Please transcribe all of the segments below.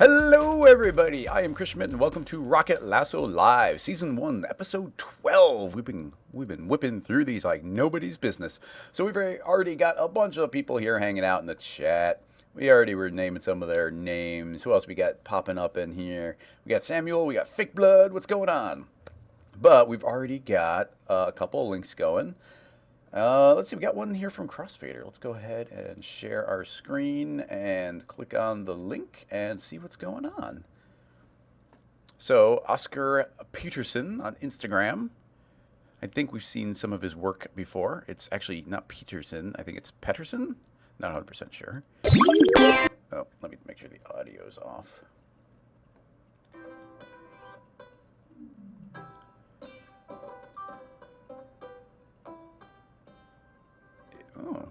Hello everybody, I am Schmidt and welcome to Rocket Lasso Live, Season 1, Episode 12. We've been whipping through these like nobody's business. So we've already got a bunch of people here hanging out in the chat. We already were naming some of their names. Who else we got popping up in here? We got Samuel, we got Fake Blood, what's going on? But we've already got a couple of links going. Let's see, we got one here from Crossfader. Let's go ahead and share our screen and click on the link and see what's going on. So, Oscar Peterson on Instagram. I think we've seen some of his work before. It's actually not Peterson. I think it's Petterson. Not 100% sure. Oh, let me make sure the audio's off. Oh.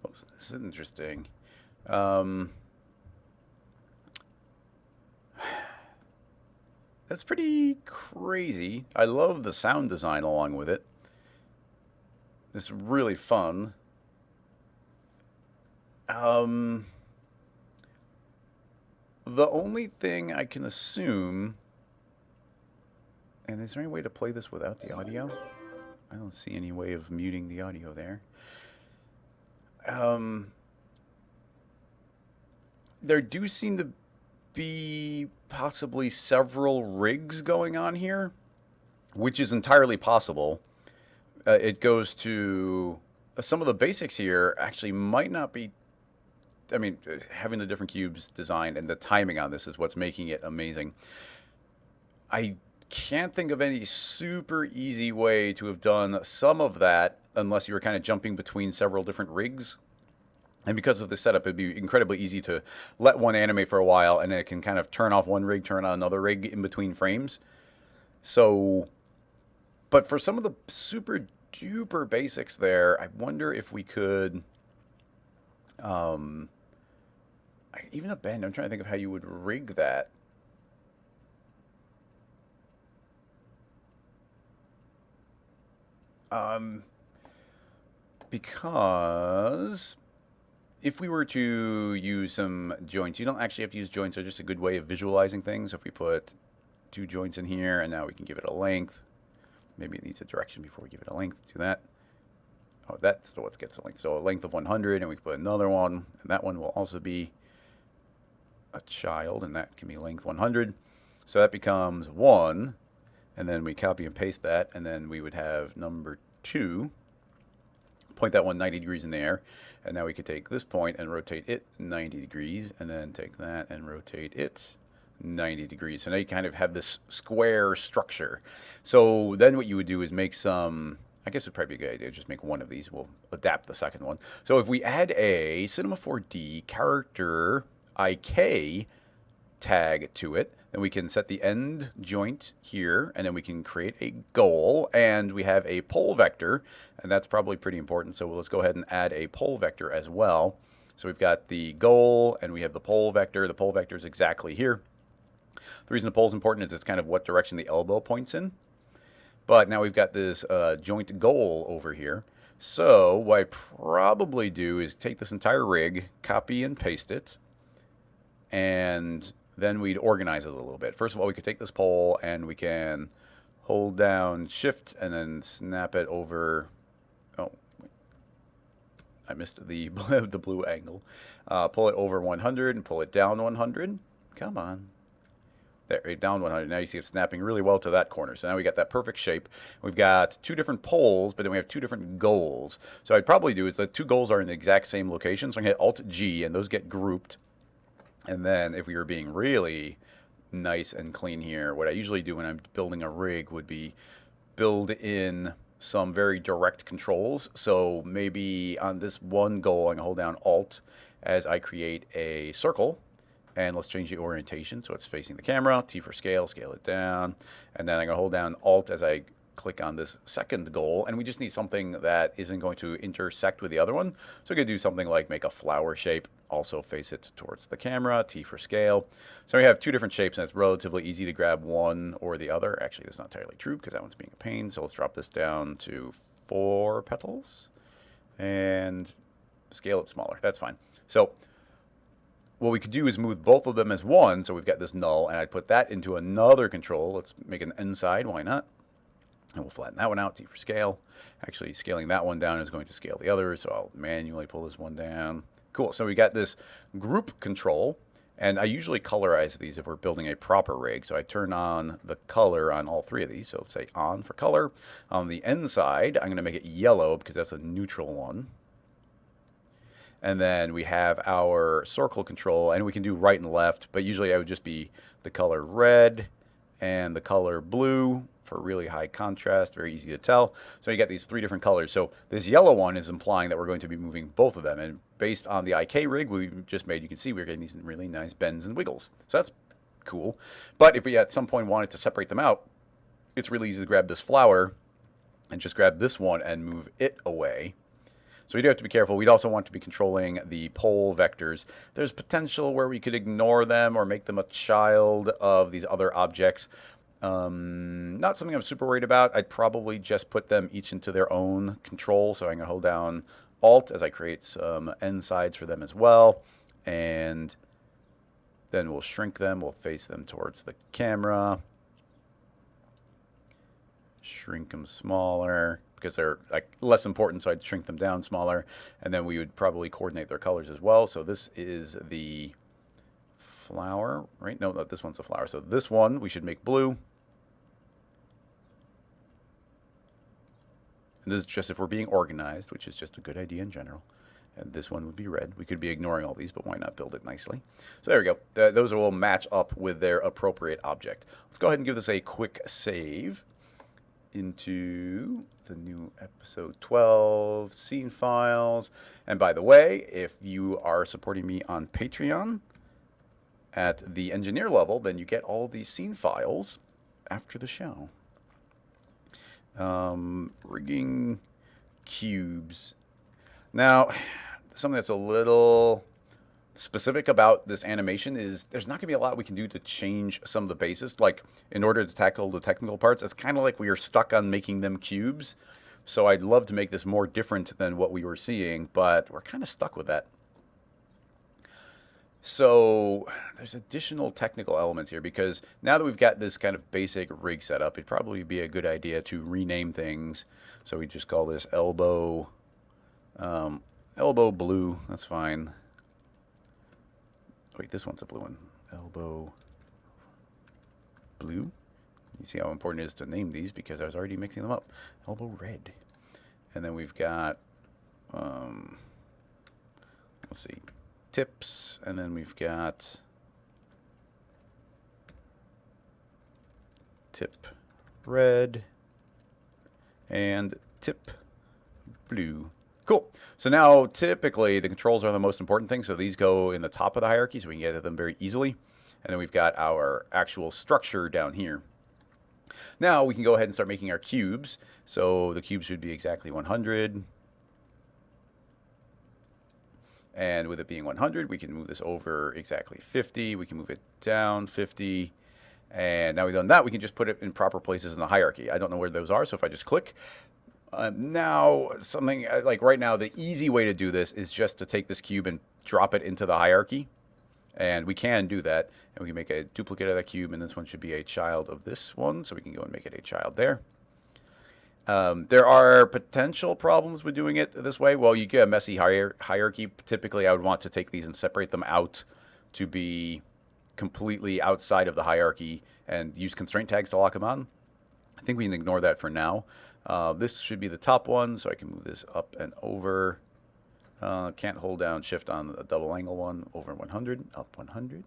Well, this is interesting. That's pretty crazy. I love the sound design along with it. It's really fun. The only thing I can assume, and is there any way to play this without the audio? I don't see any way of muting the audio there. There do seem to be possibly several rigs going on here, which is entirely possible. It goes to some of the basics here actually might not be. I mean, having the different cubes designed and the timing on this is what's making it amazing. I can't think of any super easy way to have done some of that unless you were kind of jumping between several different rigs. And because of the setup, it'd be incredibly easy to let one animate for a while and then it can kind of turn off one rig, turn on another rig in between frames. So, but for some of the super duper basics there, I wonder if we could... even a bend, I'm trying to think of how you would rig that. Because if we were to use some joints, you don't actually have to use joints, they're just a good way of visualizing things. If we put two joints in here and now we can give it a length, maybe it needs a direction before we give it a length, do that. Oh, that's what gets a length. So a length of 100, and we can put another one, and that one will also be a child, and that can be length 100. So that becomes 1, and then we copy and paste that, and then we would have number 2. Point that one 90 degrees in the air, and now we could take this point and rotate it 90 degrees, and then take that and rotate it 90 degrees. So now you kind of have this square structure. So then what you would do is make some... I guess it would probably be a good idea to just make one of these. We'll adapt the second one. So if we add a Cinema 4D character IK tag to it, then we can set the end joint here, and then we can create a goal, and we have a pole vector, and that's probably pretty important. So let's go ahead and add a pole vector as well. So we've got the goal, and we have the pole vector. The pole vector is exactly here. The reason the pole is important is it's kind of what direction the elbow points in. But now we've got this joint goal over here. So what I probably do is take this entire rig, copy and paste it, and then we'd organize it a little bit. First of all, we could take this pole and we can hold down Shift and then snap it over. Oh, I missed the blue angle. Pull it over 100 and pull it down 100. Come on. There, down 100. Now you see it snapping really well to that corner. So now we got that perfect shape. We've got two different poles, but then we have two different goals. So I'd probably do is the two goals are in the exact same location. So I'm going to hit Alt-G, and those get grouped. And then if we were being really nice and clean here, what I usually do when I'm building a rig would be build in some very direct controls. So maybe on this one goal, I'm going to hold down Alt as I create a circle. And let's change the orientation so it's facing the camera. T for scale, scale it down. And then I'm going to hold down Alt as I click on this second goal, and we just need something that isn't going to intersect with the other one. So we could do something like make a flower shape, also face it towards the camera, T for scale. So we have two different shapes, and it's relatively easy to grab one or the other. Actually, that's not entirely true because that one's being a pain. So let's drop this down to 4 petals and scale it smaller. That's fine. So what we could do is move both of them as one. So we've got this null, and I'd put that into another control. Let's make an inside. Why not? And we'll flatten that one out, T for scale. Actually, scaling that one down is going to scale the other, so I'll manually pull this one down. Cool. So we got this group control, and I usually colorize these if we're building a proper rig. So I turn on the color on all 3 of these. So let's say on for color. On the inside, I'm going to make it yellow because that's a neutral one. And then we have our circle control, and we can do right and left, but usually I would just be the color red and the color blue for really high contrast, very easy to tell. So you got these 3 different colors. So this yellow one is implying that we're going to be moving both of them. And based on the IK rig we just made, you can see we're getting these really nice bends and wiggles. So that's cool. But if we at some point wanted to separate them out, it's really easy to grab this flower and just grab this one and move it away. So we do have to be careful. We'd also want to be controlling the pole vectors. There's potential where we could ignore them or make them a child of these other objects. Not something I'm super worried about. I'd probably just put them each into their own control. So I'm going to hold down Alt as I create some end sides for them as well. And then we'll shrink them. We'll face them towards the camera. Shrink them smaller, because they're like less important, so I'd shrink them down smaller, and then we would probably coordinate their colors as well. So this is the flower, right? No, this one's a flower. So this one we should make blue. And this is just if we're being organized, which is just a good idea in general. And this one would be red. We could be ignoring all these, but why not build it nicely? So there we go. Those will match up with their appropriate object. Let's go ahead and give this a quick save into the new episode 12 scene files. And by the way, if you are supporting me on Patreon at the engineer level, then you get all these scene files after the show. Rigging cubes. Now, something that's a little specific about this animation is there's not going to be a lot we can do to change some of the bases. Like, in order to tackle the technical parts, it's kind of like we are stuck on making them cubes. So I'd love to make this more different than what we were seeing, but we're kind of stuck with that. So there's additional technical elements here, because now that we've got this kind of basic rig set up, it'd probably be a good idea to rename things. So we just call this elbow blue. That's fine. Wait, this one's a blue one. Elbow blue. You see how important it is to name these because I was already mixing them up. Elbow red. And then we've got, let's see, tips. And then we've got tip red and tip blue. Cool. So now typically the controls are the most important thing. So these go in the top of the hierarchy so we can get at them very easily. And then we've got our actual structure down here. Now we can go ahead and start making our cubes. So the cubes should be exactly 100. And with it being 100, we can move this over exactly 50. We can move it down 50. And now we've done that, we can just put it in proper places in the hierarchy. I don't know where those are, so if I just click, now something like right now, the easy way to do this is just to take this cube and drop it into the hierarchy. And we can do that. And we can make a duplicate of that cube, and this one should be a child of this one. So we can go and make it a child there. There are potential problems with doing it this way. Well, you get a messy hierarchy. Typically, I would want to take these and separate them out to be completely outside of the hierarchy and use constraint tags to lock them on. I think we can ignore that for now. This should be the top one, so I can move this up and over. Can't hold down shift on a double angle one. Over 100, up 100.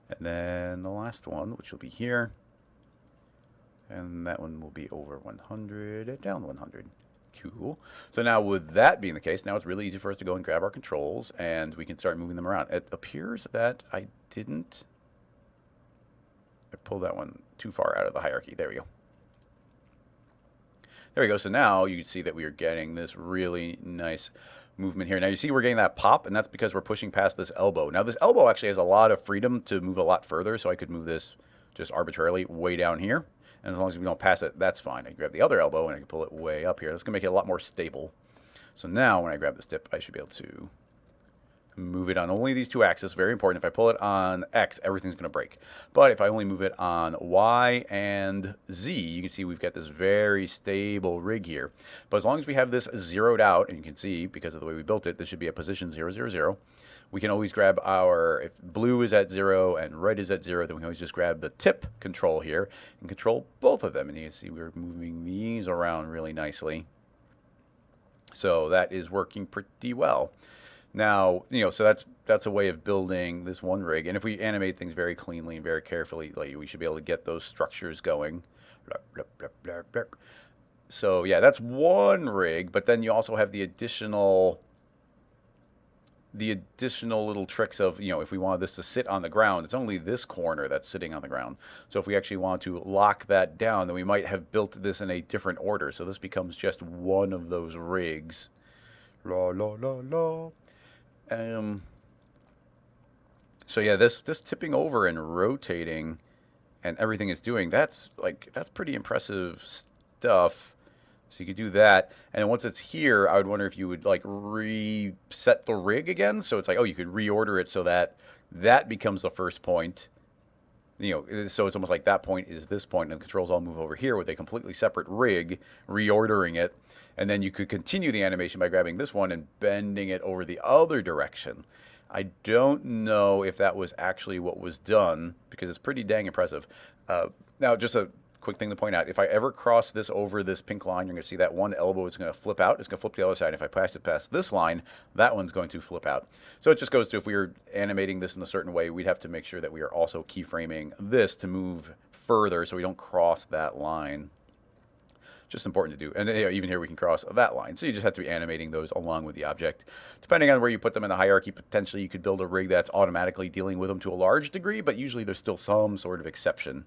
And then the last one, which will be here. And that one will be over 100, down 100. Cool. So now with that being the case, now it's really easy for us to go and grab our controls and we can start moving them around. It appears that I pulled that one too far out of the hierarchy. There we go. There we go. So now you can see that we are getting this really nice movement here. Now you see we're getting that pop, and that's because we're pushing past this elbow. Now this elbow actually has a lot of freedom to move a lot further, so I could move this just arbitrarily way down here. And as long as we don't pass it, that's fine. I can grab the other elbow and I can pull it way up here. That's going to make it a lot more stable. So now when I grab this tip, I should be able to move it on only these two axes. Very important. If I pull it on X, everything's going to break. But if I only move it on Y and Z, you can see we've got this very stable rig here. But as long as we have this zeroed out, and you can see because of the way we built it, this should be at position 0, 0, 0. We can always grab our, if blue is at 0 and red is at 0, then we can always just grab the tip control here and control both of them. And you can see we're moving these around really nicely. So that is working pretty well. Now, so that's a way of building this one rig. And if we animate things very cleanly and very carefully, like, we should be able to get those structures going. So yeah, that's one rig. But then you also have the additional little tricks of, if we wanted this to sit on the ground, it's only this corner that's sitting on the ground. So if we actually want to lock that down, then we might have built this in a different order. So this becomes just one of those rigs. La la la la. So yeah, this tipping over and rotating and everything it's doing, that's pretty impressive stuff. So you could do that, and then once it's here, I would wonder if you would reset the rig again. So it's you could reorder it so that that becomes the first point. So it's almost like that point is this point, and the controls all move over here with a completely separate rig, reordering it. And then you could continue the animation by grabbing this one and bending it over the other direction. I don't know if that was actually what was done, because it's pretty dang impressive. Now, just a quick thing to point out, if I ever cross this over this pink line, you're going to see that one elbow is going to flip out. It's going to flip to the other side. If I pass it past this line, that one's going to flip out. So it just goes to, if we were animating this in a certain way, we'd have to make sure that we are also keyframing this to move further so we don't cross that line. Just important to do. And even here we can cross that line. So you just have to be animating those along with the object. Depending on where you put them in the hierarchy, potentially you could build a rig that's automatically dealing with them to a large degree, but usually there's still some sort of exception.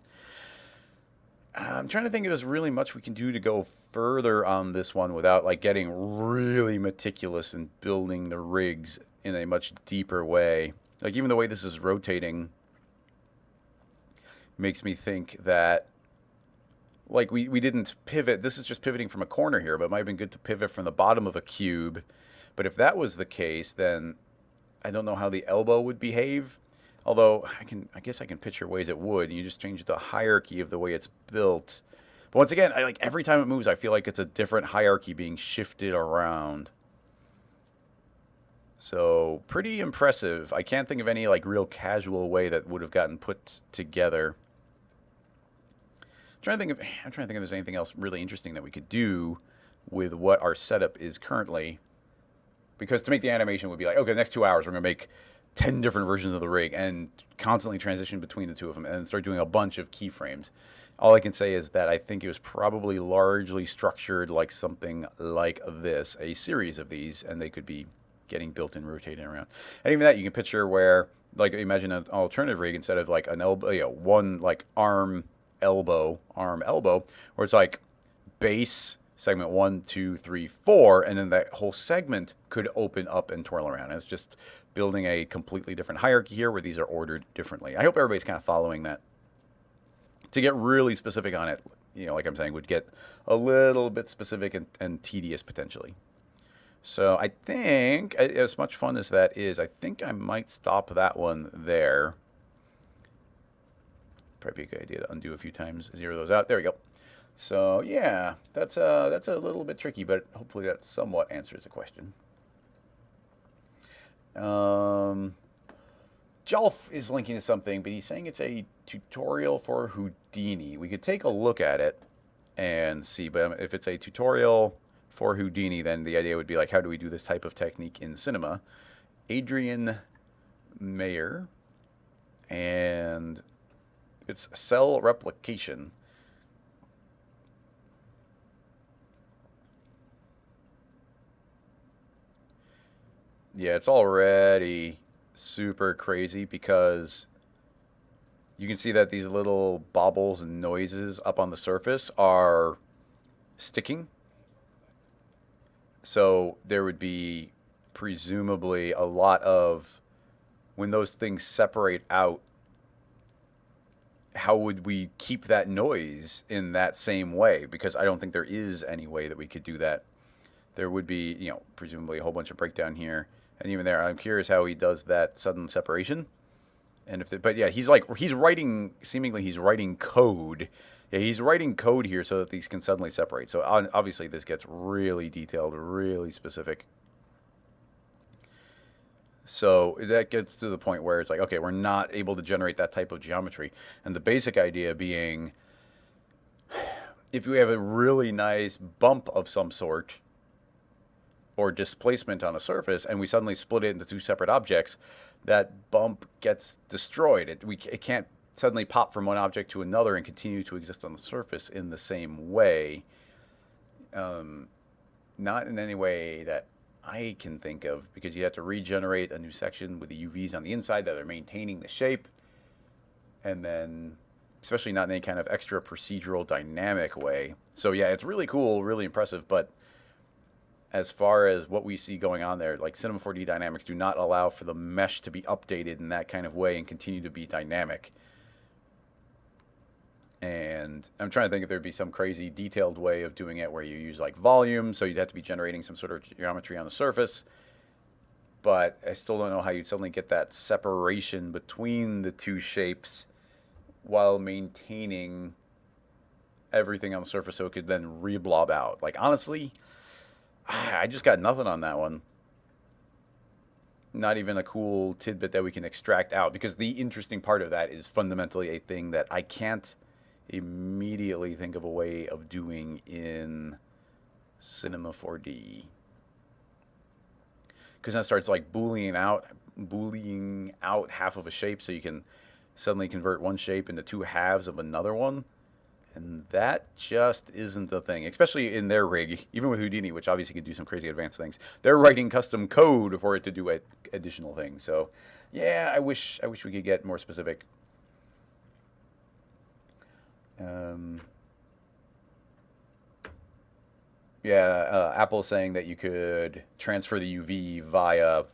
I'm trying to think if there's really much we can do to go further on this one without getting really meticulous and building the rigs in a much deeper way. Even the way this is rotating makes me think that we didn't pivot. This is just pivoting from a corner here, but it might have been good to pivot from the bottom of a cube. But if that was the case, then I don't know how the elbow would behave. Although I guess I can picture ways it would. You just change the hierarchy of the way it's built. But once again, every time it moves, I feel like it's a different hierarchy being shifted around. So pretty impressive. I can't think of any real casual way that would have gotten put together. I'm trying to think if there's anything else really interesting that we could do with what our setup is currently. Because to make the animation would be okay, the next 2 hours we're going to make 10 different versions of the rig and constantly transition between the two of them and start doing a bunch of keyframes. All I can say is that I think it was probably largely structured like something like this, a series of these, and they could be getting built and rotating around. And even that, you can picture where, imagine an alternative rig instead of an elbow, one arm elbow, where it's base segment 1, 2, 3, 4, and then that whole segment could open up and twirl around. And it's just building a completely different hierarchy here where these are ordered differently. I hope everybody's kind of following that. To get really specific on it, like I'm saying, would get a little bit specific and tedious potentially. So I think, as much fun as that is, I think I might stop that one there. Probably be a good idea to undo a few times, zero those out. There we go. So yeah, that's a little bit tricky, but hopefully that somewhat answers the question. Jolf is linking to something, but he's saying it's a tutorial for Houdini. We could take a look at it and see, but if it's a tutorial for Houdini, then the idea would be how do we do this type of technique in cinema? Adrian Mayer, and it's cell replication. Yeah, it's already super crazy because you can see that these little bobbles and noises up on the surface are sticking. So there would be presumably a lot of, when those things separate out, how would we keep that noise in that same way? Because I don't think there is any way that we could do that. There would be, presumably a whole bunch of breakdown here. And even there, I'm curious how he does that sudden separation. And but yeah, he's writing, seemingly he's writing code. Yeah, he's writing code here so that these can suddenly separate. So obviously this gets really detailed, really specific. So that gets to the point where it's like, okay, we're not able to generate that type of geometry. And the basic idea being, if we have a really nice bump of some sort or displacement on a surface and we suddenly split it into two separate objects, that bump gets destroyed. It can't suddenly pop from one object to another and continue to exist on the surface in the same way. Not in any way that I can think of, because you have to regenerate a new section with the UVs on the inside that are maintaining the shape, and then especially not in any kind of extra procedural dynamic way. So yeah, it's really cool, really impressive, but as far as what we see going on there, like Cinema 4D dynamics do not allow for the mesh to be updated in that kind of way and continue to be dynamic. And I'm trying to think if there'd be some crazy detailed way of doing it where you use like volume, so you'd have to be generating some sort of geometry on the surface. But I still don't know how you'd suddenly get that separation between the two shapes while maintaining everything on the surface so it could then re-blob out. Like, honestly, I just got nothing on that one. Not even a cool tidbit that we can extract out, because the interesting part of that is fundamentally a thing that I can't immediately think of a way of doing in Cinema 4D. Because then it starts like booleaning out half of a shape so you can suddenly convert one shape into two halves of another one. And that just isn't the thing, especially in their rig, even with Houdini, which obviously could do some crazy advanced things. They're writing custom code for it to do additional things. So, yeah, I wish we could get more specific. Apple's saying that you could transfer the UV via,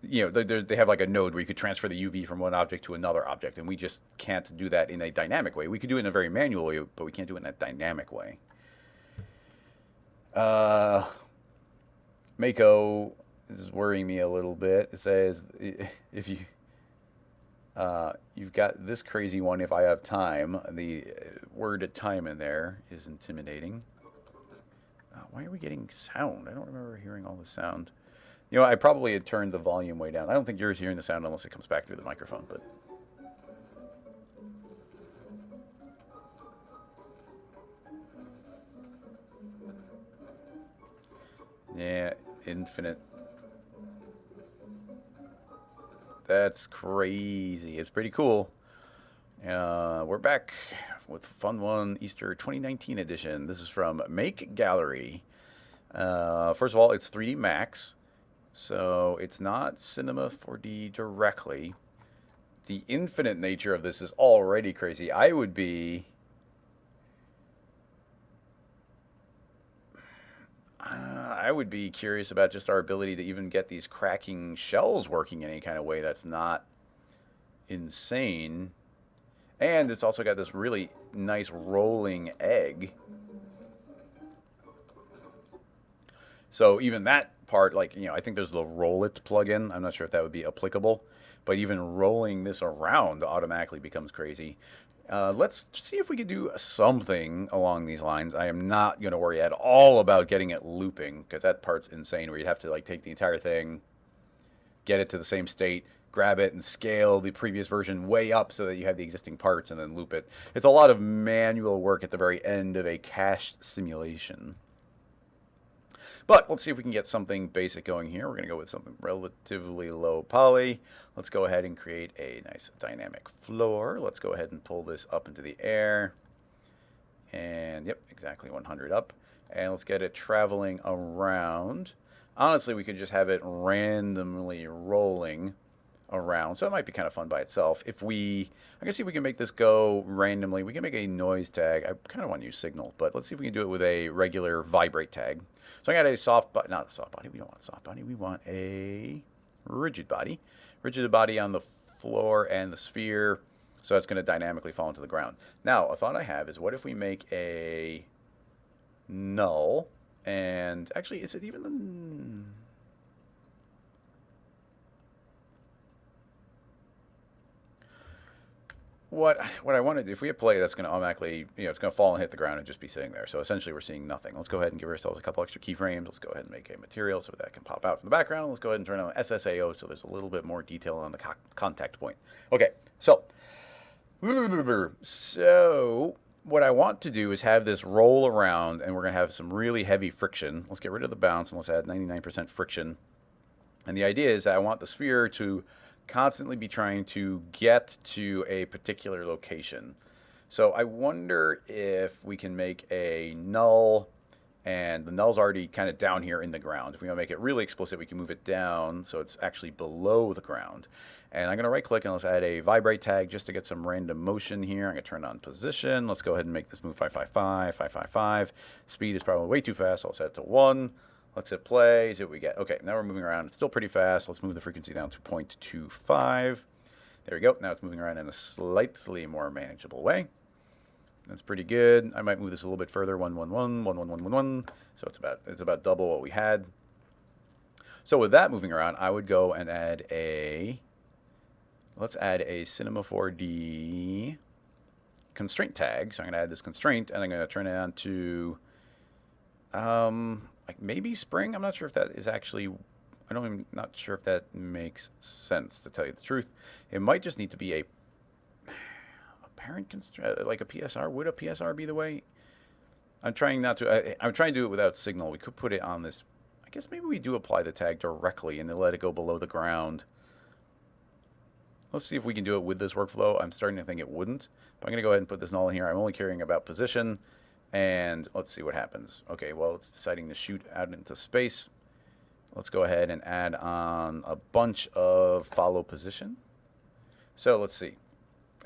they have like a node where you could transfer the UV from one object to another object, and we just can't do that in a dynamic way. We could do it in a very manual way, but we can't do it in a dynamic way. Mako is worrying me a little bit. It says, if you've got this crazy one, if I have time. The word time in there is intimidating. Why are we getting sound? I don't remember hearing all the sound. I probably had turned the volume way down. I don't think you're hearing the sound unless it comes back through the microphone, but... yeah, infinite. That's crazy. It's pretty cool. We're back with Fun One Easter 2019 edition. This is from Make Gallery. First of all, it's 3D Max, so it's not Cinema 4D directly. The infinite nature of this is already crazy. I would be... curious about just our ability to even get these cracking shells working in any kind of way that's not insane. And it's also got this really nice rolling egg. So even that part, like, I think there's the roll it plugin. I'm not sure if that would be applicable, but even rolling this around automatically becomes crazy. Let's see if we can do something along these lines. I am not going to worry at all about getting it looping, because that part's insane, where you'd have to like take the entire thing, get it to the same state, grab it, and scale the previous version way up so that you have the existing parts, and then loop it. It's a lot of manual work at the very end of a cached simulation. But let's see if we can get something basic going here. We're going to go with something relatively low poly. Let's go ahead and create a nice dynamic floor. Let's go ahead and pull this up into the air. And yep, exactly 100 up. And let's get it traveling around. Honestly, we could just have it randomly rolling around. So it might be kind of fun by itself. If we, I can see if we can make this go randomly. We can make a noise tag. I kind of want to use signal, but let's see if we can do it with a regular vibrate tag. So I got a soft body, not a soft body. We don't want a soft body. We want a rigid body. Rigid body on the floor and the sphere. So it's going to dynamically fall into the ground. Now, a thought I have is, what if we make a null? And actually, is it even the... What I want to do, if we hit play, that's going to automatically, it's going to fall and hit the ground and just be sitting there. So essentially, we're seeing nothing. Let's go ahead and give ourselves a couple extra keyframes. Let's go ahead and make a material so that can pop out from the background. Let's go ahead and turn on SSAO so there's a little bit more detail on the contact point. Okay, so what I want to do is have this roll around, and we're going to have some really heavy friction. Let's get rid of the bounce, and let's add 99% friction. And the idea is that I want the sphere to constantly be trying to get to a particular location. So I wonder if we can make a null, and the null's already kind of down here in the ground. If we want to make it really explicit, we can move it down so it's actually below the ground. And I'm going to right click and let's add a vibrate tag just to get some random motion here. I'm going to turn on position. Let's go ahead and make this move 555, 555. Speed is probably way too fast, so I'll set it to 1. Let's hit play, see what we get. Okay, now we're moving around. It's still pretty fast. Let's move the frequency down to 0.25. There we go. Now it's moving around in a slightly more manageable way. That's pretty good. I might move this a little bit further. 111, 11111. So it's about double what we had. So with that moving around, I would go and add a, let's add a Cinema 4D constraint tag. So I'm going to add this constraint, and I'm going to turn it on to like maybe spring. I'm not sure if that is actually, not sure if that makes sense, to tell you the truth. It might just need to be a parent constraint, like a PSR. Would a PSR be the way? I'm trying not to, I'm trying to do it without signal. We could put it on this, I guess maybe we do apply the tag directly and then let it go below the ground. Let's see if we can do it with this workflow. I'm starting to think it wouldn't, but I'm going to go ahead and put this null in here. I'm only caring about position. And let's see what happens. Okay, well, it's deciding to shoot out into space. Let's go ahead and add on a bunch of follow position. So let's see.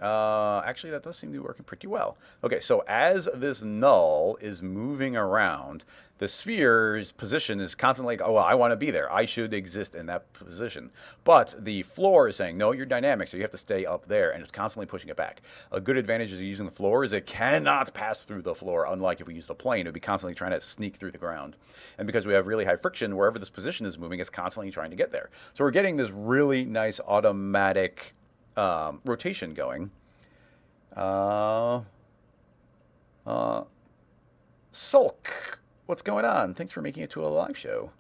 Actually, that does seem to be working pretty well. Okay, so as this null is moving around, the sphere's position is constantly like, oh, well, I want to be there. I should exist in that position. But the floor is saying, no, you're dynamic, so you have to stay up there, and it's constantly pushing it back. A good advantage of using the floor is it cannot pass through the floor, unlike if we used a plane. It would be constantly trying to sneak through the ground. And because we have really high friction, wherever this position is moving, it's constantly trying to get there. So we're getting this really nice automatic rotation going. Sulk, what's going on? Thanks for making it to a live show.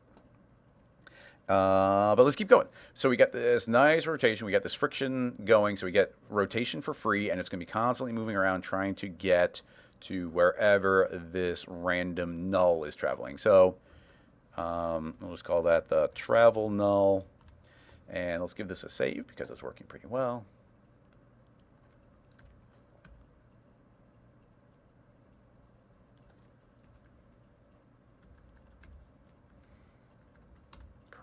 But let's keep going. So we got this nice rotation. We got this friction going. So we get rotation for free, and it's going to be constantly moving around trying to get to wherever this random null is traveling. So we'll just call that the travel null. And let's give this a save because it's working pretty well.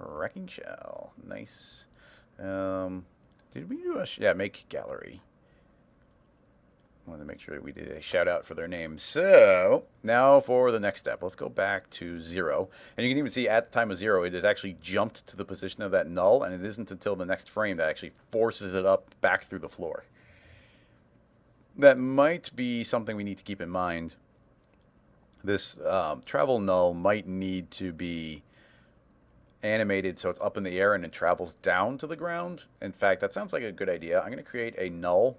Wrecking shell. Nice. Did we do a... yeah, make gallery. Wanted to make sure we did a shout out for their name. So now for the next step. Let's go back to 0. And you can even see at the time of 0, it has actually jumped to the position of that null, and it isn't until the next frame that actually forces it up back through the floor. That might be something we need to keep in mind. This travel null might need to be animated so it's up in the air and it travels down to the ground. In fact, that sounds like a good idea. I'm going to create a null,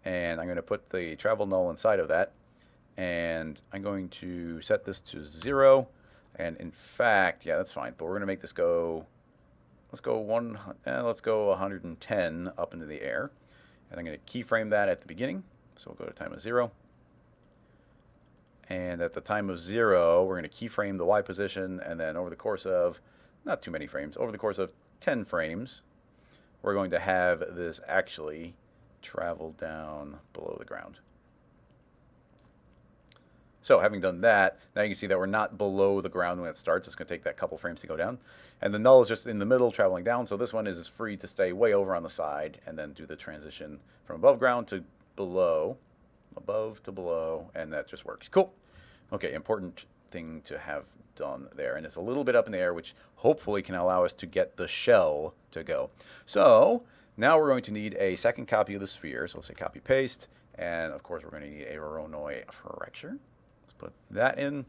and I'm going to put the travel null inside of that, and I'm going to set this to 0. And in fact, yeah, that's fine, but we're going to make this go, let's go 110 up into the air, and I'm going to keyframe that at the beginning. So we'll go to time of 0. And at the time of 0, we're going to keyframe the Y position, and then over the course of, not too many frames, over the course of 10 frames, we're going to have this actually travel down below the ground. So having done that, now you can see that we're not below the ground when it starts. It's going to take that couple frames to go down. And the null is just in the middle traveling down. So this one is free to stay way over on the side and then do the transition from above ground to below, above to below, and that just works. Cool. Okay, important thing to have done there. And it's a little bit up in the air, which hopefully can allow us to get the shell to go. So now we're going to need a second copy of the sphere. So let's say copy paste. And of course, we're going to need a Voronoi fracture. Let's put that in.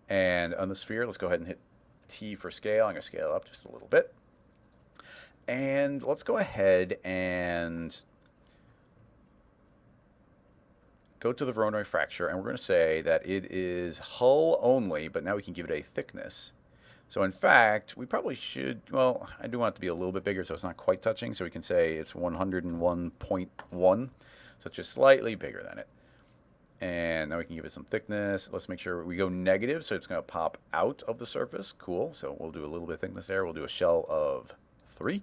And on the sphere, let's go ahead and hit T for scale. I'm going to scale up just a little bit. And let's go ahead and go to the Voronoi fracture, and we're going to say that it is hull only, but now we can give it a thickness. So in fact, we probably should, well, I do want it to be a little bit bigger so it's not quite touching, so we can say it's 101.1, so it's just slightly bigger than it. And now we can give it some thickness. Let's make sure we go negative, so it's going to pop out of the surface. Cool, so we'll do a little bit of thickness there. We'll do a shell of 3.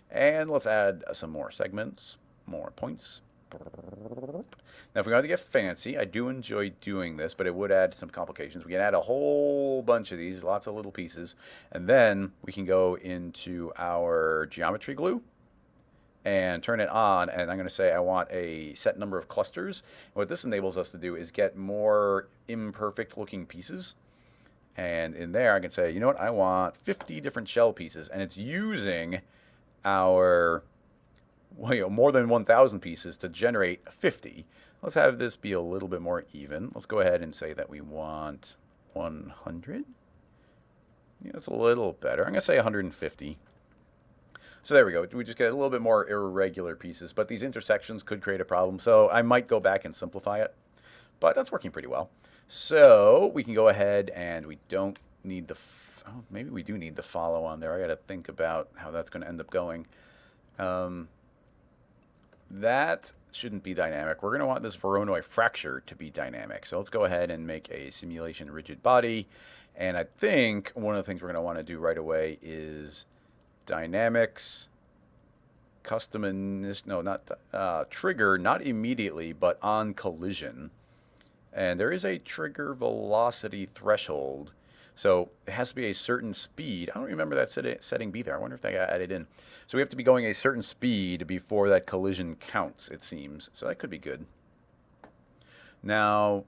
And let's add some more segments, more points. Now, if we're going to get fancy, I do enjoy doing this, but it would add some complications. We can add a whole bunch of these, lots of little pieces, and then we can go into our geometry glue and turn it on, and I'm going to say I want a set number of clusters. And what this enables us to do is get more imperfect looking pieces. And in there, I can say, you know what, I want 50 different shell pieces, and it's using our more than 1,000 pieces to generate 50. Let's have this be a little bit more even. Let's go ahead and say that we want 100. Yeah, that's a little better. I'm going to say 150. So there we go. We just get a little bit more irregular pieces, but these intersections could create a problem. So I might go back and simplify it, but that's working pretty well. So we can go ahead and we don't need the, oh, maybe we do need the follow on there. I got to think about how that's going to end up going. That shouldn't be dynamic. We're going to want this Voronoi fracture to be dynamic. So let's go ahead and make a simulation rigid body. And I think one of the things we're going to want to do right away is dynamics, custom, no, not trigger, not immediately, but on collision. And there is a trigger velocity threshold. So it has to be a certain speed. I don't remember that setting be there. I wonder if they got added in. So we have to be going a certain speed before that collision counts, it seems. So that could be good. Now,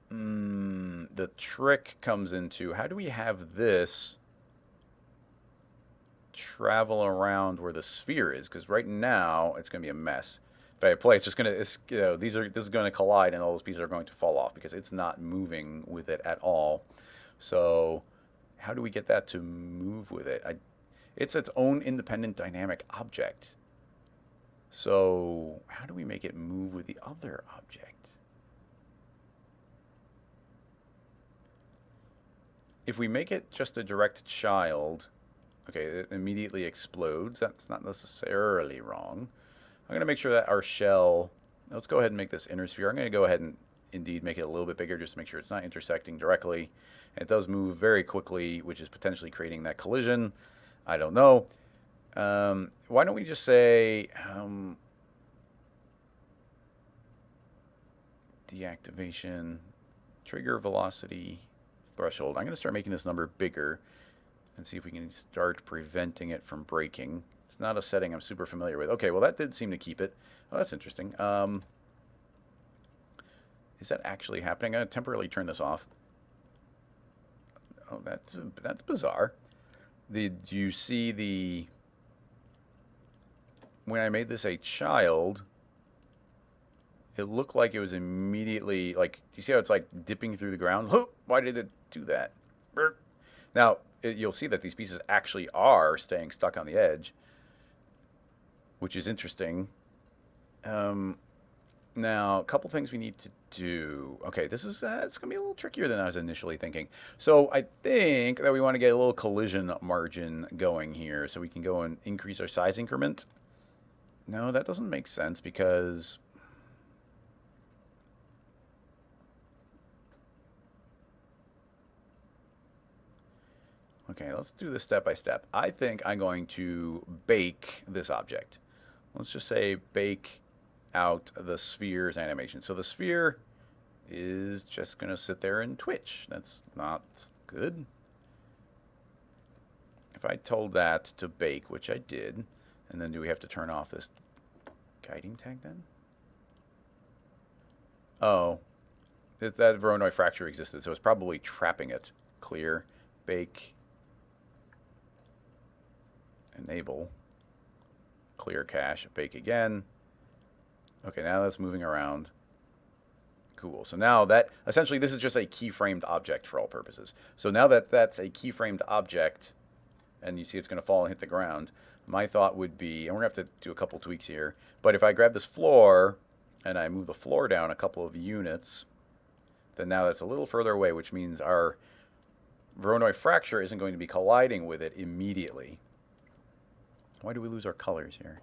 the trick comes into how do we have this travel around where the sphere is? Because right now it's going to be a mess. If I play, it's just going to, you know, this is going to collide and all those pieces are going to fall off because it's not moving with it at all. So how do we get that to move with it? It's its own independent dynamic object. So how do we make it move with the other object? If we make it just a direct child, okay, it immediately explodes. That's not necessarily wrong. I'm going to make sure that our shell, let's go ahead and make this inner sphere. I'm going to go ahead and indeed make it a little bit bigger just to make sure it's not intersecting directly. It does move very quickly, which is potentially creating that collision. I don't know. Why don't we just say deactivation, trigger velocity threshold. I'm going to start making this number bigger and see if we can start preventing it from breaking. It's not a setting I'm super familiar with. Okay, well that did seem to keep it. Oh, that's interesting. Is that actually happening? I'm going to temporarily turn this off. Oh, that's bizarre. Do you see the... When I made this a child, it looked like it was immediately, like, do you see how it's like dipping through the ground? Why did it do that? Now, you'll see that these pieces actually are staying stuck on the edge, which is interesting. Now, a couple things we need to do. Okay, this is it's going to be a little trickier than I was initially thinking. So I think that we want to get a little collision margin going here so we can go and increase our size increment. No, that doesn't make sense because... Okay, let's do this step by step. I think I'm going to bake this object. Let's just say bake out the sphere's animation. So the sphere is just going to sit there and twitch. That's not good. If I told that to bake, which I did, and then do we have to turn off this guiding tag then? Oh, that Voronoi fracture existed, so it's probably trapping it. Clear, bake, enable, clear cache, bake again. Okay, now that's moving around. Cool. So now that, essentially, this is just a keyframed object for all purposes. So now that that's a keyframed object, and you see it's going to fall and hit the ground, my thought would be, and we're going to have to do a couple tweaks here, but if I grab this floor and I move the floor down a couple of units, then now that's a little further away, which means our Voronoi fracture isn't going to be colliding with it immediately. Why do we lose our colors here?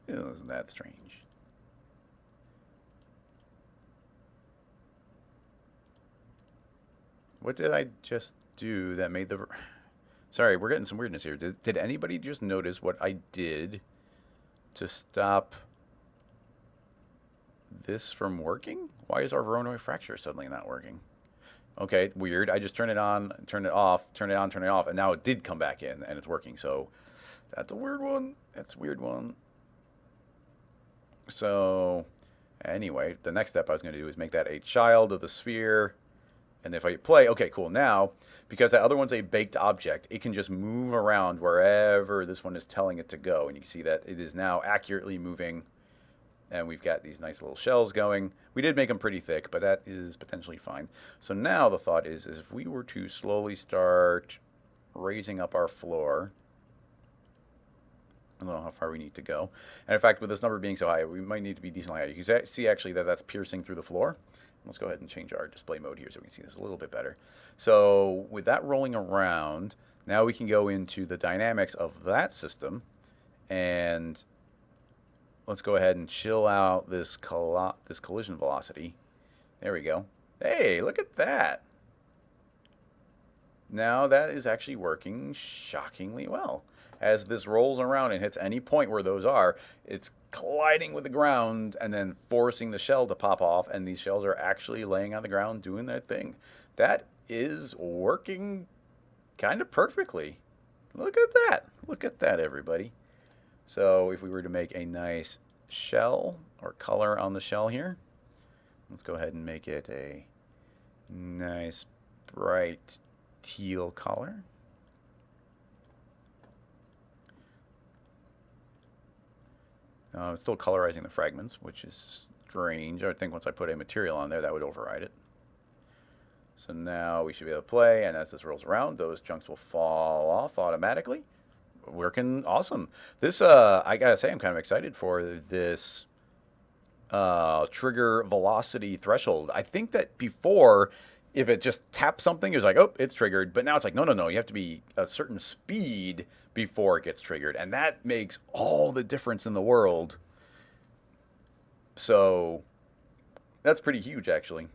Isn't that strange? What did I just do that made the... Sorry, we're getting some weirdness here. Did anybody just notice what I did to stop this from working? Why is our Voronoi fracture suddenly not working? Okay, weird. I just turned it on, turned it off, turned it on, turned it off, and now it did come back in, and it's working. So that's a weird one. That's a weird one. So anyway, the next step I was going to do is make that a child of the sphere. And if I play, okay, cool. Now, because that other one's a baked object, it can just move around wherever this one is telling it to go. And you can see that it is now accurately moving. And we've got these nice little shells going. We did make them pretty thick, but that is potentially fine. So now the thought is if we were to slowly start raising up our floor, I don't know how far we need to go. And in fact, with this number being so high, we might need to be decently high. You can see actually that that's piercing through the floor. Let's go ahead and change our display mode here so we can see this a little bit better. So with that rolling around, now we can go into the dynamics of that system. And let's go ahead and chill out this collision velocity. There we go. Hey, look at that. Now that is actually working shockingly well. As this rolls around and hits any point where those are, it's colliding with the ground and then forcing the shell to pop off, and these shells are actually laying on the ground doing their thing. That is working kind of perfectly. Look at that. Look at that, everybody. So if we were to make a nice shell or color on the shell here, let's go ahead and make it a nice bright teal color. It's still colorizing the fragments, which is strange. I would think once I put a material on there, that would override it. So now we should be able to play, and as this rolls around, those chunks will fall off automatically. Working awesome. This, I gotta say, I'm kind of excited for this trigger velocity threshold. I think that before, if it just taps something, it was like, oh, it's triggered. But now it's like, no, no, no. You have to be a certain speed before it gets triggered. And that makes all the difference in the world. So that's pretty huge, actually.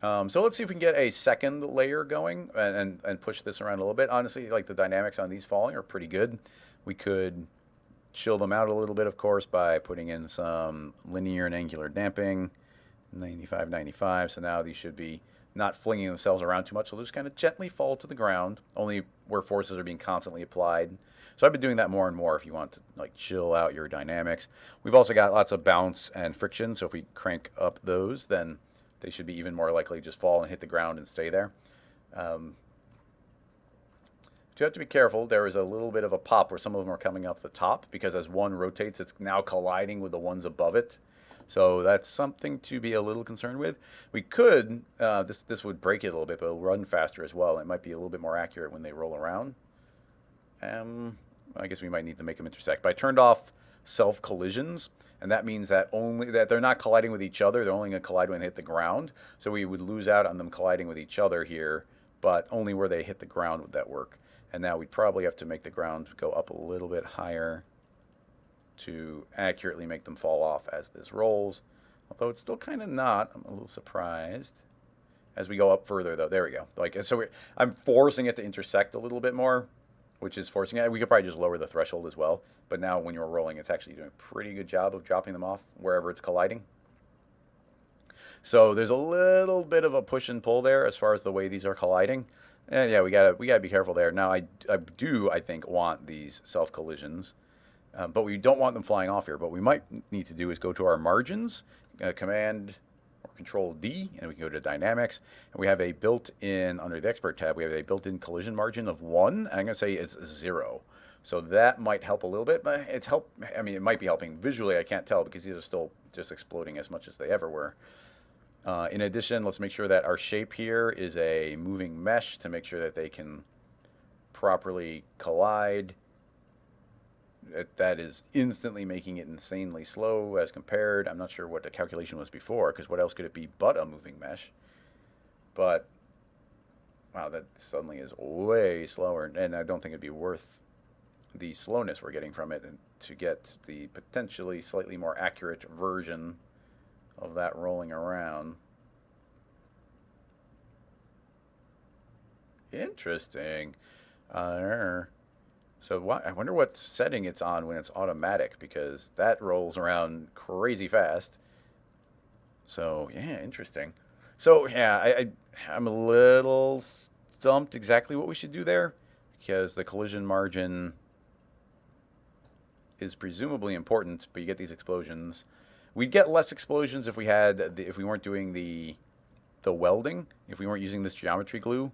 So let's see if we can get a second layer going and push this around a little bit. Honestly, like the dynamics on these falling are pretty good. We could chill them out a little bit, of course, by putting in some linear and angular damping. 95, 95. So now these should be not flinging themselves around too much. So they'll just kind of gently fall to the ground, only where forces are being constantly applied. So I've been doing that more and more if you want to like chill out your dynamics. We've also got lots of bounce and friction. So if we crank up those, then they should be even more likely to just fall and hit the ground and stay there. You have to be careful. There is a little bit of a pop where some of them are coming up the top because as one rotates, it's now colliding with the ones above it. So that's something to be a little concerned with. We could, this would break it a little bit, but it'll run faster as well. It might be a little bit more accurate when they roll around. I guess we might need to make them intersect. But I turned off self-collisions, and that means that only that they're not colliding with each other. They're only going to collide when they hit the ground. So we would lose out on them colliding with each other here, but only where they hit the ground would that work. And now we'd probably have to make the ground go up a little bit higher to accurately make them fall off as this rolls. Although it's still kind of not. I'm a little surprised. As we go up further, though, there we go. Like so, I'm forcing it to intersect a little bit more. which is forcing it. We could probably just lower the threshold as well. But now when you're rolling, it's actually doing a pretty good job of dropping them off wherever it's colliding. So there's a little bit of a push and pull there as far as the way these are colliding. And yeah, we gotta be careful there. Now I think want these self collisions, but we don't want them flying off here. What we might need to do is go to our margins, Command or Control D, and we can go to Dynamics, and we have a built-in under the Expert tab. We have a built-in collision margin of 1. I'm gonna say it's 0. So that might help a little bit, but I mean, it might be helping visually. I can't tell because these are still just exploding as much as they ever were. In addition, let's make sure that our shape here is a moving mesh to make sure that they can properly collide. That is instantly making it insanely slow as compared. I'm not sure what the calculation was before, because what else could it be but a moving mesh? But, wow, that suddenly is way slower, and I don't think it'd be worth the slowness we're getting from it and to get the potentially slightly more accurate version of that rolling around. Interesting. So I wonder what setting it's on when it's automatic, because that rolls around crazy fast. So yeah, interesting. So yeah, I'm a little stumped exactly what we should do there, because the collision margin is presumably important, but you get these explosions. We'd get less explosions if we weren't doing the welding, if we weren't using this geometry glue.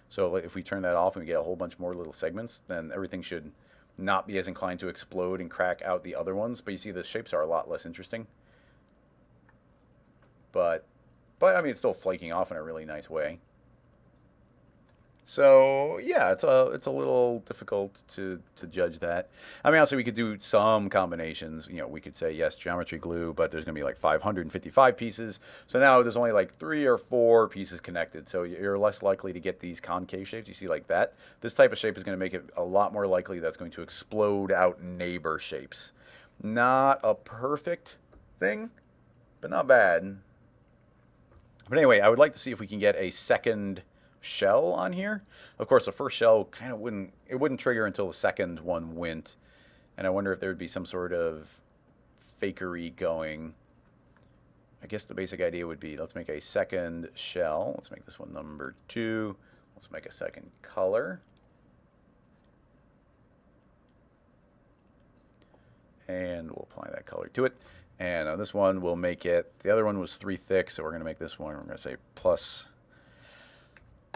So if we turn that off and we get a whole bunch more little segments, then everything should not be as inclined to explode and crack out the other ones. But you see the shapes are a lot less interesting. But I mean, it's still flaking off in a really nice way. So yeah, it's a little difficult to judge that. I mean, also we could do some combinations. You know, we could say yes, geometry glue, but there's going to be like 555 pieces. So now there's only like 3 or 4 pieces connected. So you're less likely to get these concave shapes. You see like that. This type of shape is going to make it a lot more likely that's going to explode out neighbor shapes. Not a perfect thing, but not bad. But anyway, I would like to see if we can get a second shell on here. Of course, the first shell kind of wouldn't trigger until the second one went, and I wonder if there would be some sort of fakery going. I guess the basic idea would be, let's make a second shell. Let's make this one number 2. Let's make a second color. And we'll apply that color to it. And on this one, we'll make it, the other one was 3 thick, so we're going to make this one, we're going to say plus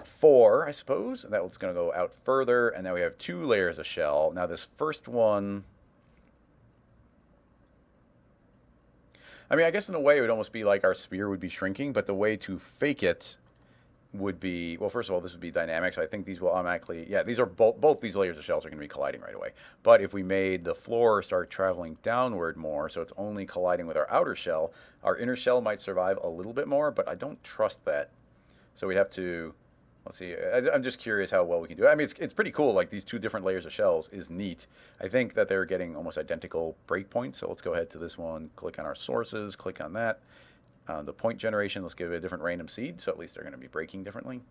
4, I suppose. And that one's going to go out further, and now we have 2 layers of shell. Now this first one, I mean, I guess in a way it would almost be like our sphere would be shrinking, but the way to fake it would be, well, first of all, this would be dynamic, so I think these will automatically, yeah, these are both these layers of shells are going to be colliding right away. But if we made the floor start traveling downward more, so it's only colliding with our outer shell, our inner shell might survive a little bit more, but I don't trust that. So we have to, let's see, I'm just curious how well we can do it. I mean, it's pretty cool, like these 2 different layers of shells is neat. I think that they're getting almost identical breakpoints, so let's go ahead to this one, click on our sources, click on that. The point generation, let's give it a different random seed, so at least they're going to be breaking differently.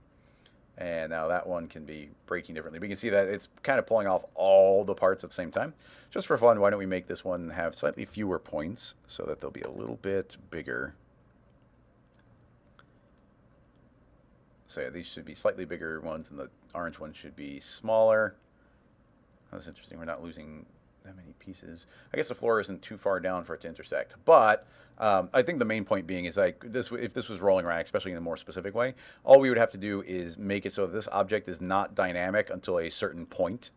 And now that one can be breaking differently. We can see that it's kind of pulling off all the parts at the same time. Just for fun, why don't we make this one have slightly fewer points so that they'll be a little bit bigger. So yeah, these should be slightly bigger ones, and the orange one should be smaller. That's interesting. We're not losing that many pieces. I guess the floor isn't too far down for it to intersect. But I think the main point being is like this: if this was rolling around, especially in a more specific way, all we would have to do is make it so that this object is not dynamic until a certain point.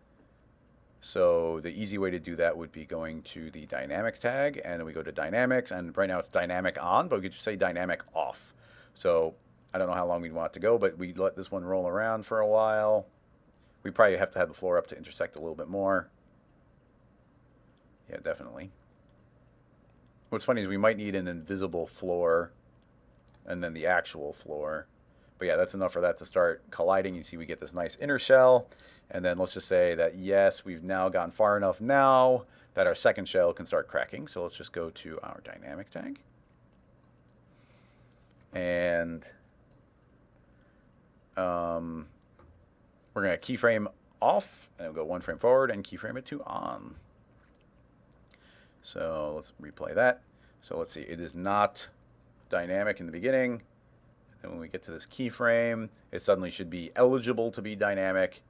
So the easy way to do that would be going to the dynamics tag, and then we go to dynamics, and right now it's dynamic on, but we could just say dynamic off. So I don't know how long we'd want it to go, but we let this one roll around for a while. We probably have to have the floor up to intersect a little bit more. Yeah, definitely. What's funny is we might need an invisible floor and then the actual floor. But yeah, that's enough for that to start colliding. You see we get this nice inner shell. And then let's just say that, yes, we've now gone far enough now that our second shell can start cracking. So let's just go to our dynamics tag. And we're going to keyframe off, and we'll go 1 frame forward and keyframe it to on. So let's replay that. So let's see, it is not dynamic in the beginning. And when we get to this keyframe, it suddenly should be eligible to be dynamic.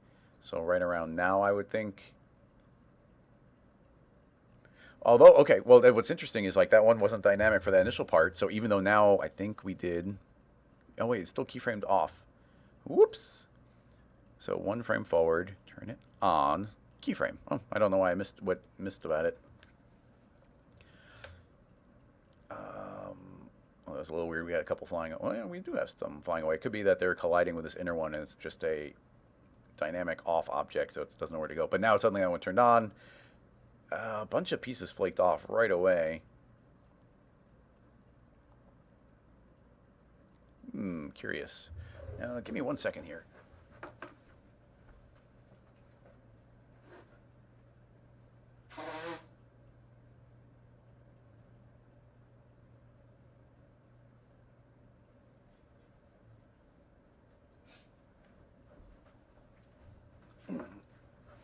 So right around now, I would think. Although, okay, well, what's interesting is like that one wasn't dynamic for that initial part. So even though now I think we did, oh wait, it's still keyframed off. Whoops. So 1 frame forward, turn it on, keyframe. Oh, I don't know why I missed about it. Well, that was a little weird. We had a couple flying. Well, yeah, we do have some flying away. It could be that they're colliding with this inner one, and it's just a dynamic off object, so it doesn't know where to go. But now suddenly that one turned on. A bunch of pieces flaked off right away. Curious. Give me 1 second here.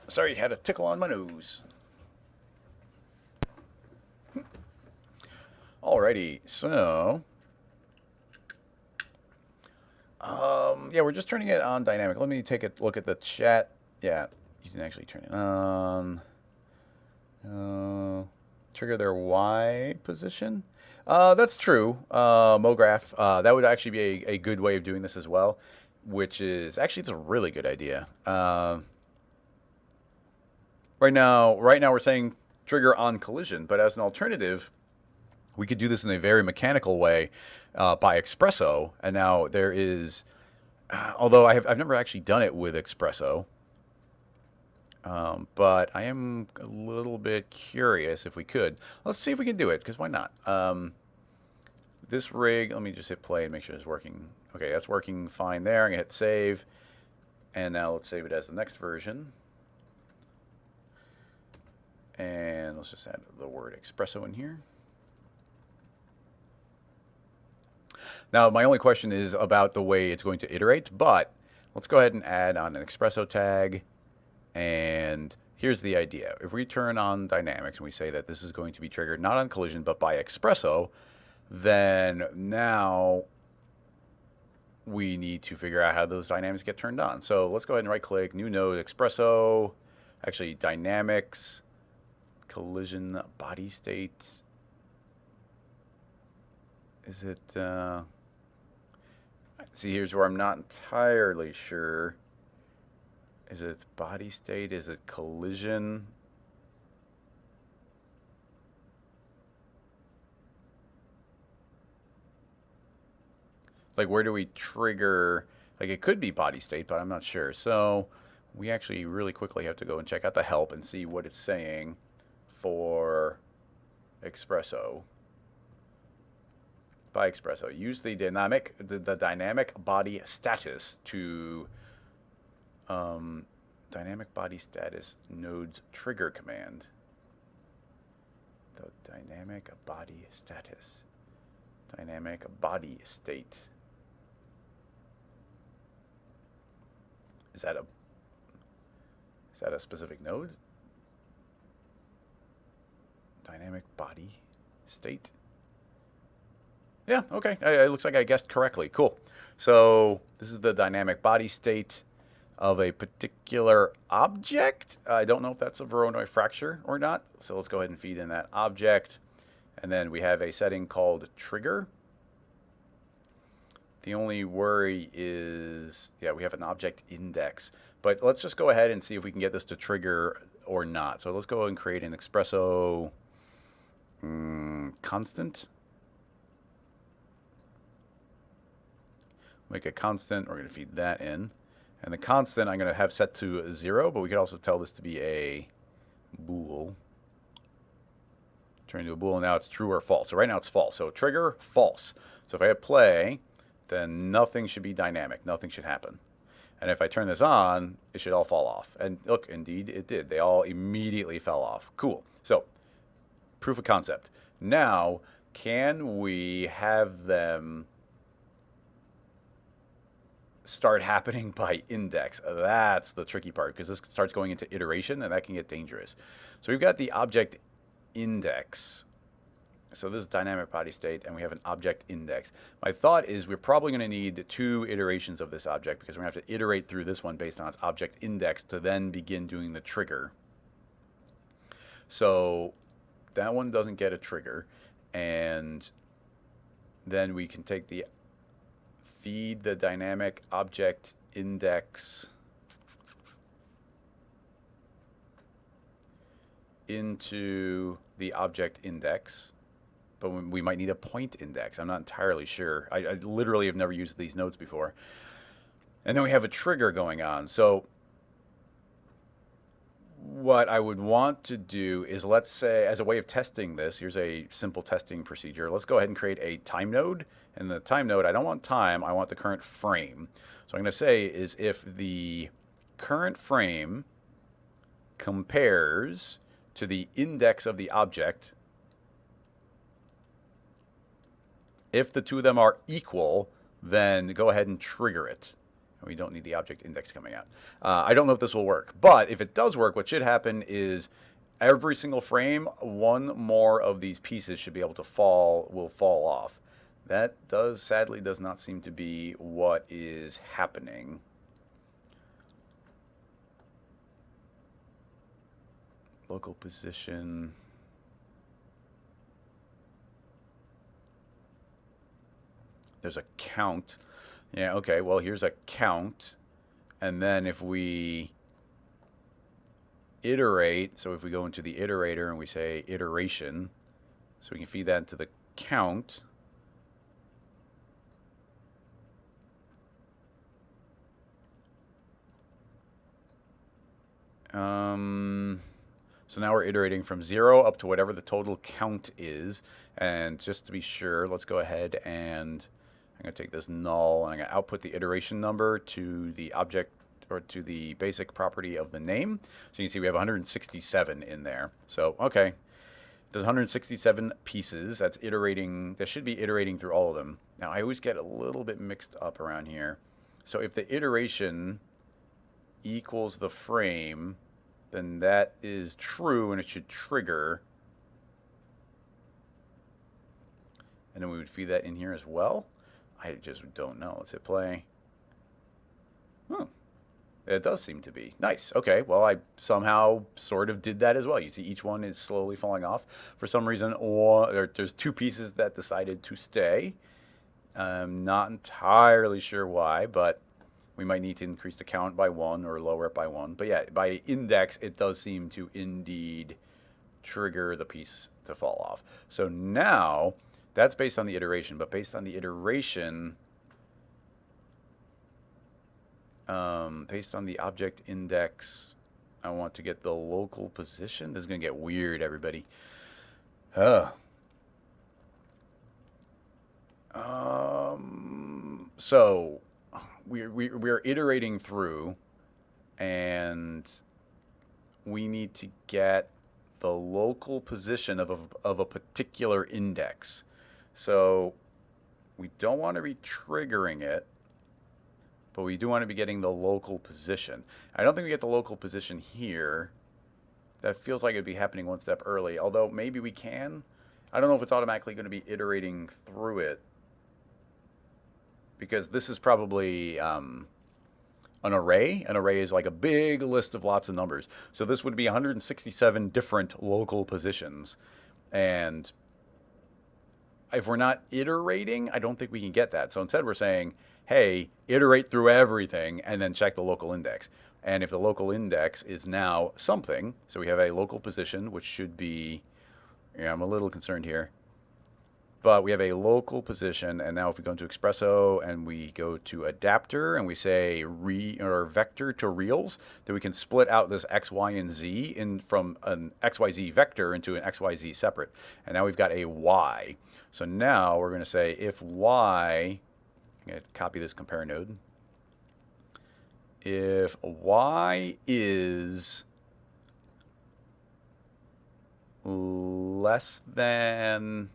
Sorry, had a tickle on my nose. Alrighty, so yeah, we're just turning it on dynamic. Let me take a look at the chat. Yeah, you can actually turn it on. Trigger their Y position. That's true. MoGraph. That would actually be a good way of doing this as well, which is actually it's a really good idea. Right now we're saying trigger on collision, but as an alternative, we could do this in a very mechanical way by xpresso. And now there is, although I've never actually done it with xpresso, but I am a little bit curious if we could. Let's see if we can do it, because why not? This rig, let me just hit play and make sure it's working. Okay, that's working fine there. I'm going to hit save. And now let's save it as the next version. And let's just add the word xpresso in here. Now, my only question is about the way it's going to iterate, but let's go ahead and add on an xpresso tag. And here's the idea. If we turn on dynamics and we say that this is going to be triggered not on collision, but by xpresso, then now we need to figure out how those dynamics get turned on. So let's go ahead and right-click, new node, xpresso, actually dynamics, collision body state. Is it, see, here's where I'm not entirely sure. Is it body state? Is it collision? Like, where do we trigger? Like, it could be body state, but I'm not sure. So we actually really quickly have to go and check out the help and see what it's saying for xpresso. By xpresso, use the dynamic body status to dynamic body status nodes trigger command. The dynamic body status, dynamic body state. Is that a specific node? Dynamic body state. Yeah, okay. It looks like I guessed correctly. Cool. So this is the dynamic body state of a particular object. I don't know if that's a Voronoi fracture or not. So let's go ahead and feed in that object. And then we have a setting called trigger. The only worry is, yeah, we have an object index. But let's just go ahead and see if we can get this to trigger or not. So let's go and create an xpresso constant. Make a constant. We're going to feed that in. And the constant I'm going to have set to 0, but we could also tell this to be a bool. Turn into a bool, and now it's true or false. So right now it's false. So trigger, false. So if I hit play, then nothing should be dynamic. Nothing should happen. And if I turn this on, it should all fall off. And look, indeed it did. They all immediately fell off. Cool. So proof of concept. Now, can we have them start happening by index. That's the tricky part, because this starts going into iteration, and that can get dangerous. So we've got the object index. So this is dynamic body state, and we have an object index. My thought is we're probably going to need 2 iterations of this object, because we're going to have to iterate through this one based on its object index to then begin doing the trigger. So that one doesn't get a trigger, and then we can take the feed the dynamic object index into the object index, but we might need a point index. I'm not entirely sure. I literally have never used these nodes before. And then we have a trigger going on. So what I would want to do is, let's say, as a way of testing this, here's a simple testing procedure. Let's go ahead and create a time node. And the time node, I don't want time, I want the current frame. So I'm going to say is if the current frame compares to the index of the object, if the 2 of them are equal, then go ahead and trigger it. We don't need the object index coming out. I don't know if this will work, but if it does work, what should happen is every single frame, 1 more of these pieces should be able to will fall off. That sadly does not seem to be what is happening. Local position. There's a count. Yeah, okay, well, here's a count. And then if we iterate, so if we go into the iterator and we say iteration, so we can feed that into the count. So now we're iterating from 0 up to whatever the total count is. And just to be sure, let's go ahead and I'm going to take this null and I'm going to output the iteration number to the object, or to the basic property of the name. So you can see we have 167 in there. So, okay, there's 167 pieces. That's iterating. That should be iterating through all of them. Now, I always get a little bit mixed up around here. So if the iteration equals the frame, then that is true and it should trigger. And then we would feed that in here as well. I just don't know. Let's hit play. It does seem to be. Nice. Okay, well, I somehow sort of did that as well. You see each one is slowly falling off. For some reason, there's 2 pieces that decided to stay. I'm not entirely sure why, but we might need to increase the count by 1 or lower it by 1. But yeah, by index, it does seem to indeed trigger the piece to fall off. So now, that's based on the iteration. But based on the iteration, based on the object index, I want to get the local position. This is going to get weird, everybody. So we're iterating through, and we need to get the local position of a particular index. So we don't want to be triggering it, but we do want to be getting the local position. I don't think we get the local position here. That feels like it'd be happening 1 step early, although maybe we can. I don't know if it's automatically going to be iterating through it, because this is probably an array. An array is like a big list of lots of numbers. So this would be 167 different local positions. And if we're not iterating, I don't think we can get that. So instead we're saying, hey, iterate through everything and then check the local index. And if the local index is now something, so we have a local position, which should be, yeah, I'm a little concerned here. But we have a local position, and now if we go into xpresso and we go to adapter and we say vector to reals, then we can split out this x, y, and z from an xyz vector into an xyz separate. And now we've got a y. So now we're going to say if y, I'm going to copy this compare node. If y is less than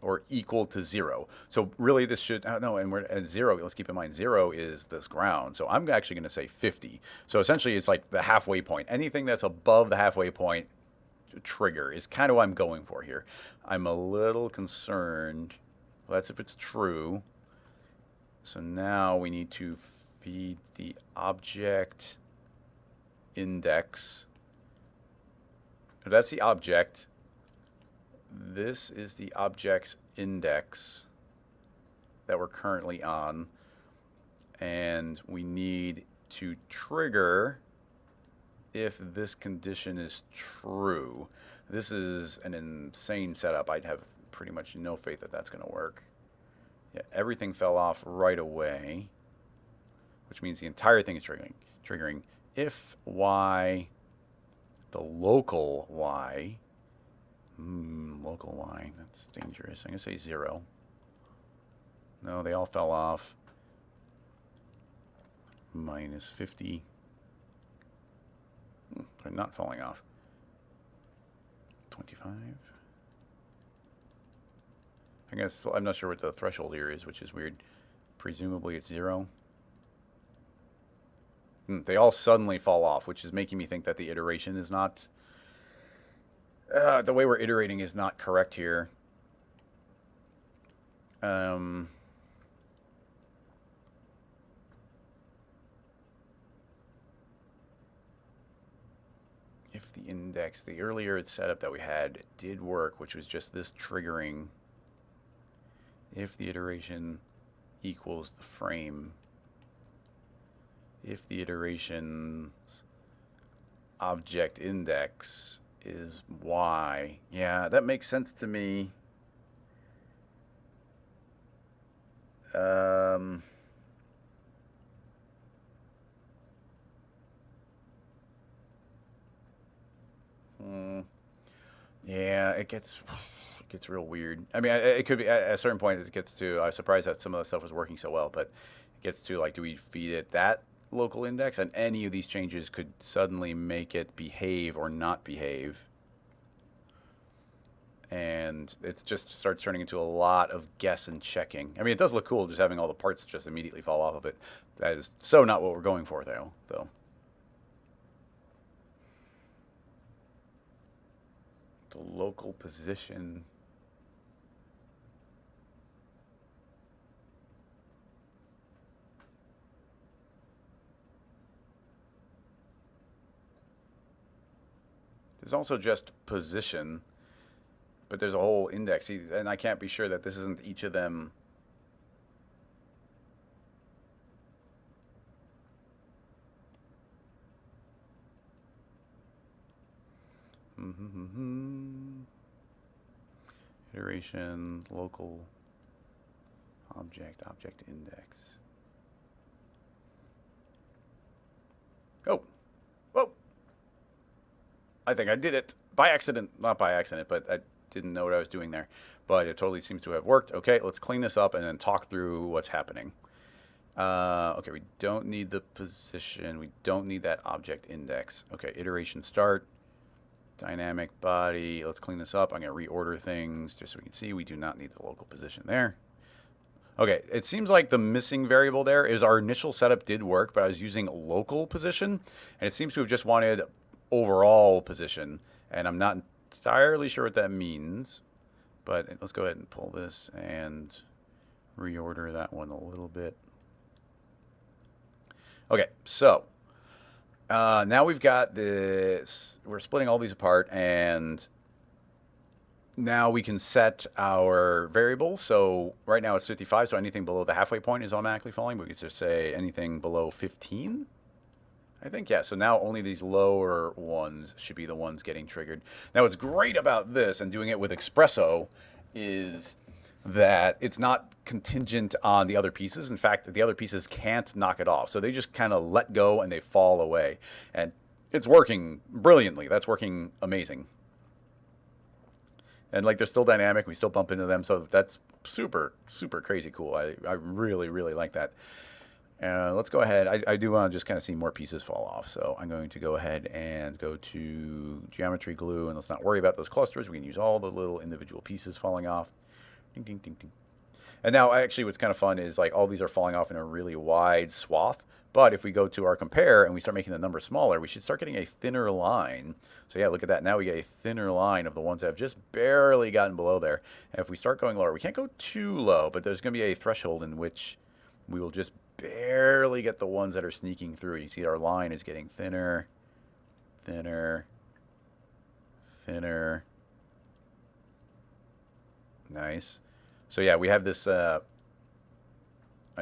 or equal to 0. So really this should, oh no, and we're at 0. Let's keep in mind 0 is this ground. So I'm actually going to say 50. So essentially it's like the halfway point. Anything that's above the halfway point trigger is kind of what I'm going for here. I'm a little concerned. Well, that's if it's true. So now we need to feed the object index. That's the object. This is the object's index that we're currently on. And we need to trigger if this condition is true. This is an insane setup. I'd have pretty much no faith that that's going to work. Yeah, everything fell off right away, which means the entire thing is triggering if y, the local y, local y, that's dangerous. I'm going to say 0. No, they all fell off. Minus 50. They're not falling off. 25. I guess I'm not sure what the threshold here is, which is weird. Presumably it's 0. They all suddenly fall off, which is making me think that the iteration is not... the way we're iterating is not correct here. If the index, the earlier setup that we had did work, which was just this triggering, if the iteration equals the frame, if the iteration's object index is y, yeah, that makes sense to me. Yeah, it gets real weird. I mean, it could be at a certain point. It gets to. I was surprised that some of the stuff was working so well, but it gets to like, do we feed it that local index? And any of these changes could suddenly make it behave or not behave, and it just starts turning into a lot of guess and checking. I mean, it does look cool just having all the parts just immediately fall off of it. That is so not what we're going for, though. The local position. There's also just position, but there's a whole index, and I can't be sure that this isn't each of them. Iteration, local, object index. Oh, whoa! I think I did it by accident. Not by accident, but I didn't know what I was doing there. But it totally seems to have worked. Okay, let's clean this up and then talk through what's happening. Okay, we don't need the position. We don't need that object index. Okay, iteration start. Dynamic body. Let's clean this up. I'm going to reorder things just so we can see we do not need the local position there. Okay, it seems like the missing variable there is our initial setup did work, but I was using local position, and it seems to have just wanted overall position, and I'm not entirely sure what that means, but let's go ahead and pull this and reorder that one a little bit. Okay, so now we've got this, we're splitting all these apart, and now we can set our variable. So right now it's 55, so anything below the halfway point is automatically falling, but we can just say anything below 15. I think, yeah, so now only these lower ones should be the ones getting triggered. Now what's great about this and doing it with xpresso is that it's not contingent on the other pieces. In fact, the other pieces can't knock it off. So they just kind of let go and they fall away. And it's working brilliantly. That's working amazing. And like they're still dynamic. We still bump into them. So that's super, super crazy cool. I really, really like that. Let's go ahead. I do want to just kind of see more pieces fall off. So I'm going to go ahead and go to geometry glue. And let's not worry about those clusters. We can use all the little individual pieces falling off. Ding, ding, ding, ding. And now, actually, what's kind of fun is like all these are falling off in a really wide swath. But if we go to our compare and we start making the number smaller, we should start getting a thinner line. So yeah, look at that. Now we get a thinner line of the ones that have just barely gotten below there. And if we start going lower, we can't go too low, but there's going to be a threshold in which we will just barely get the ones that are sneaking through. You see our line is getting thinner, thinner, thinner. Nice. So yeah, we have this, I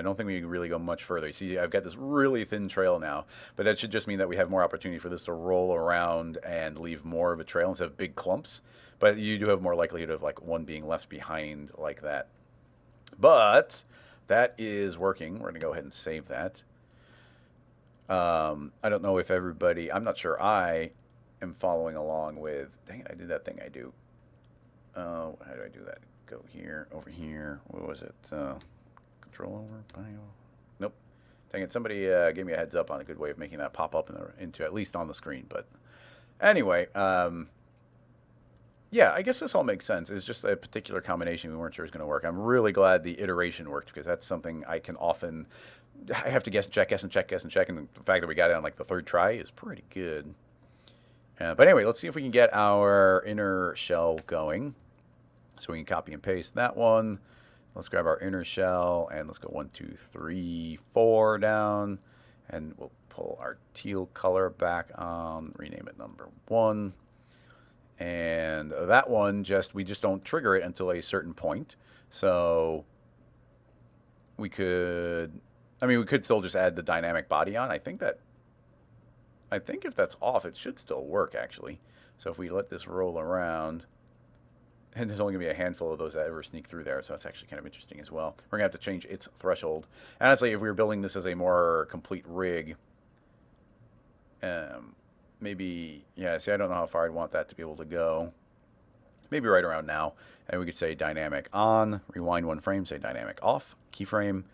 don't think we can really go much further. You see, I've got this really thin trail now, but that should just mean that we have more opportunity for this to roll around and leave more of a trail instead of big clumps. But you do have more likelihood of like one being left behind like that. But that is working. We're going to go ahead and save that. I don't know if everybody, I'm not sure I am following along with, dang it, I did that thing I do. How do I do that? Go here, over here. What was it? Control over, bio. Nope. Dang it, somebody gave me a heads up on a good way of making that pop up into at least on the screen. But anyway, yeah, I guess this all makes sense. It's just a particular combination we weren't sure was going to work. I'm really glad the iteration worked because that's something I can often, I have to guess and check, guess and check, guess and check. And the fact that we got it on like the third try is pretty good. But anyway, let's see if we can get our inner shell going. So we can copy and paste that one. Let's grab our inner shell and let's go 1, 2, 3, 4 down. And we'll pull our teal color back on, rename it number 1. And that one, we just don't trigger it until a certain point. So we could, we could still just add the dynamic body on. I think if that's off, it should still work actually. So if we let this roll around, and there's only going to be a handful of those that ever sneak through there, so that's actually kind of interesting as well. We're going to have to change its threshold. Honestly, if we were building this as a more complete rig, maybe, yeah, see, I don't know how far I'd want that to be able to go. Maybe right around now. And we could say dynamic on, rewind 1 frame, say dynamic off, keyframe.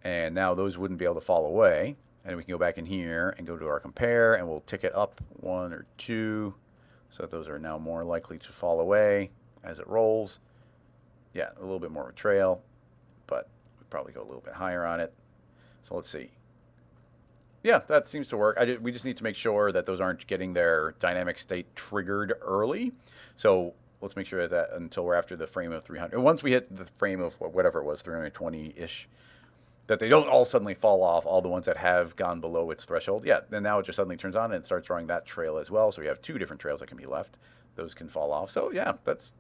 And now those wouldn't be able to fall away. And we can go back in here and go to our compare, and we'll tick it up 1 or 2. So those are now more likely to fall away as it rolls. Yeah, a little bit more of a trail, but we'd probably go a little bit higher on it. So let's see. Yeah, that seems to work. We just need to make sure that those aren't getting their dynamic state triggered early. So let's make sure that until we're after the frame of 300. Once we hit the frame of whatever it was, 320-ish, that they don't all suddenly fall off, all the ones that have gone below its threshold. Yeah, then now it just suddenly turns on and starts drawing that trail as well. So we have 2 different trails that can be left. Those can fall off. So yeah, that's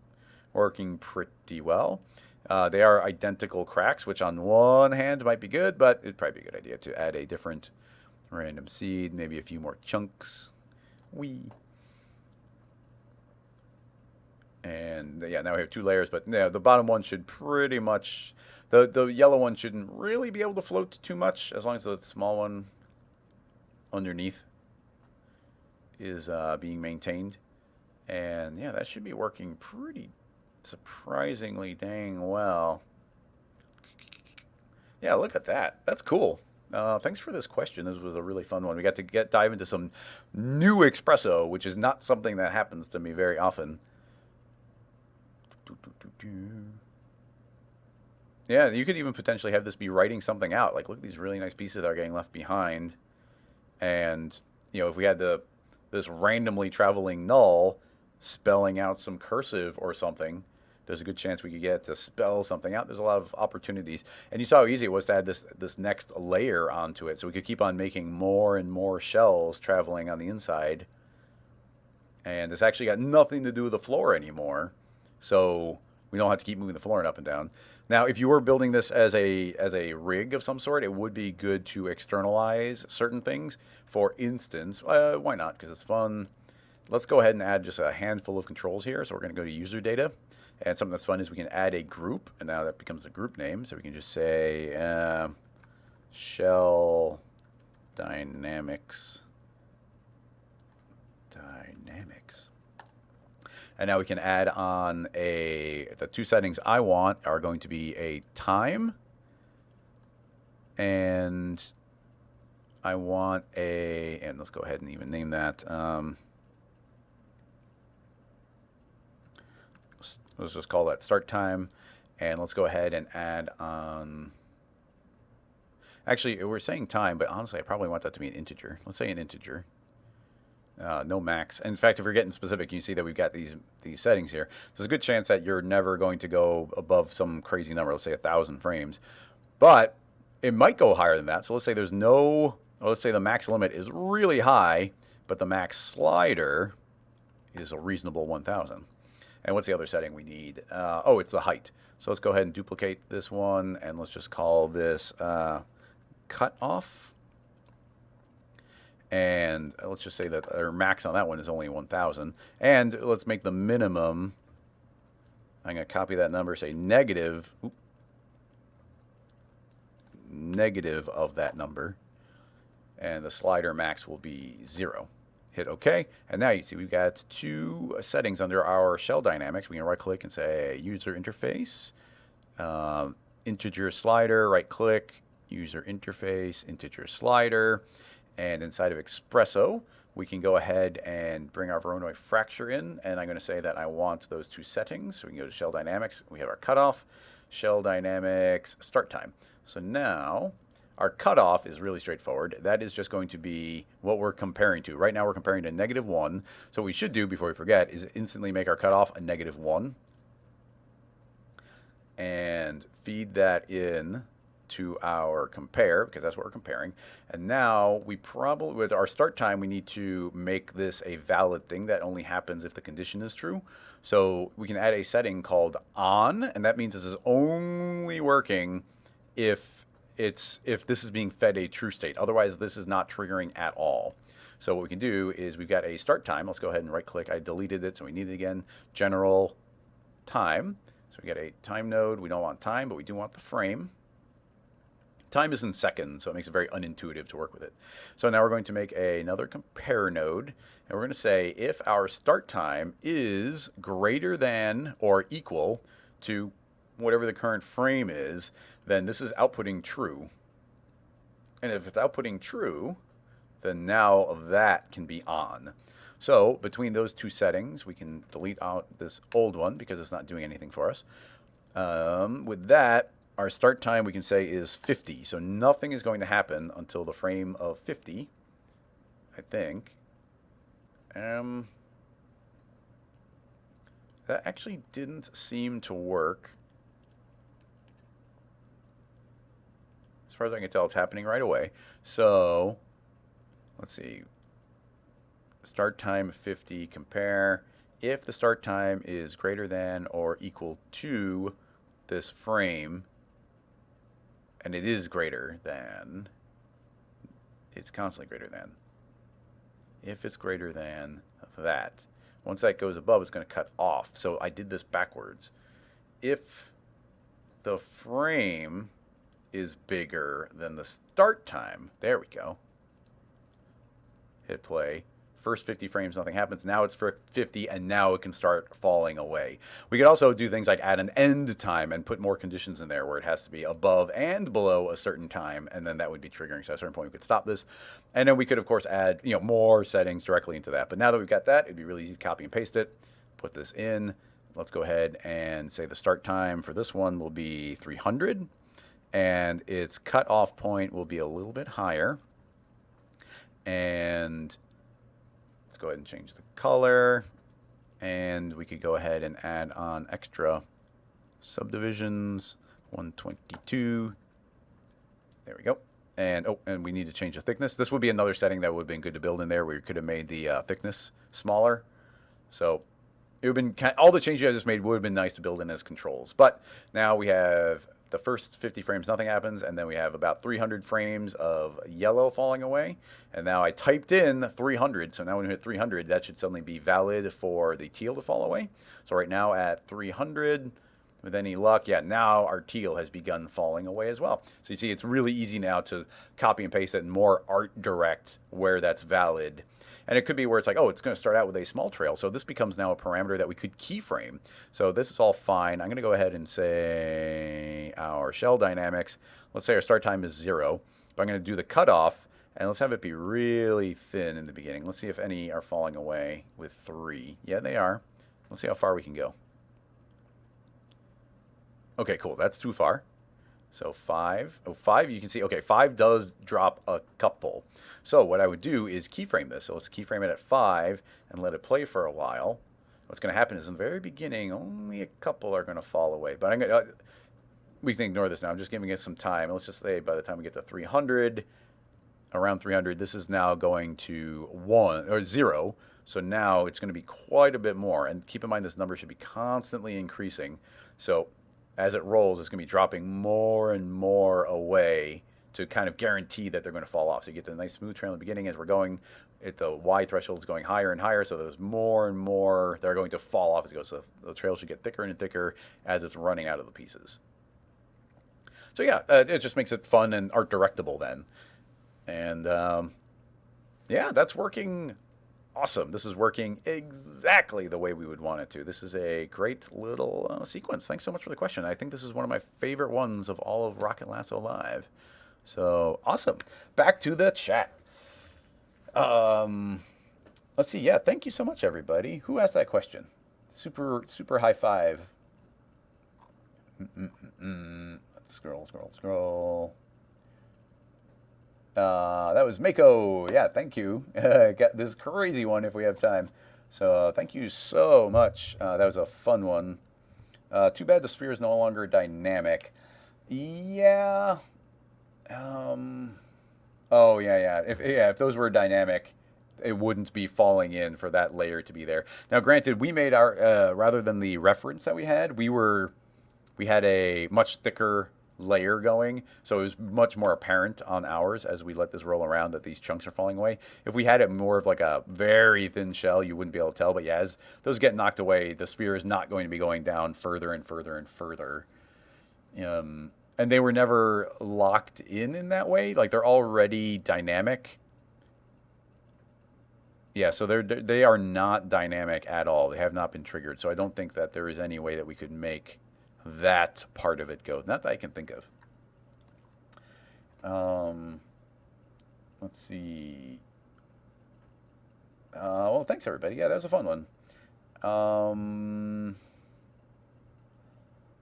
working pretty well. They are identical cracks, which on one hand might be good, but it'd probably be a good idea to add a different random seed, maybe a few more chunks. And yeah, now we have 2 layers, but yeah, the bottom one should pretty much... The yellow one shouldn't really be able to float too much, as long as the small one underneath is being maintained. And yeah, that should be working pretty surprisingly dang well. Yeah, look at that. That's cool. Thanks for this question. This was a really fun one. We got to dive into some new xpresso, which is not something that happens to me very often. Yeah, you could even potentially have this be writing something out. Like, look at these really nice pieces that are getting left behind. And, you know, if we had this randomly traveling null spelling out some cursive or something, there's a good chance we could get it to spell something out. There's a lot of opportunities. And you saw how easy it was to add this next layer onto it. So we could keep on making more and more shells traveling on the inside. And this actually got nothing to do with the floor anymore. So we don't have to keep moving the floor up and down. Now, if you were building this as a rig of some sort, it would be good to externalize certain things. For instance, why not? Because it's fun. Let's go ahead and add just a handful of controls here. So we're going to go to user data. And something that's fun is we can add a group. And now that becomes a group name. So we can just say shell dynamics. And now we can add on the 2 settings I want are going to be a time, and I want and let's go ahead and even name that, let's just call that start time. And let's go ahead and add on. Actually, we're saying time, but honestly, I probably want that to be an integer. Let's say an integer. No max. In fact, if you're getting specific, you see that we've got these settings here. There's a good chance that you're never going to go above some crazy number. Let's say 1,000 frames, but it might go higher than that. So let's say there's no. Let's say the max limit is really high, but the max slider is a reasonable 1,000. And what's the other setting we need? Oh, it's the height. So let's go ahead and duplicate this one, and let's just call this cut off. And let's just say that our max on that one is only 1,000. And let's make the minimum. I'm going to copy that number, say negative. Negative of that number. And the slider max will be 0. Hit OK. And now you see we've got two settings under our shell dynamics. We can right click and say user interface, integer slider, right click, user interface, integer slider. And inside of xpresso, we can go ahead and bring our Voronoi fracture in. And I'm going to say that I want those two settings. So we can go to shell dynamics. We have our cutoff, shell dynamics, start time. So now our cutoff is really straightforward. That is just going to be what we're comparing to. Right now we're comparing to -1. So what we should do before we forget is instantly make our cutoff a -1 and feed that in to our compare, because that's what we're comparing. And now we probably, with our start time, we need to make this a valid thing that only happens if the condition is true. So we can add a setting called on, and that means this is only working if this is being fed a true state. Otherwise, this is not triggering at all. So what we can do is we've got a start time. Let's go ahead and right click. I deleted it, so we need it again. General time. So we got a time node. We don't want time, but we do want the frame. Time is in seconds, so it makes it very unintuitive to work with it. So now we're going to make another compare node, and we're going to say if our start time is greater than or equal to whatever the current frame is, then this is outputting true. And if it's outputting true, then now that can be on. So between those two settings, we can delete out this old one because it's not doing anything for us. With that, our start time we can say is 50. So nothing is going to happen until the frame of 50, I think. That actually didn't seem to work. As far as I can tell, it's happening right away. So let's see. Start time 50, compare. If the start time is greater than or equal to this frame, and it is greater than, it's constantly greater than. If it's greater than that, once that goes above, it's going to cut off. So I did this backwards. If the frame is bigger than the start time, there we go. Hit play. First 50 frames, nothing happens. Now it's for 50, and now it can start falling away. We could also do things like add an end time and put more conditions in there where it has to be above and below a certain time, and then that would be triggering. So at a certain point, we could stop this. And then we could, of course, add more settings directly into that. But now that we've got that, it'd be really easy to copy and paste it, put this in. Let's go ahead and say the start time for this one will be 300, and its cutoff point will be a little bit higher. And let's go ahead and change the color, and we could go ahead and add on extra subdivisions, 122. There we go. And and we need to change the thickness. This would be another setting that would have been good to build in there, where you could have made the thickness smaller. So it would have been all the changes I just made would have been nice to build in as controls. But now we have the first 50 frames, nothing happens, and then we have about 300 frames of yellow falling away. And now I typed in 300, so now when we hit 300, that should suddenly be valid for the teal to fall away. So right now at 300, with any luck, yeah, now our teal has begun falling away as well. So you see, it's really easy now to copy and paste it and more art direct where that's valid. And it could be where it's like, oh, it's going to start out with a small trail. So this becomes now a parameter that we could keyframe. So this is all fine. I'm going to go ahead and say our shell dynamics. Let's say our start time is 0. But I'm going to do the cutoff. And let's have it be really thin in the beginning. Let's see if any are falling away with 3. Yeah, they are. Let's see how far we can go. Okay, cool. That's too far. So 5. Oh, 5, you can see, okay, 5 does drop a couple. So what I would do is keyframe this. So let's keyframe it at 5 and let it play for a while. What's going to happen is in the very beginning, only a couple are going to fall away. But I'm going to, we can ignore this now. I'm just giving it some time. Let's just say by the time we get to 300, around 300, this is now going to 1 or 0. So now it's going to be quite a bit more. And keep in mind, this number should be constantly increasing. So as it rolls, it's going to be dropping more and more away to kind of guarantee that they're going to fall off. So you get the nice smooth trail in the beginning as we're going. The Y threshold is going higher and higher, so there's more and more that are going to fall off as it goes. So the trail should get thicker and thicker as it's running out of the pieces. So yeah, it just makes it fun and art directable then. And yeah, that's working awesome. This is working exactly the way we would want it to. This is a great little sequence. Thanks so much for the question. I think this is one of my favorite ones of all of Rocket Lasso Live. So awesome. Back to the chat. Let's see. Yeah, thank you so much, everybody. Who asked that question? Super high five. Let's scroll. That was Mako. Yeah, thank you. Got this crazy one if we have time. So thank you so much. That was a fun one. Too bad the sphere is no longer dynamic. Yeah. Oh yeah. If those were dynamic, it wouldn't be falling in for that layer to be there. Now, granted, we made our rather than the reference that we had, we had a much thicker layer going, so it was much more apparent on ours as we let this roll around that these chunks are falling away. If we had it more of like a very thin shell, you wouldn't be able to tell. But yeah, as those get knocked away, the sphere is not going to be going down further and further and further. And they were never locked in that way. Like they're already dynamic. Yeah, so they are not dynamic at all. They have not been triggered. So I don't think that there is any way that we could make that part of it go. Not that I can think of. Let's see. Well, thanks everybody. Yeah, that was a fun one.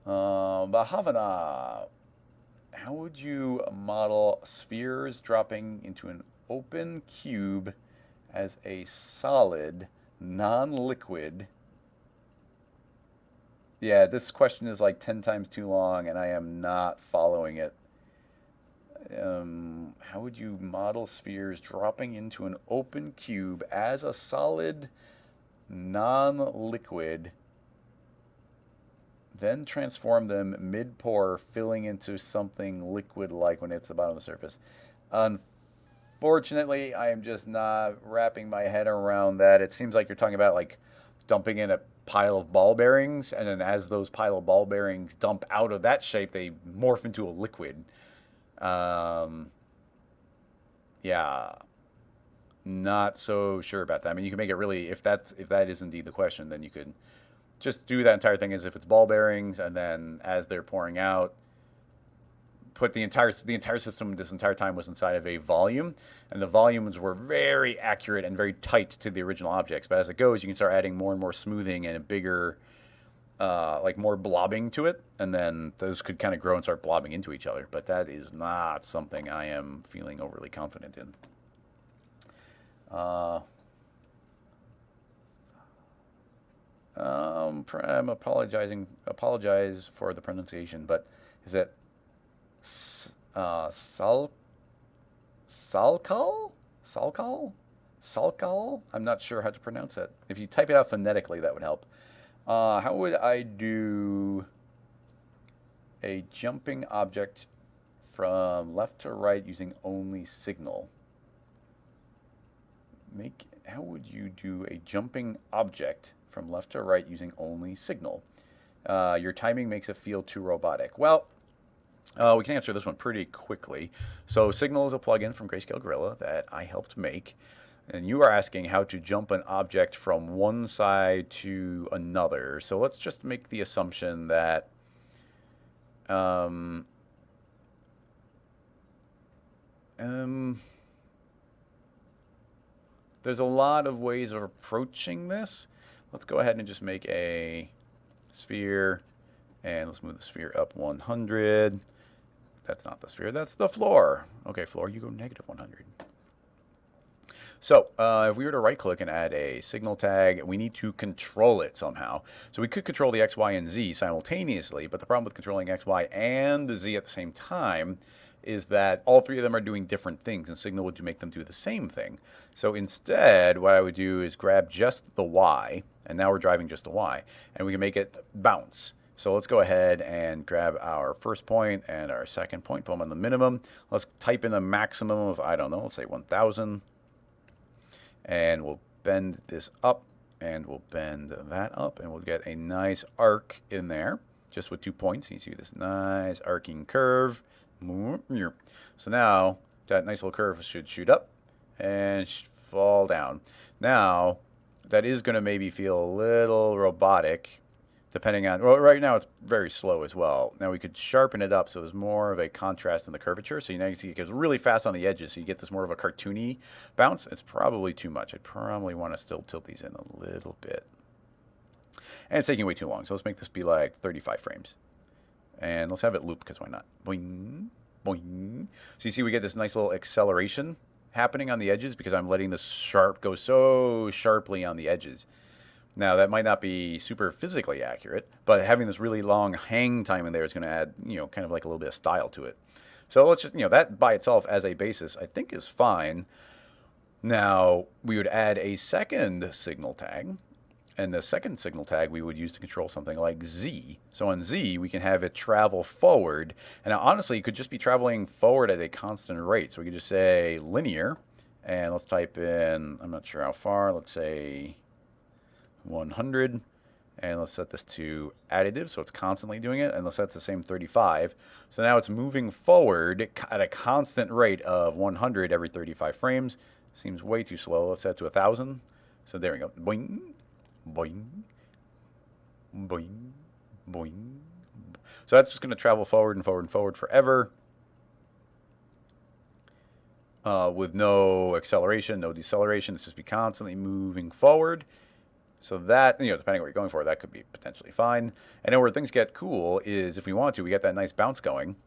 Bhavana, how would you model spheres dropping into an open cube as a solid, non-liquid? Yeah, this question is like 10 times too long, and I am not following it. How would you model spheres dropping into an open cube as a solid, non-liquid, then transform them mid-pour, filling into something liquid-like when it hits the bottom of the surface? Unfortunately, I am just not wrapping my head around that. It seems like you're talking about like dumping in a pile of ball bearings, and then as those pile of ball bearings dump out of that shape, they morph into a liquid. Yeah, not so sure about that. I mean, you can make it really, if that is indeed the question, then you could just do that entire thing as if it's ball bearings, and then as they're pouring out, put the entire system this entire time was inside of a volume, and the volumes were very accurate and very tight to the original objects. But as it goes, you can start adding more and more smoothing and a bigger, like more blobbing to it, and then those could kind of grow and start blobbing into each other. But that is not something I am feeling overly confident in. I'm apologize for the pronunciation, but is it Salkal? I'm not sure how to pronounce it. If you type it out phonetically, that would help. How would I do a jumping object from left to right using only signal? How would you do a jumping object from left to right using only signal? Your timing makes it feel too robotic. Well, we can answer this one pretty quickly. So Signal is a plugin from Grayscale Gorilla that I helped make. And you are asking how to jump an object from one side to another. So let's just make the assumption that there's a lot of ways of approaching this. Let's go ahead and just make a sphere And let's move the sphere up 100. That's not the sphere, that's the floor. Okay, floor, you go negative 100. So if we were to right click and add a signal tag, we need to control it somehow. So we could control the X, Y, and Z simultaneously, but the problem with controlling X, Y, and the Z at the same time is that all three of them are doing different things, and signal would make them do the same thing. So instead, what I would do is grab just the Y, and now we're driving just the Y, and we can make it bounce. So let's go ahead and grab our first point and our second point, put them on the minimum. Let's type in a maximum of, I don't know, let's say 1,000. And we'll bend this up, and we'll bend that up, and we'll get a nice arc in there, just with 2 points. You see this nice arcing curve. So now that nice little curve should shoot up and fall down. Now that is going to maybe feel a little robotic, depending on, well, right now it's very slow as well. Now we could sharpen it up so there's more of a contrast in the curvature. So now you can see it goes really fast on the edges, so you get this more of a cartoony bounce. It's probably too much. I'd probably want to still tilt these in a little bit. And it's taking way too long, so let's make this be like 35 frames. And let's have it loop, because why not? Boing, boing. So you see we get this nice little acceleration happening on the edges because I'm letting the sharp go so sharply on the edges. Now, that might not be super physically accurate, but having this really long hang time in there is going to add, kind of like a little bit of style to it. So let's just, that by itself as a basis, I think is fine. Now, we would add a second signal tag, and the second signal tag we would use to control something like Z. So on Z, we can have it travel forward, and now, honestly, it could just be traveling forward at a constant rate. So we could just say linear, and let's type in, I'm not sure how far, let's say 100, and let's set this to additive, so it's constantly doing it, and let's set the same 35. So now it's moving forward at a constant rate of 100 every 35 frames. Seems way too slow. Let's set it to 1,000. So there we go. Boing, boing, boing, boing. So that's just going to travel forward and forward and forward forever, with no acceleration, no deceleration. It's just be constantly moving forward. So that, depending on what you're going for, that could be potentially fine. And then where things get cool is if we want to, we get that nice bounce going.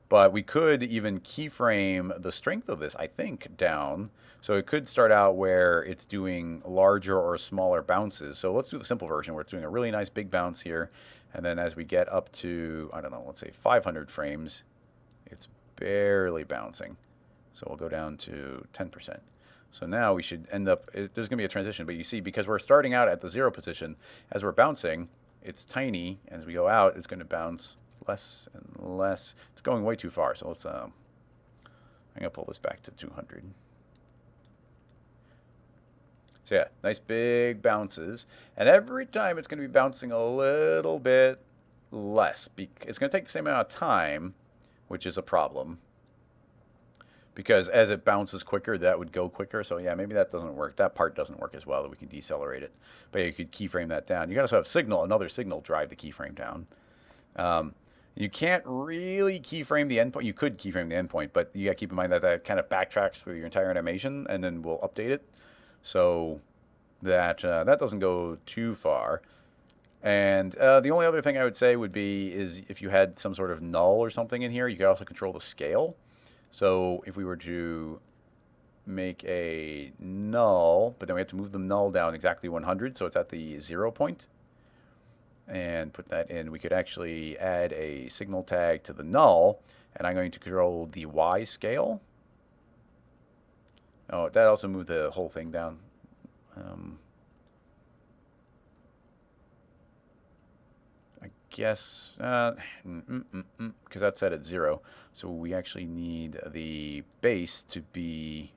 But we could even keyframe the strength of this, I think, down. So it could start out where it's doing larger or smaller bounces. So let's do the simple version where it's doing a really nice big bounce here. And then as we get up to, I don't know, let's say 500 frames, it's barely bouncing. So we'll go down to 10%. So now we should end up, there's going to be a transition, but you see, because we're starting out at the 0 position, as we're bouncing, it's tiny. As we go out, it's going to bounce less and less. It's going way too far, so let's, I'm going to pull this back to 200. So yeah, nice big bounces. And every time it's going to be bouncing a little bit less. It's going to take the same amount of time, which is a problem. Because as it bounces quicker, that would go quicker. So yeah, maybe that doesn't work. That part doesn't work as well, that we can decelerate it. But yeah, you could keyframe that down. You got to have another signal drive the keyframe down. You can't really keyframe the endpoint. You could keyframe the endpoint, but you got to keep in mind that that kind of backtracks through your entire animation, and then we'll update it. So that that doesn't go too far. And the only other thing I would say would be is if you had some sort of null or something in here, you could also control the scale. So if we were to make a null, but then we have to move the null down exactly 100, so it's at the 0 point, and put that in, we could actually add a signal tag to the null, and I'm going to control the Y scale. Oh, that also moved the whole thing down. I guess, because that's set at 0. So we actually need the base to be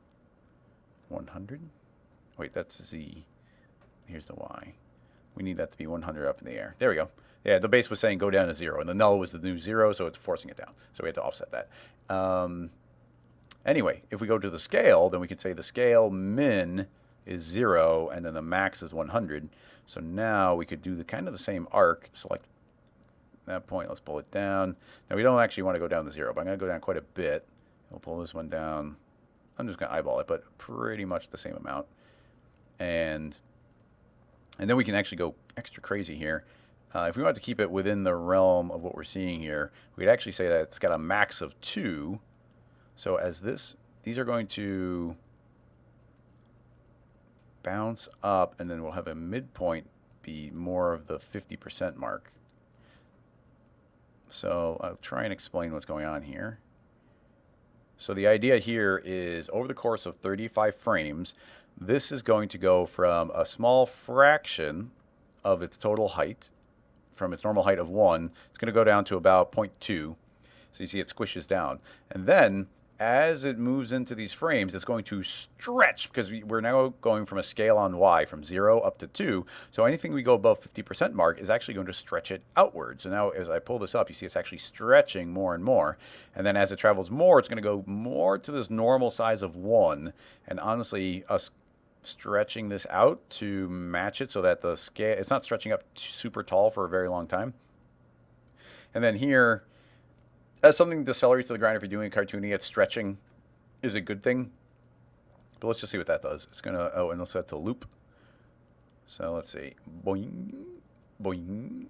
100. Wait, that's Z. Here's the Y. We need that to be 100 up in the air. There we go. Yeah, the base was saying go down to 0, and the null was the new 0, so it's forcing it down. So we had to offset that. Anyway, if we go to the scale, then we could say the scale min is 0, and then the max is 100. So now we could do the kind of the same arc. Select that point. Let's pull it down. Now we don't actually want to go down to 0, but I'm going to go down quite a bit. We'll pull this one down. I'm just going to eyeball it, but pretty much the same amount. And then we can actually go extra crazy here If we wanted to keep it within the realm of what we're seeing here, we'd actually say that it's got a max of 2. So as these are going to bounce up, and then we'll have a midpoint be more of the 50% mark. So I'll try and explain what's going on here. So the idea here is over the course of 35 frames, this is going to go from a small fraction of its total height, from its normal height of 1, it's going to go down to about 0.2. So you see it squishes down. And then as it moves into these frames, it's going to stretch, because we're now going from a scale on Y from 0 up to 2. So anything we go above 50% mark is actually going to stretch it outward. So now as I pull this up, you see it's actually stretching more and more. And then as it travels more, it's going to go more to this normal size of 1. And honestly, us stretching this out to match it so that the scale, it's not stretching up super tall for a very long time. And then here, as something decelerates to the ground, if you're doing cartooning, it's stretching is a good thing. But let's just see what that does. It's going to, and let's set to loop. So let's see. Boing, boing.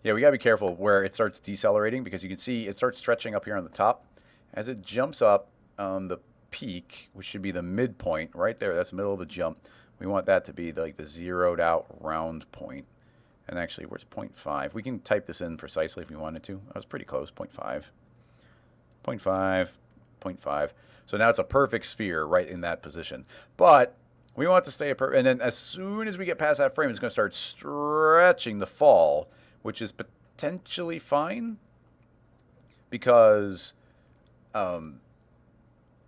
Yeah, we got to be careful where it starts decelerating, because you can see it starts stretching up here on the top. As it jumps up on the peak, which should be the midpoint right there, that's the middle of the jump, we want that to be like the zeroed out round point. And actually, where's 0.5? We can type this in precisely if we wanted to. I was pretty close, 0.5. 0.5, 0.5. So now it's a perfect sphere right in that position. But we want it to stay and then as soon as we get past that frame, it's going to start stretching the fall, which is potentially fine, because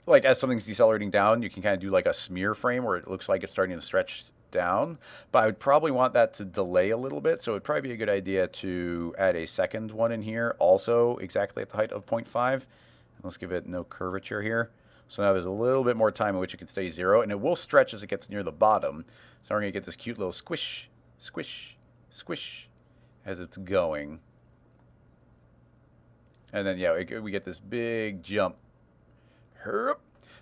like as something's decelerating down, you can kind of do like a smear frame where it looks like it's starting to stretch down. But I would probably want that to delay a little bit, so it'd probably be a good idea to add a second one in here, also exactly at the height of 0.5. And let's give it no curvature here. So now there's a little bit more time in which it can stay 0, and it will stretch as it gets near the bottom. So we're going to get this cute little squish, squish, squish as it's going. And then, yeah, we get this big jump. Herp.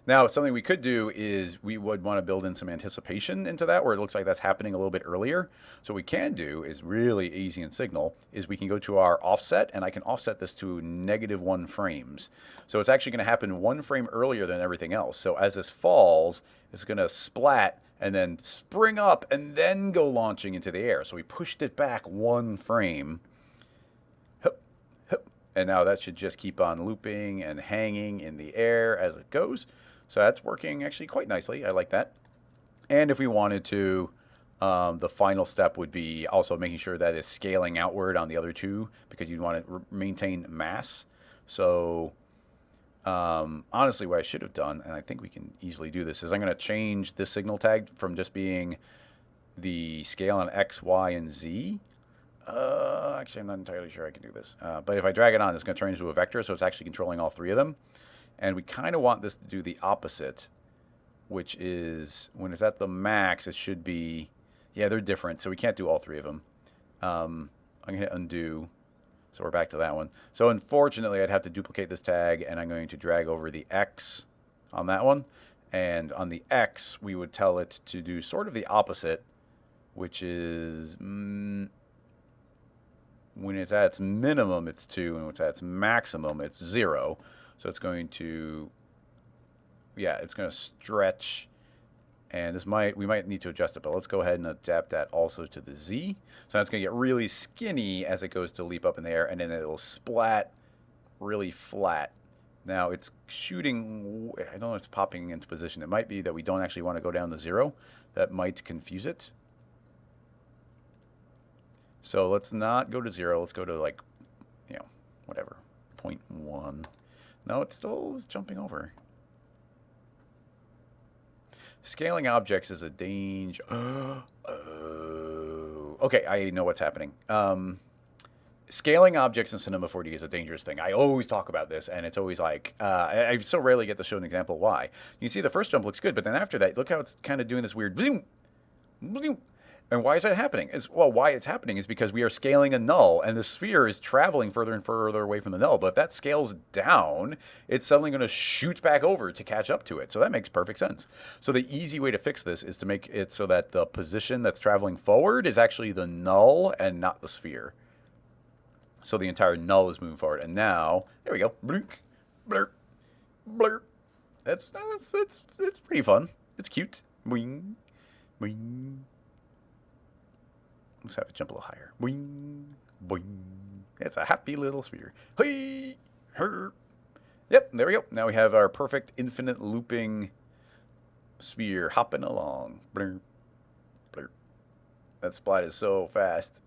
Now, something we could do is we would want to build in some anticipation into that, where it looks like that's happening a little bit earlier. So what we can do is really easy in Signal, is we can go to our offset, and I can offset this to -1 frames. So it's actually going to happen 1 frame earlier than everything else. So as this falls, it's going to splat and then spring up and then go launching into the air. So we pushed it back 1 frame. Hup, hup. And now that should just keep on looping and hanging in the air as it goes. So that's working actually quite nicely. I like that. And if we wanted to, the final step would be also making sure that it's scaling outward on the other 2, because you'd want to maintain mass. So honestly, what I should have done, and I think we can easily do this, is I'm going to change this signal tag from just being the scale on X, Y, and Z. Actually, I'm not entirely sure I can do this. But if I drag it on, it's going to turn into a vector, so it's actually controlling all 3 of them. And we kind of want this to do the opposite, which is when it's at the max, it should be, yeah, they're different. So we can't do all 3 of them. I'm going to hit undo. So we're back to that one. So unfortunately, I'd have to duplicate this tag, and I'm going to drag over the X on that one. And on the X, we would tell it to do sort of the opposite, which is when it's at its minimum, it's 2, and when it's at its maximum, it's 0. So it's going to, yeah, it's going to stretch, and we might need to adjust it, but let's go ahead and adapt that also to the Z. So that's going to get really skinny as it goes to leap up in the air, and then it'll splat really flat. Now it's shooting, I don't know if it's popping into position. It might be that we don't actually want to go down to 0. That might confuse it. So let's not go to 0. Let's go to like, whatever, 0.1. No, it still is jumping over. Scaling objects is a danger. Oh, okay, I know what's happening. Scaling objects in Cinema 4D is a dangerous thing. I always talk about this, and it's always like, I so rarely get to show an example why. You see the first jump looks good, but then after that, look how it's kind of doing this weird zoom, zoom. And why is that happening? Well, why it's happening is because we are scaling a null, and the sphere is traveling further and further away from the null. But if that scales down, it's suddenly going to shoot back over to catch up to it. So that makes perfect sense. So the easy way to fix this is to make it so that the position that's traveling forward is actually the null and not the sphere. So the entire null is moving forward. And now, there we go. Blink, blurp, blurp. It's pretty fun. It's cute. Boing, boing. Let's have it jump a little higher. Boing, boing. It's a happy little sphere. Hey, her. Yep, there we go. Now we have our perfect infinite looping sphere hopping along. Blurp, blurp. That splat is so fast.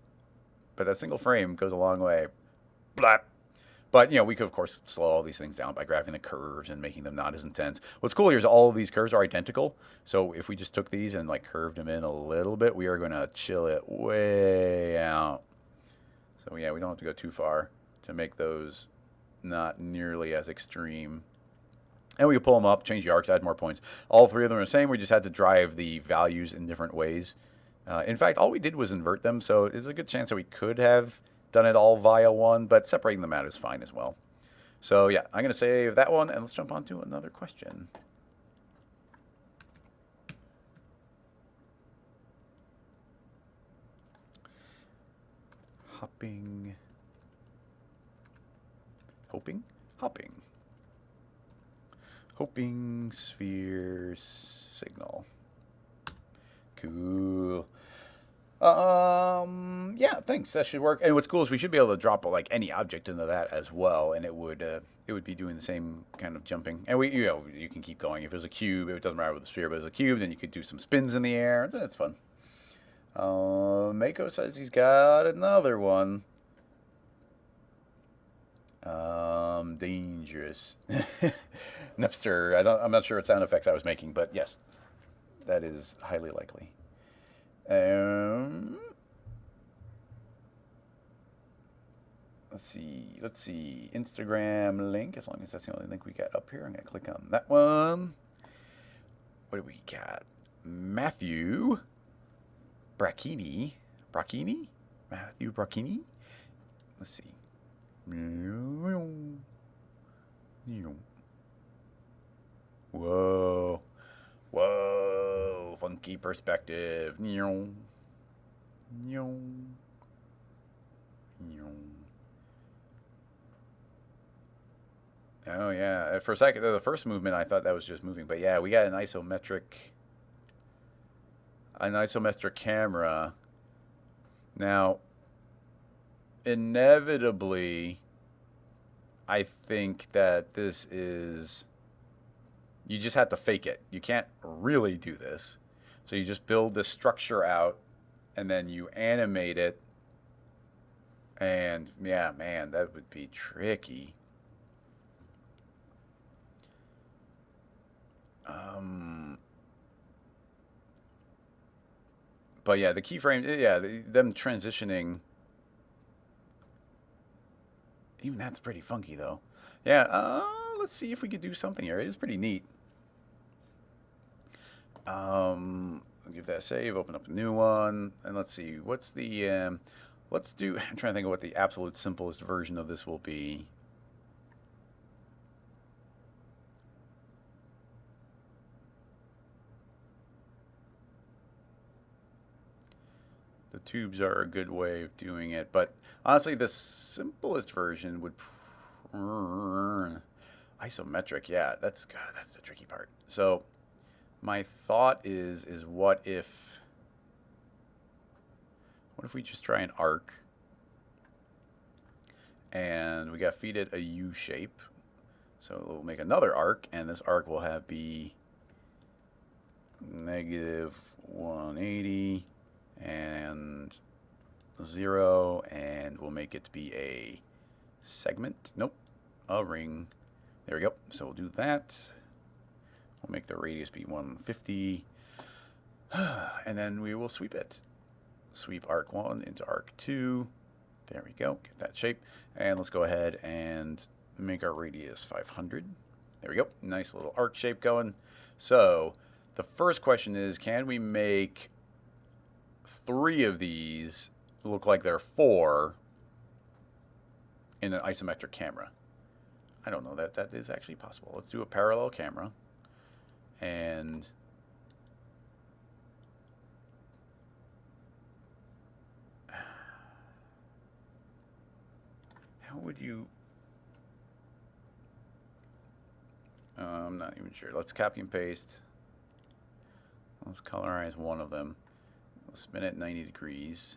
But that single frame goes a long way. Blap. But, you know, we could, of course, slow all these things down by graphing the curves and making them not as intense. What's cool here is all of these curves are identical. So if we just took these and, like, curved them in a little bit, we are going to chill it way out. So, yeah, we don't have to go too far to make those not nearly as extreme. And we can pull them up, change the arcs, add more points. All three of them are the same. We just had to drive the values in different ways. In fact, all we did was invert them, so there's a good chance that we could have done it all via one, but separating them out is fine as well. So yeah, I'm going to save that one, and let's jump on to another question. Hopping. Hoping? Hopping. Hoping sphere signal. Cool. Yeah, thanks. That should work. And what's cool is we should be able to drop like any object into that as well, and it would be doing the same kind of jumping. And you can keep going. If there's a cube, it doesn't matter with the sphere, but there's a cube, then you could do some spins in the air. That's fun. Mako says he's got another one. Dangerous. Nepster. I'm not sure what sound effects I was making, but yes, that is highly likely. Let's see. Instagram link, as long as that's the only link we got up here. I'm going to click on that one. What do we got? Matthew Bracchini. Matthew Bracchini? Let's see. Whoa. Whoa. Funky perspective. Oh, yeah. For a second, the first movement, I thought that was just moving. But yeah, we got an isometric camera. Now, inevitably, I think that this is... You just have to fake it. You can't really do this. So you just build the structure out, and then you animate it. And, yeah, man, that would be tricky. But yeah, the keyframe, yeah, them transitioning, even that's pretty funky though. Yeah, let's see if we could do something here. It is pretty neat. I'll give that a save, open up a new one, and let's see, what's the, I'm trying to think of what the absolute simplest version of this will be. The tubes are a good way of doing it, but honestly, the simplest version would isometric. Yeah, that's the tricky part. So my thought is what if we just try an arc, and we got feed it a U shape. So we'll make another arc, and this arc will have be -180 and 0, and we'll make it to be a segment. Nope, a ring. There we go. So we'll do that. We'll make the radius be 150, and then we will sweep it. Sweep arc 1 into arc 2. There we go. Get that shape, and let's go ahead and make our radius 500. There we go. Nice little arc shape going. So the first question is, can we make 3 of these look like they're 4 in an isometric camera. I don't know, that is actually possible. Let's do a parallel camera. And how would you... I'm not even sure. Let's copy and paste. Let's colorize one of them. Let's spin it 90 degrees.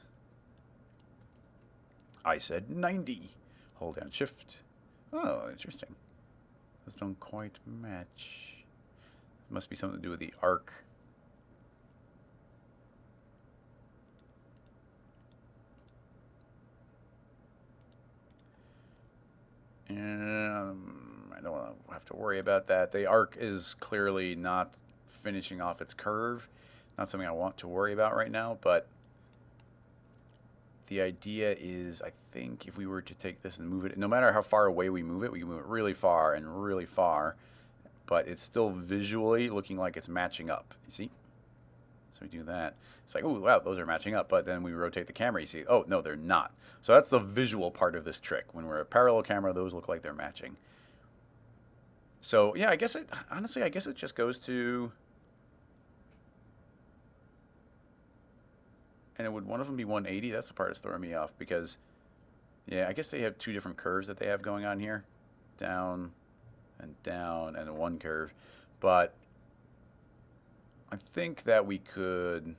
I said 90. Hold down shift. Oh, interesting. Those don't quite match. It must be something to do with the arc. I don't have to worry about that. The arc is clearly not finishing off its curve. Not something I want to worry about right now, but the idea is, I think if we were to take this and move it, no matter how far away we move it, we can move it really far and really far, but it's still visually looking like it's matching up. You see? So we do that. It's like, oh, wow, those are matching up. But then we rotate the camera, you see, oh, no, they're not. So that's the visual part of this trick. When we're a parallel camera, those look like they're matching. So, yeah, I guess it, honestly, I guess it just goes to... And would one of them be 180? That's the part that's throwing me off because, yeah, I guess they have 2 different curves that they have going on here. Down, and one curve. But I think that we could...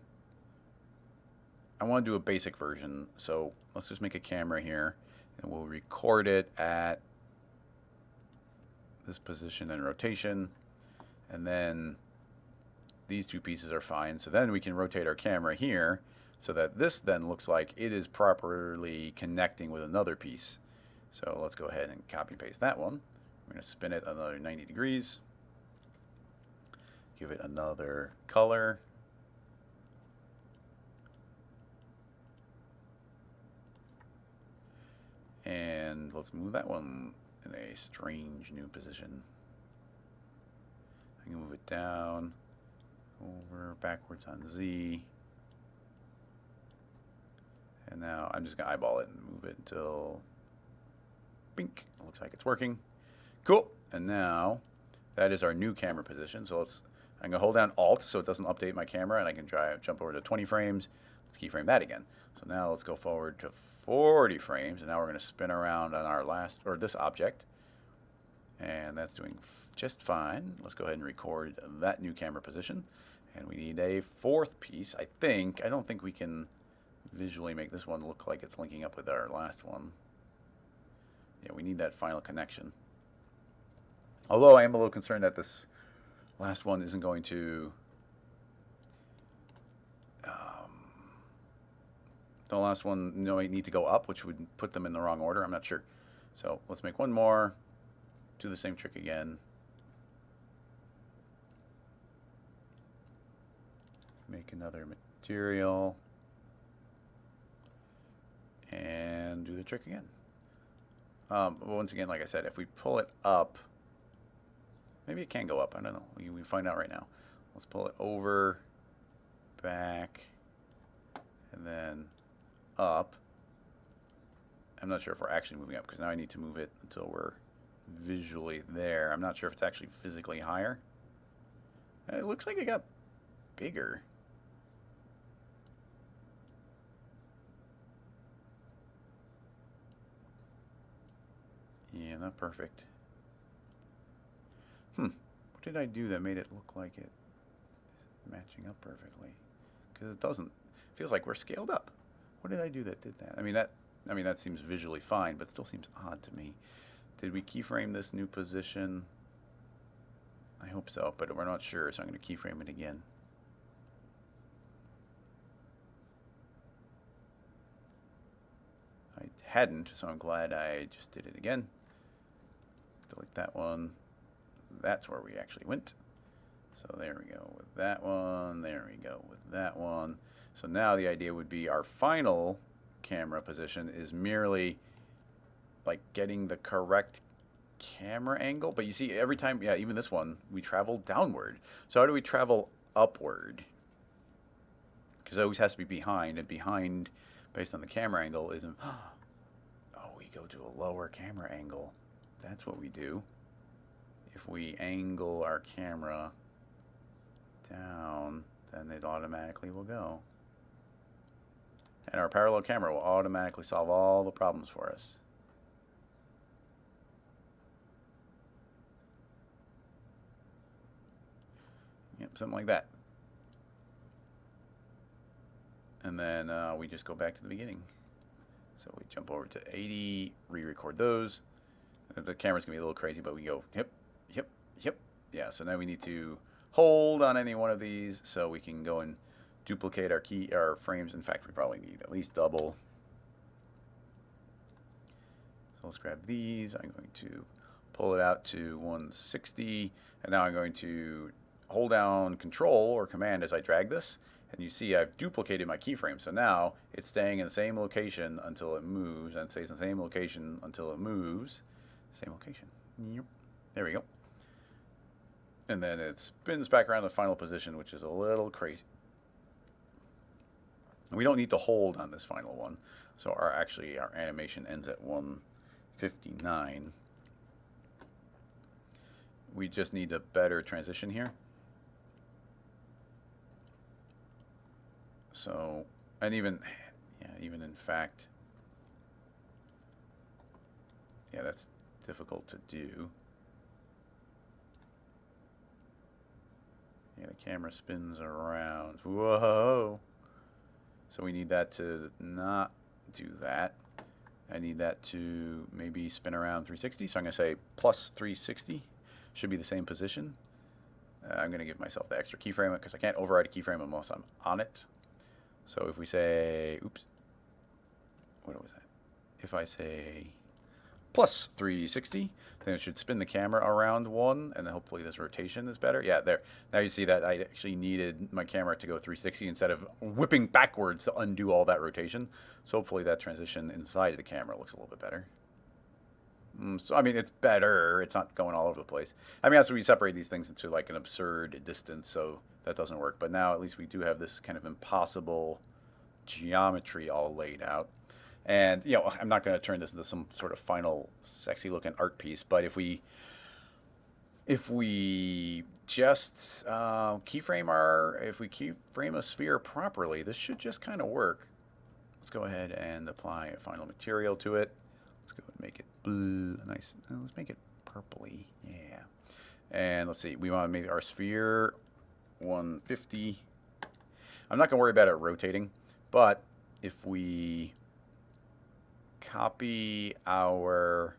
I want to do a basic version, so let's just make a camera here, and we'll record it at this position and rotation, and then these 2 pieces are fine. So then we can rotate our camera here, so that this then looks like it is properly connecting with another piece. So let's go ahead and copy paste that one. We're going to spin it another 90 degrees. Give it another color. And let's move that one in a strange new position. I can move it down, over, backwards on Z. And now I'm just going to eyeball it and move it until, bink, it looks like it's working. Cool. And now that is our new camera position. So I'm going to hold down Alt so it doesn't update my camera, and I can jump over to 20 frames. Let's keyframe that again. So now let's go forward to 40 frames, and now we're going to spin around on our this object. And that's doing just fine. Let's go ahead and record that new camera position. And we need a 4th piece, I think. I don't think we can visually make this one look like it's linking up with our last one. Yeah, we need that final connection. Although I am a little concerned that this last one isn't going to... the last one might need to go up, which would put them in the wrong order. I'm not sure. So let's make one more. Do the same trick again. Make another material. And do the trick again. Once again, like I said, if we pull it up, maybe it can go up. I don't know. We find out right now. Let's pull it over, back, and then up. I'm not sure if we're actually moving up because now I need to move it until we're visually there. I'm not sure if it's actually physically higher. It looks like it got bigger. Yeah, not perfect. What did I do that made it look like it is matching up perfectly? Because it doesn't. It feels like we're scaled up. What did I do that did that? I mean that seems visually fine, but still seems odd to me. Did we keyframe this new position? I hope so, but we're not sure, so I'm going to keyframe it again. I hadn't, so I'm glad I just did it again. Delete that one. That's where we actually went. So there we go with that one. There we go with that one. So now the idea would be our final camera position is merely like getting the correct camera angle. But you see, every time, yeah, even this one, we travel downward. So how do we travel upward? because it always has to be behind, and behind, based on the camera angle, isn't. Oh, we go to a lower camera angle. That's what we do. If we angle our camera down, then it automatically will go. And our parallel camera will automatically solve all the problems for us. Yep, something like that. And then we just go back to the beginning. So we jump over to 80, re-record those. The camera's going to be a little crazy, but we go, yep, yep, yep. Yeah, so now we need to hold on any one of these so we can go and duplicate our frames. In fact, we probably need at least double. So let's grab these. I'm going to pull it out to 160, and now I'm going to hold down Control or Command as I drag this, and you see I've duplicated my keyframe. So now it's staying in the same location until it moves, and it stays in the same location until it moves. Same location. Yep. There we go. And then it spins back around the final position, which is a little crazy. We don't need to hold on this final one, so our animation ends at 159. We just need a better transition here. So, and even in fact, yeah, that's difficult to do. Yeah, the camera spins around. Whoa! So we need that to not do that. I need that to maybe spin around 360. So I'm going to say plus 360. Should be the same position. I'm going to give myself the extra keyframe because I can't override a keyframe unless I'm on it. So if we say, oops, what was that? If I say plus 360, then it should spin the camera around one, and then hopefully this rotation is better. Yeah, there. Now you see that I actually needed my camera to go 360 instead of whipping backwards to undo all that rotation. So hopefully that transition inside of the camera looks a little bit better. So, I mean, it's better. It's not going all over the place. I mean, as we separate these things into like an absurd distance, so that doesn't work. But now at least we do have this kind of impossible geometry all laid out. And, you know, I'm not going to turn this into some sort of final sexy looking art piece, but if we just keyframe a sphere properly, this should just kind of work. Let's go ahead and apply a final material to it. Let's go and make it blue, nice. Let's make it purpley, yeah. And let's see, we want to make our sphere 150. I'm not going to worry about it rotating, but if we copy our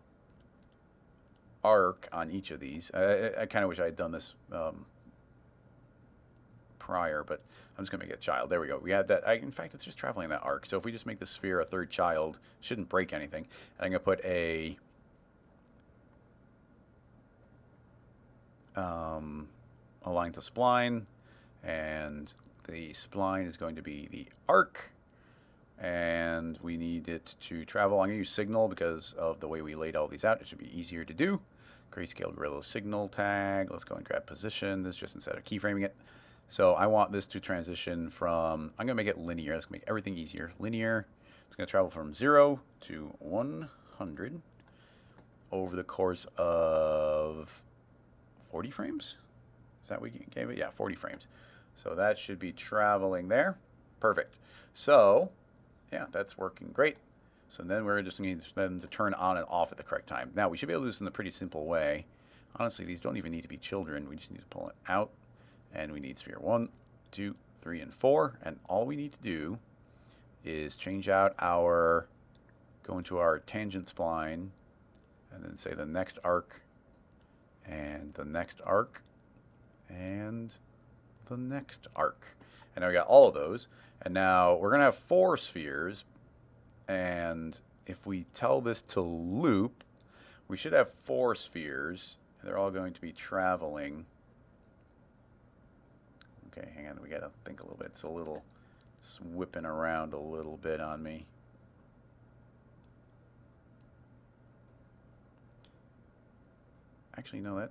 arc on each of these, I kind of wish I had done this prior, but I'm just going to make it a child. There we go. We had that. In fact, it's just traveling that arc. So if we just make the sphere a third child, shouldn't break anything. And I'm going to put a line to spline, and the spline is going to be the arc, and we need it to travel. I'm going to use signal because of the way we laid all these out. It should be easier to do. Grayscale Gorilla signal tag. Let's go and grab position. This is just instead of keyframing it. So I want this to transition from, I'm going to make it linear. Let's make everything easier. Linear. It's going to travel from 0 to 100 over the course of 40 frames. Is that what we gave it? Yeah, 40 frames. So that should be traveling there. Perfect. So, yeah, that's working great. So then we're just going to them to turn on and off at the correct time. Now, we should be able to do this in a pretty simple way. Honestly, these don't even need to be children. We just need to pull it out. And we need sphere 1, 2, 3, and 4. And all we need to do is change out our, go into our tangent spline, and then say the next arc, and the next arc, and the next arc. And now we got all of those. And now we're going to have 4 spheres. And if we tell this to loop, we should have 4 spheres. And they're all going to be traveling. Okay, hang on. We got to think a little bit. It's a little whipping around a little bit on me. Actually, no,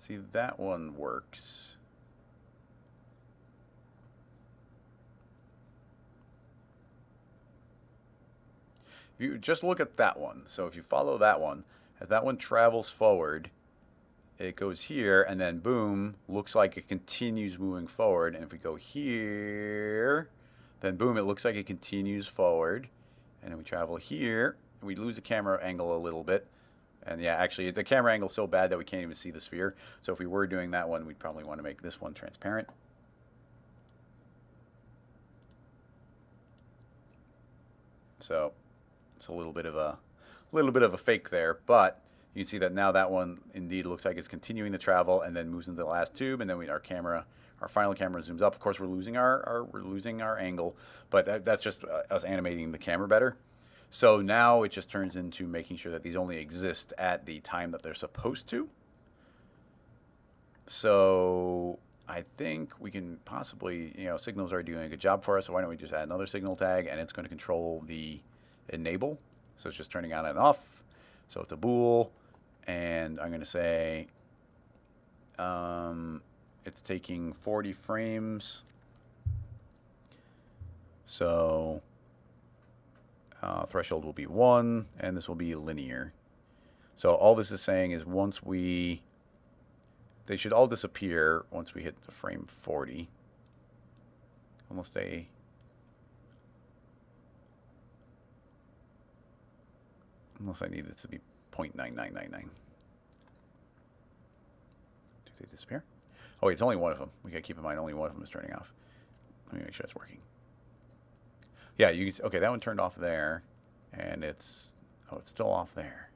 See, that one works. If you just look at that one, so if you follow that one, as that one travels forward, it goes here, and then boom, looks like it continues moving forward. And if we go here, then boom, it looks like it continues forward. And then we travel here, and we lose the camera angle a little bit. And yeah, actually, the camera angle is so bad that we can't even see the sphere. So if we were doing that one, we'd probably want to make this one transparent. So it's a little bit of a fake there, but you can see that now that one indeed looks like it's continuing to travel and then moves into the last tube, and then our final camera zooms up. Of course, we're losing our angle, but that's just us animating the camera better. So now it just turns into making sure that these only exist at the time that they're supposed to. So I think we can possibly, Signal's already doing a good job for us, so why don't we just add another signal tag, and it's going to control the enable. So it's just turning on and off. So it's a bool, and I'm going to say it's taking 40 frames. So threshold will be 1, and this will be linear. So all this is saying is they should all disappear once we hit the frame 40. Unless I need it to be 0.9999. Do they disappear? Oh wait, it's only one of them. We gotta keep in mind only one of them is turning off. Let me make sure it's working. Yeah, you can see, okay, that one turned off there, and it's still off there.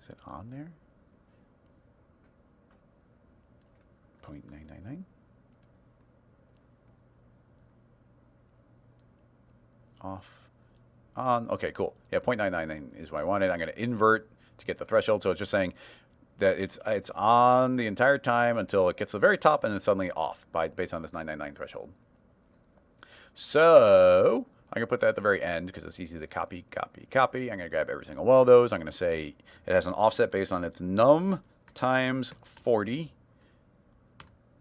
Is it on there? 0.999. Off. On. Okay, cool. Yeah, 0.999 is what I wanted. I'm going to invert to get the threshold. So it's just saying that it's on the entire time until it gets to the very top, and then suddenly off based on this 999 threshold. So I'm going to put that at the very end because it's easy to copy. I'm going to grab every single one of those. I'm going to say it has an offset based on its num times 40.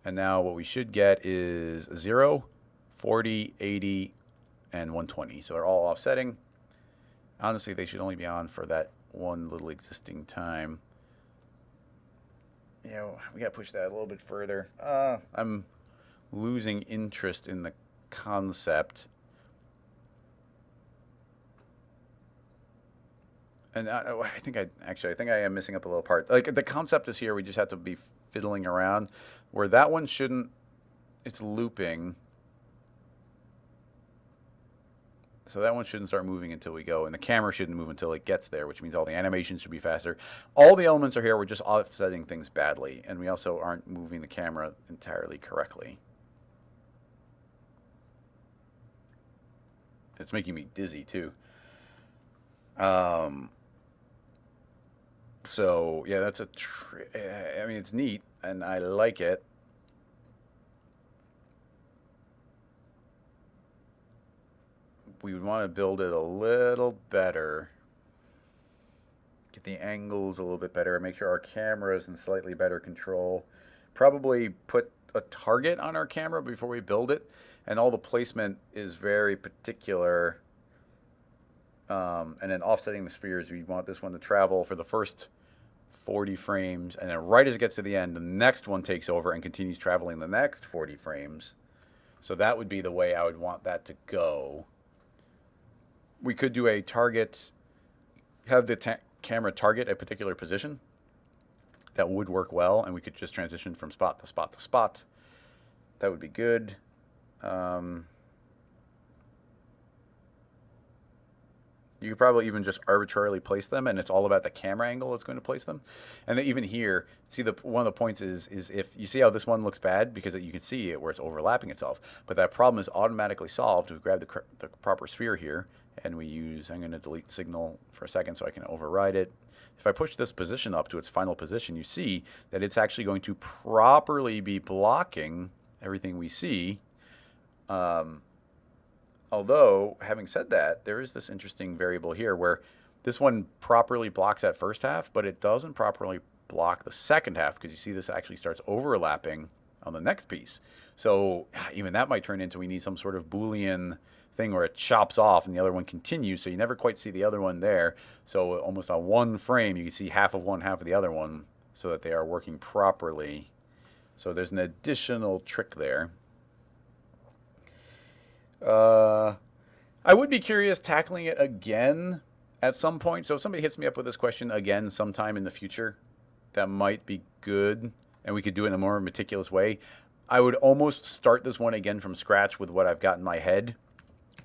And now what we should get is 0, 40, 80, and 120. So they're all offsetting. Honestly, they should only be on for that one little existing time. We got to push that a little bit further. I'm losing interest in the concept. And I think I am missing up a little part. Like, the concept is here. We just have to be fiddling around. Where that one shouldn't, it's looping. So that one shouldn't start moving until we go, and the camera shouldn't move until it gets there, which means all the animations should be faster. All the elements are here. We're just offsetting things badly, and we also aren't moving the camera entirely correctly. It's making me dizzy too. So yeah, that's I mean, it's neat, and I like it. We would want to build it a little better. Get the angles a little bit better. Make sure our camera is in slightly better control. Probably put a target on our camera before we build it. And all the placement is very particular. And then offsetting the spheres, we want this one to travel for the first 40 frames. And then right as it gets to the end, the next one takes over and continues traveling the next 40 frames. So that would be the way I would want that to go. We could do a target, have the camera target a particular position. That would work well, and we could just transition from spot to spot to spot. That would be good. You could probably even just arbitrarily place them, and it's all about the camera angle that's going to place them. And then even here, see, one of the points is if you see how this one looks bad, because you can see it where it's overlapping itself, but that problem is automatically solved. We grab the proper sphere here, and I'm going to delete signal for a second so I can override it. If I push this position up to its final position, you see that it's actually going to properly be blocking everything we see. Although, having said that, there is this interesting variable here where this one properly blocks that first half, but it doesn't properly block the second half, because you see this actually starts overlapping on the next piece. So even that might turn into we need some sort of Boolean thing where it chops off and the other one continues, so you never quite see the other one there. So almost on one frame, you can see half of one, half of the other one, so that they are working properly. So there's an additional trick there. I would be curious tackling it again at some point. So if somebody hits me up with this question again sometime in the future, that might be good, and we could do it in a more meticulous way. I would almost start this one again from scratch with what I've got in my head,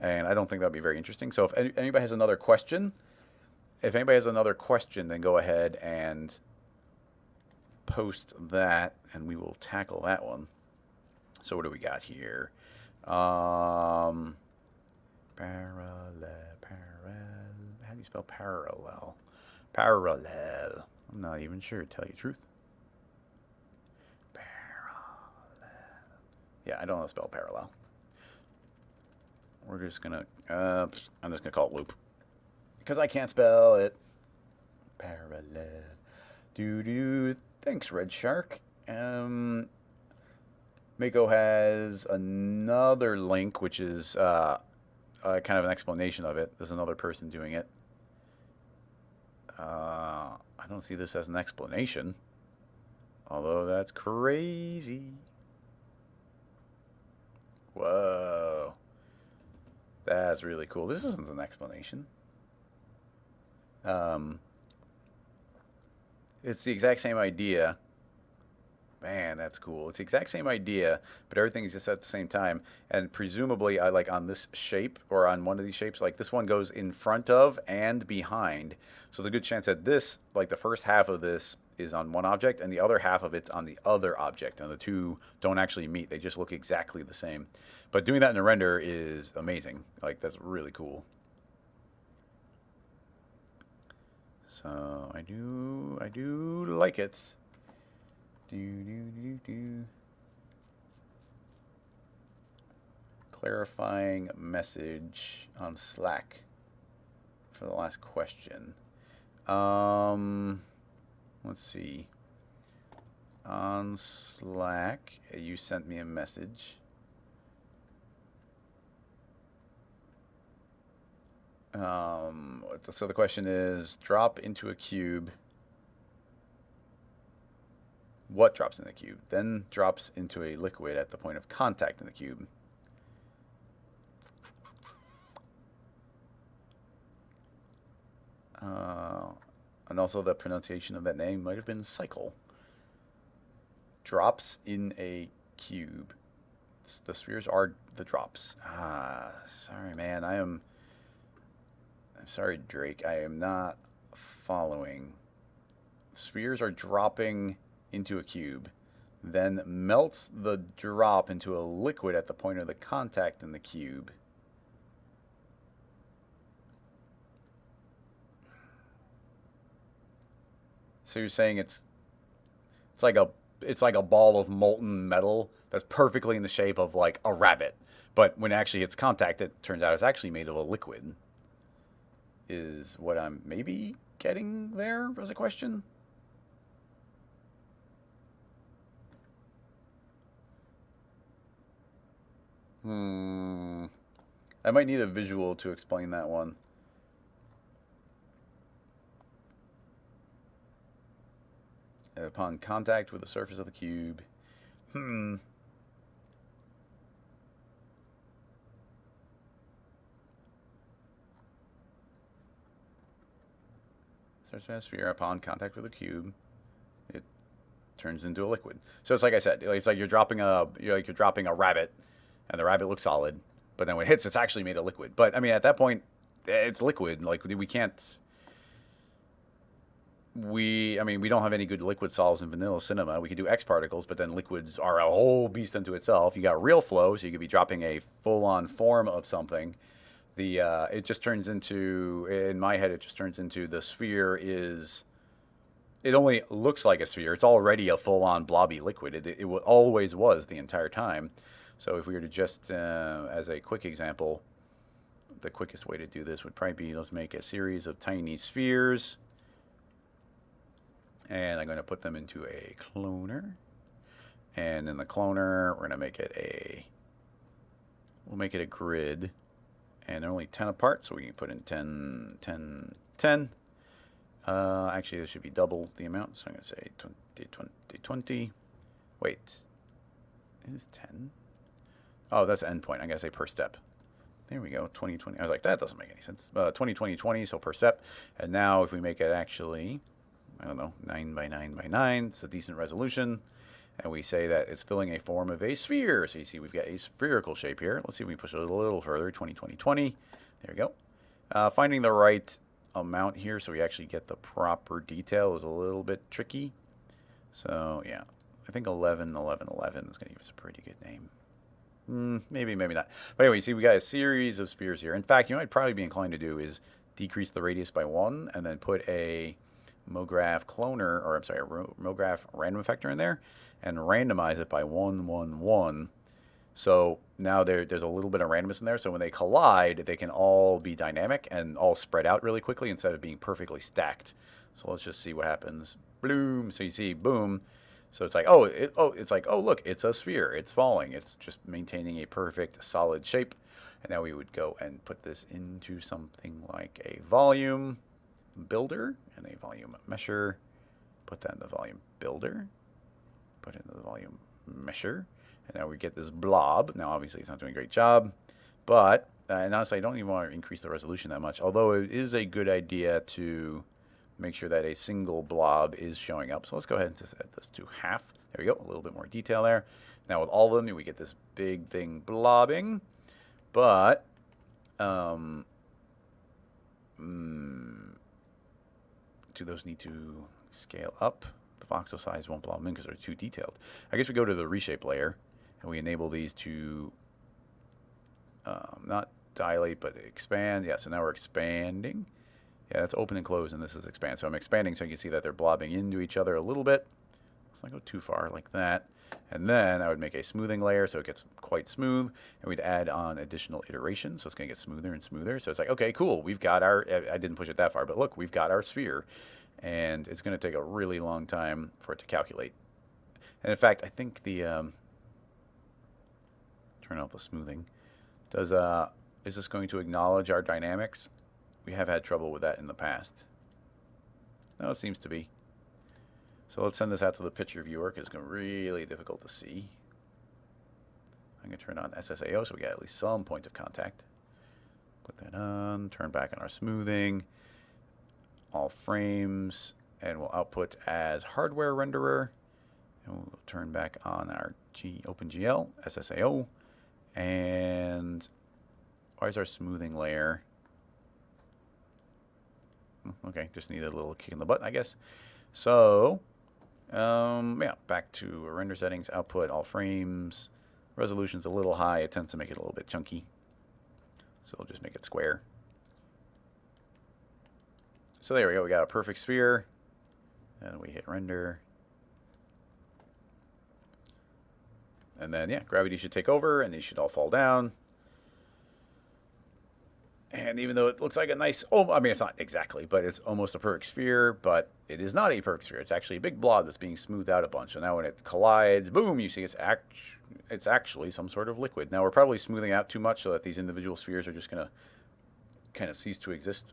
and I don't think that would be very interesting. So if anybody has another question, then go ahead and post that, and we will tackle that one. So what do we got here? Parallel. How do you spell parallel? Parallel. I'm not even sure, to tell you the truth. Yeah, I don't know how to spell parallel. We're just gonna, I'm just gonna call it loop, because I can't spell it. Parallel. Doo-doo. Thanks, Red Shark. Mako has another link, which is kind of an explanation of it. There's another person doing it. I don't see this as an explanation, although that's crazy. Whoa. That's really cool. This isn't an explanation. It's the exact same idea. Man, that's cool. It's the exact same idea, but everything's just at the same time. And presumably, I like on this shape or on one of these shapes, like this one goes in front of and behind. So there's a good chance that this, like the first half of this, is on one object and the other half of it's on the other object, and the two don't actually meet. They just look exactly the same. But doing that in a render is amazing. Like, that's really cool. So I do like it. Clarifying message on Slack for the last question. Let's see. On Slack, you sent me a message. So the question is, drop into a cube. What drops in the cube? Then drops into a liquid at the point of contact in the cube. And also the pronunciation of that name might have been cycle. Drops in a cube. The spheres are the drops. Sorry, man. I'm sorry, Drake. I am not following. Spheres are dropping into a cube, then melts the drop into a liquid at the point of the contact in the cube. So you're saying it's like a ball of molten metal that's perfectly in the shape of like a rabbit, but when it actually hits contact, it turns out it's actually made of a liquid. Is what I'm maybe getting there as a question? I might need a visual to explain that one. Upon contact with the surface of the cube. Surface sphere upon contact with the cube, it turns into a liquid. So it's like I said, it's like you're dropping a rabbit, and the rabbit looks solid, but then when it hits, it's actually made of liquid. But I mean, at that point, it's liquid. Like we can't. We don't have any good liquid solids in vanilla cinema. We could do X particles, but then liquids are a whole beast unto itself. You got real flow, so you could be dropping a full-on form of something. It just turns into, in my head, it just turns into the sphere is. It only looks like a sphere. It's already a full-on blobby liquid. It always was the entire time. So if we were to just, as a quick example, the quickest way to do this would probably be, let's make a series of tiny spheres. And I'm going to put them into a cloner. And in the cloner, we're going to make it we'll make it a grid. And they're only 10 apart, so we can put in 10, 10, 10. Actually, this should be double the amount, so I'm going to say 20, 20, 20. Wait, it is 10? Oh, that's endpoint. I got to say per step. There we go, 20, 20. I was like, that doesn't make any sense. 20, 20, 20, so per step. And now if we make it actually, I don't know, 9 by 9 by 9, it's a decent resolution. And we say that it's filling a form of a sphere. So you see we've got a spherical shape here. Let's see if we push it a little further, 20, 20, 20. There we go. Finding the right amount here so we actually get the proper detail is a little bit tricky. So yeah, I think 11, 11, 11 is going to give us a pretty good name. Maybe, maybe not. But anyway, you see we got a series of spheres here. In fact, you know what I'd probably be inclined to do is decrease the radius by 1 and then put a MoGraph cloner, or I'm sorry, a MoGraph random effector in there and randomize it by 1, 1, 1. So now there's a little bit of randomness in there. So when they collide, they can all be dynamic and all spread out really quickly instead of being perfectly stacked. So let's just see what happens. Bloom. So you see, boom. So it's like, oh, look, it's a sphere. It's falling. It's just maintaining a perfect solid shape. And now we would go and put this into something like a volume builder and a volume mesher. Put that in the volume builder. Put it into the volume mesher. And now we get this blob. Now, obviously, it's not doing a great job. But, and honestly, I don't even want to increase the resolution that much. Although it is a good idea to make sure that a single blob is showing up. So let's go ahead and set this to half. There we go. A little bit more detail there. Now, with all of them, we get this big thing blobbing. But, do those need to scale up? The voxel size won't blob in because they're too detailed. I guess we go to the reshape layer and we enable these to not dilate but expand. Yeah, so now we're expanding. Yeah, that's open and close and this is expand. So I'm expanding so you can see that they're blobbing into each other a little bit. Let's not go too far like that. And then I would make a smoothing layer so it gets quite smooth. And we'd add on additional iterations. So it's going to get smoother and smoother. So it's like, okay, cool. We've got our, I didn't push it that far, but look, we've got our sphere. And it's going to take a really long time for it to calculate. And in fact, I think the, turn off the smoothing. Is this going to acknowledge our dynamics? We have had trouble with that in the past. No, it seems to be. So let's send this out to the picture viewer because it's going to be really difficult to see. I'm going to turn on SSAO so we get at least some point of contact. Put that on, turn back on our smoothing, all frames, and we'll output as hardware renderer. And we'll turn back on our OpenGL, SSAO, and why is our smoothing layer? Okay, just need a little kick in the butt, I guess. So, yeah, back to render settings, output, all frames. Resolution's a little high. It tends to make it a little bit chunky. So we'll just make it square. So there we go. We got a perfect sphere. And we hit render. And then, yeah, gravity should take over, and these should all fall down. And even though it looks like a nice, I mean, it's not exactly, but it's almost a perfect sphere, but it is not a perfect sphere. It's actually a big blob that's being smoothed out a bunch. So now when it collides, boom, you see it's actually some sort of liquid. Now we're probably smoothing out too much so that these individual spheres are just going to kind of cease to exist.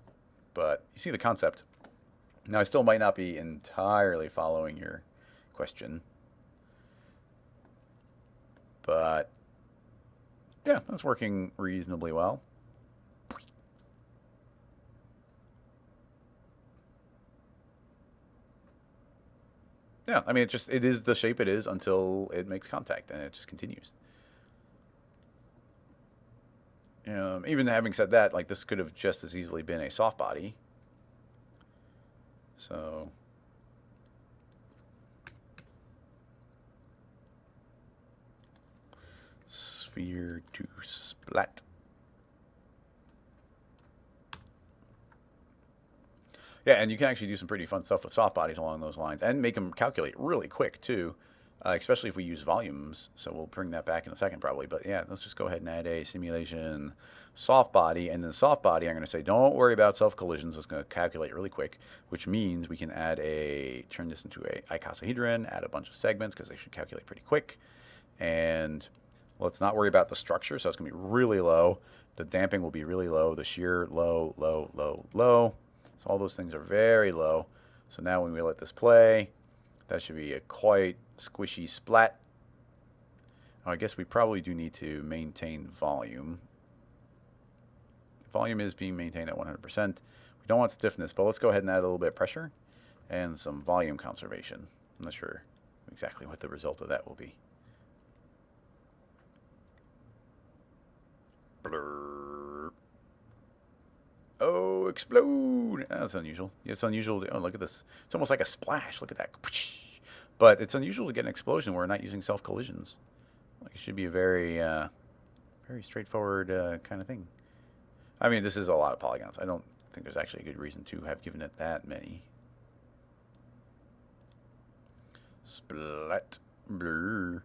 But you see the concept. Now I still might not be entirely following your question. But yeah, that's working reasonably well. Yeah, I mean, it is the shape it is until it makes contact, and it just continues. Even having said that, like, this could have just as easily been a soft body. So, sphere to splat. Yeah, and you can actually do some pretty fun stuff with soft bodies along those lines and make them calculate really quick, too. especially if we use volumes. So we'll bring that back in a second probably. But yeah, let's just go ahead and add a simulation soft body. And then soft body, I'm going to say, don't worry about self collisions. It's going to calculate really quick, which means we can turn this into a icosahedron, add a bunch of segments because they should calculate pretty quick. And let's not worry about the structure. So it's going to be really low. The damping will be really low. The shear, low, low, low, low. So all those things are very low. So now when we let this play, that should be a quite squishy splat. Oh, I guess we probably do need to maintain volume. Volume is being maintained at 100%. We don't want stiffness, but let's go ahead and add a little bit of pressure and some volume conservation. I'm not sure exactly what the result of that will be. Blur. Oh, explode! That's unusual. It's unusual. Oh, look at this. It's almost like a splash. Look at that. But it's unusual to get an explosion where we're not using self-collisions. Like, it should be a very, very straightforward kind of thing. I mean, this is a lot of polygons. I don't think there's actually a good reason to have given it that many. Splat. Blur.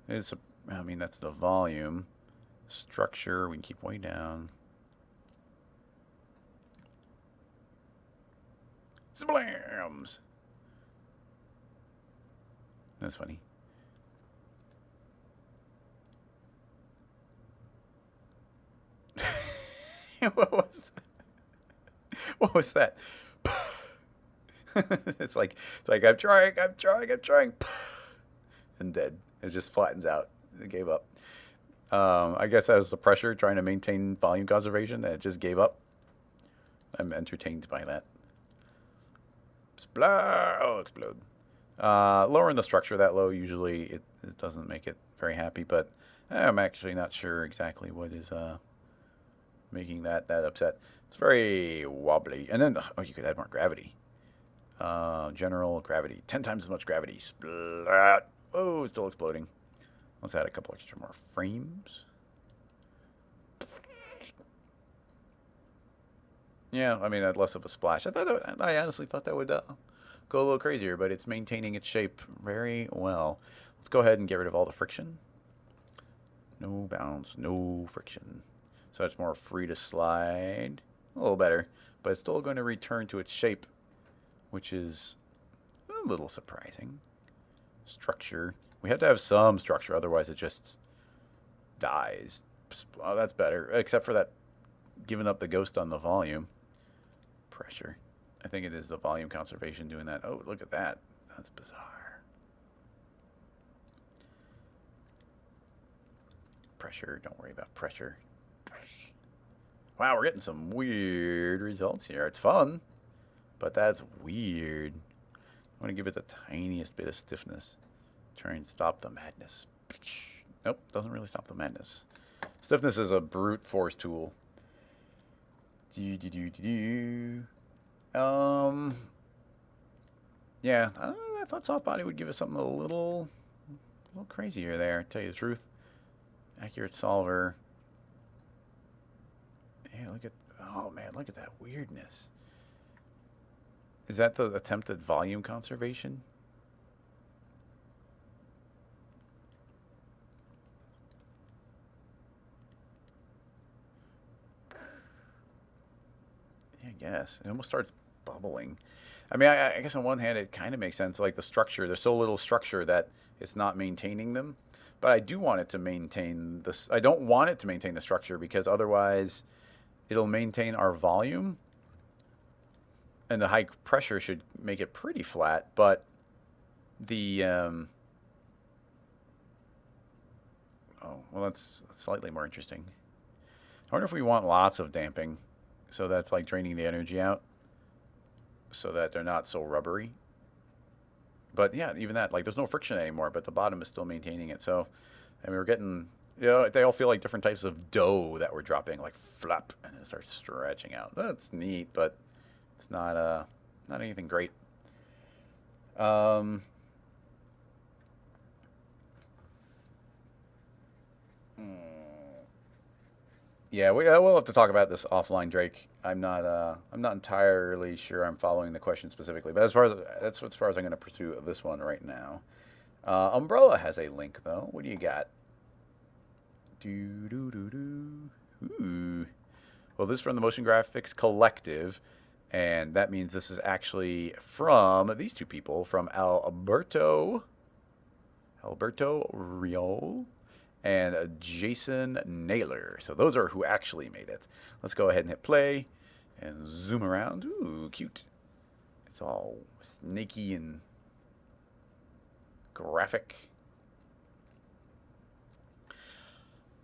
I mean, that's the volume. Structure, we can keep way down. Sblams! That's funny. What was that? What was that? It's like I'm trying, and dead. It just flattens out. It gave up. I guess that was the pressure trying to maintain volume conservation, and it just gave up. I'm entertained by that. Splat! Oh, explode. Lowering the structure that low, usually it doesn't make it very happy, but I'm actually not sure exactly what is making that upset. It's very wobbly. And then, oh, you could add more gravity. General gravity. 10 times as much gravity. Splat! Oh, it's still exploding. Let's add a couple extra more frames. Yeah, I mean, less of a splash. I honestly thought that would go a little crazier, but it's maintaining its shape very well. Let's go ahead and get rid of all the friction. No bounce, no friction. So it's more free to slide. A little better, but it's still going to return to its shape, which is a little surprising. Structure. We have to have some structure, otherwise it just dies. Oh, that's better, except for that giving up the ghost on the volume. Pressure. I think it is the volume conservation doing that. Oh, look at that. That's bizarre. Pressure. Don't worry about pressure. Wow, we're getting some weird results here. It's fun, but that's weird. I want to give it the tiniest bit of stiffness. Try and stop the madness. Nope, doesn't really stop the madness. Stiffness is a brute force tool. Yeah, I thought soft body would give us something a little crazier there, to tell you the truth. Accurate solver. Yeah, oh man, look at that weirdness. Is that the attempted volume conservation? Yeah, I guess. It almost starts bubbling. I mean, I guess on one hand it kind of makes sense, like the structure. There's so little structure that it's not maintaining them. But I do want it to maintain this. I don't want it to maintain the structure because otherwise it'll maintain our volume. And the high pressure should make it pretty flat, but the oh, well, that's slightly more interesting. I wonder if we want lots of damping, so that's like draining the energy out, so that they're not so rubbery. But yeah, even that, like, there's no friction anymore, but the bottom is still maintaining it. So, I mean, we're getting, they all feel like different types of dough that we're dropping, like flap, and it starts stretching out. That's neat, but it's not anything great. Yeah, we'll have to talk about this offline, Drake. I'm not entirely sure I'm following the question specifically, but as far as I'm going to pursue this one right now. Umbrella has a link, though. What do you got? Ooh. Well, this is from the Motion Graphics Collective, and that means this is actually from these two people, from Alberto Riol and Jason Naylor. So those are who actually made it. Let's go ahead and hit play and zoom around. Ooh, cute. It's all snaky and graphic.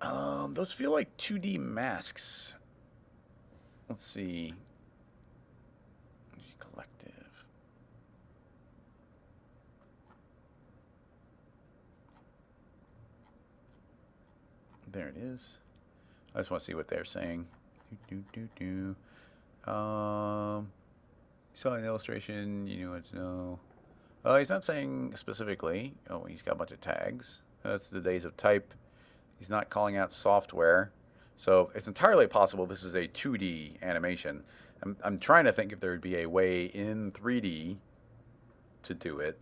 Those feel like 2D masks. Let's see. Collective. There it is. I just want to see what they're saying. Saw an illustration. You know what to know. He's not saying specifically. Oh, he's got a bunch of tags. That's the days of type. He's not calling out software. So it's entirely possible this is a 2D animation. I'm trying to think if there would be a way in 3D to do it.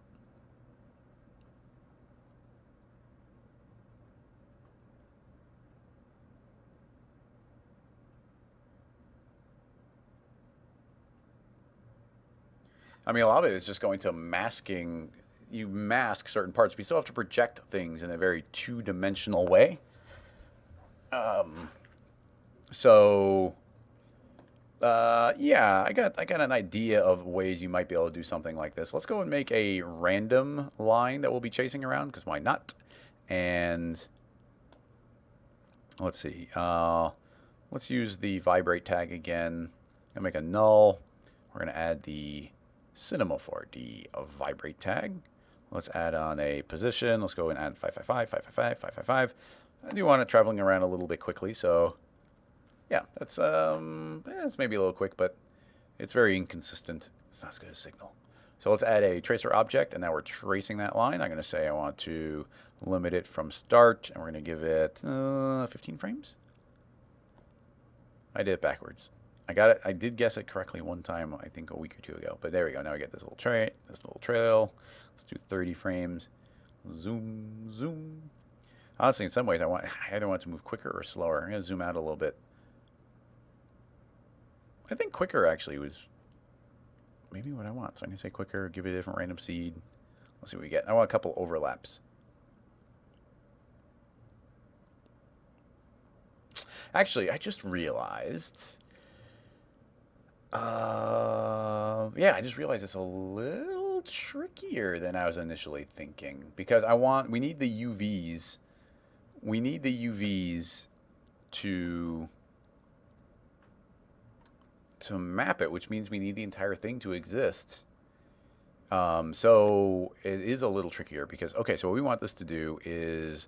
I mean, a lot of it is just going to masking. You mask certain parts, but you still have to project things in a very two-dimensional way. So, yeah, I got an idea of ways you might be able to do something like this. Let's go and make a random line that we'll be chasing around, because why not? And let's see. Let's use the vibrate tag again. I'm gonna make a null. We're gonna add the cinema 4D vibrate tag. Let's add on a position. Let's go and add 555, 555, 555. I do want it traveling around a little bit quickly, so yeah, that's it's maybe a little quick, but it's very inconsistent. It's not as good as Signal. So let's add a tracer object, and now we're tracing that line. I'm going to say I want to limit it from start, and we're going to give it 15 frames. I did it backwards. I got it. I did guess it correctly one time, I think a week or two ago. But there we go. Now we get this little trail. Let's do 30 frames. Zoom, zoom. Honestly, in some ways, I either want to move quicker or slower. I'm going to zoom out a little bit. I think quicker actually was maybe what I want. So I'm going to say quicker, give it a different random seed. Let's see what we get. I want a couple overlaps. Actually, I just realized... yeah, I just realized it's a little trickier than I was initially thinking, because we need the UVs. We need the UVs to map it, which means we need the entire thing to exist. So it is a little trickier because, okay, so what we want this to do is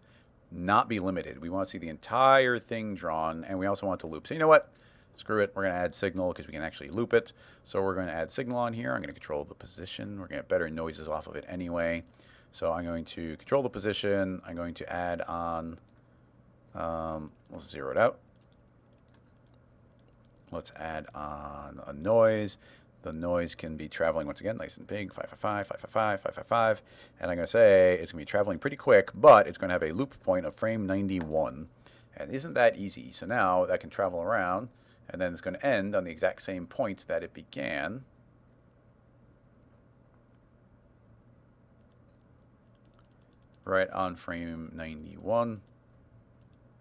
not be limited. We want to see the entire thing drawn, and we also want to loop. So you know what? Screw it. We're going to add signal because we can actually loop it. So we're going to add signal on here. I'm going to control the position. We're going to get better noises off of it anyway. So I'm going to control the position. I'm going to add on, let's zero it out. Let's add on a noise. The noise can be traveling once again, nice and big, 555, 555, 555. And I'm going to say it's going to be traveling pretty quick, but it's going to have a loop point of frame 91. And isn't that easy? So now that can travel around, and then it's going to end on the exact same point that it began. Right on frame 91.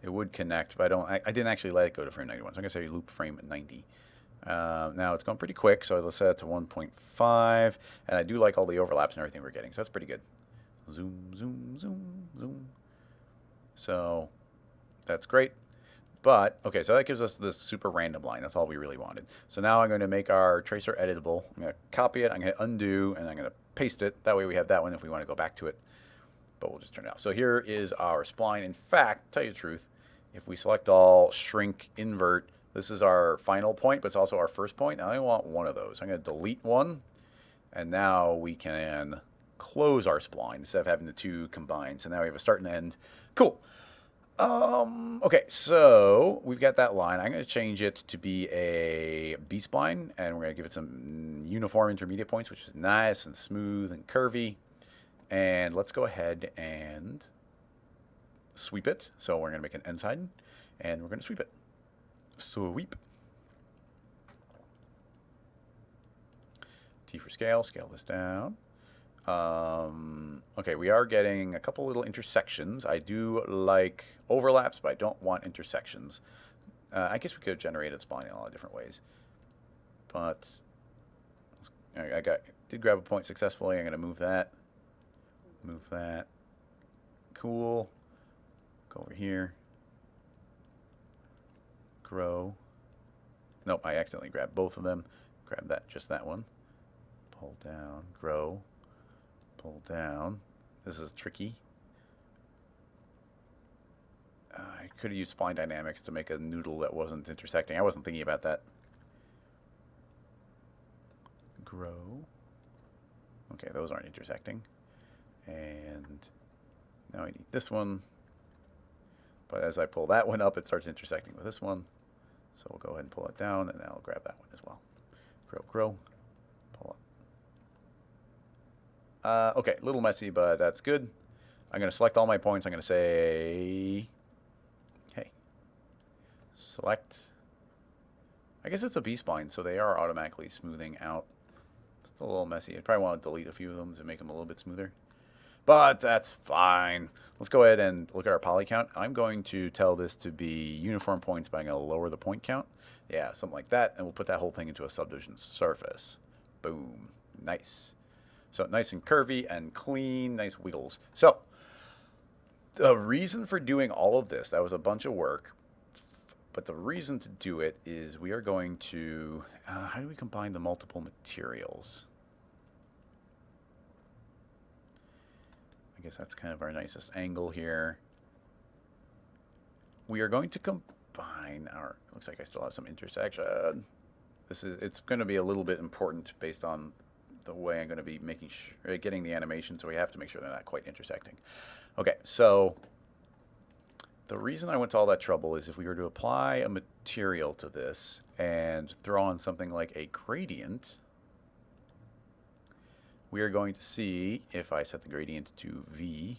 It would connect, but I didn't actually let it go to frame 91. So I'm going to say loop frame 90. Now it's going pretty quick, so let's set it to 1.5. And I do like all the overlaps and everything we're getting, so that's pretty good. Zoom, zoom, zoom, zoom. So that's great. But, okay, so that gives us this super random line. That's all we really wanted. So now I'm going to make our tracer editable. I'm going to copy it, I'm going to undo, and I'm going to paste it. That way we have that one if we want to go back to it. But we'll just turn it out. So here is our spline. In fact, tell you the truth, if we select all, shrink, invert, this is our final point, but it's also our first point. Now I want one of those. I'm going to delete one, and now we can close our spline instead of having the two combined. So now we have a start and end. Cool. Okay, so we've got that line. I'm going to change it to be a B-spline, and we're going to give it some uniform intermediate points, which is nice and smooth and curvy. And let's go ahead and sweep it. So we're going to make an end side, and we're going to sweep it. Sweep. T for scale. Scale this down. Okay, we are getting a couple little intersections. I do like overlaps, but I don't want intersections. I guess we could have generated spline in a lot of different ways. But I did grab a point successfully. I'm going to move that. Move that. Cool. Go over here. Grow. Nope, I accidentally grabbed both of them. Grab that, just that one. Pull down, grow. Pull down. This is tricky. I could have used spline dynamics to make a noodle that wasn't intersecting. I wasn't thinking about that. Grow. Okay, those aren't intersecting. And now I need this one. But as I pull that one up, it starts intersecting with this one. So we'll go ahead and pull it down, and then I'll grab that one as well. Grow, grow. Pull up. Okay, a little messy, but that's good. I'm going to select all my points. I'm going to say, hey, select. I guess it's a B-spline, so they are automatically smoothing out. It's still a little messy. I probably want to delete a few of them to make them a little bit smoother. But that's fine. Let's go ahead and look at our poly count. I'm going to tell this to be uniform points, but I'm going to lower the point count. Yeah, something like that. And we'll put that whole thing into a subdivision surface. Boom. Nice. So nice and curvy and clean. Nice wiggles. So the reason for doing all of this, that was a bunch of work. But the reason to do it is we are going to, how do we combine the multiple materials? I guess that's kind of our nicest angle here. We are going to combine our, looks like I still have some intersection. It's going to be a little bit important based on the way I'm going to be making sure, getting the animation, so we have to make sure they're not quite intersecting. Okay, so the reason I went to all that trouble is if we were to apply a material to this and throw on something like a gradient, we are going to see, if I set the gradient to V,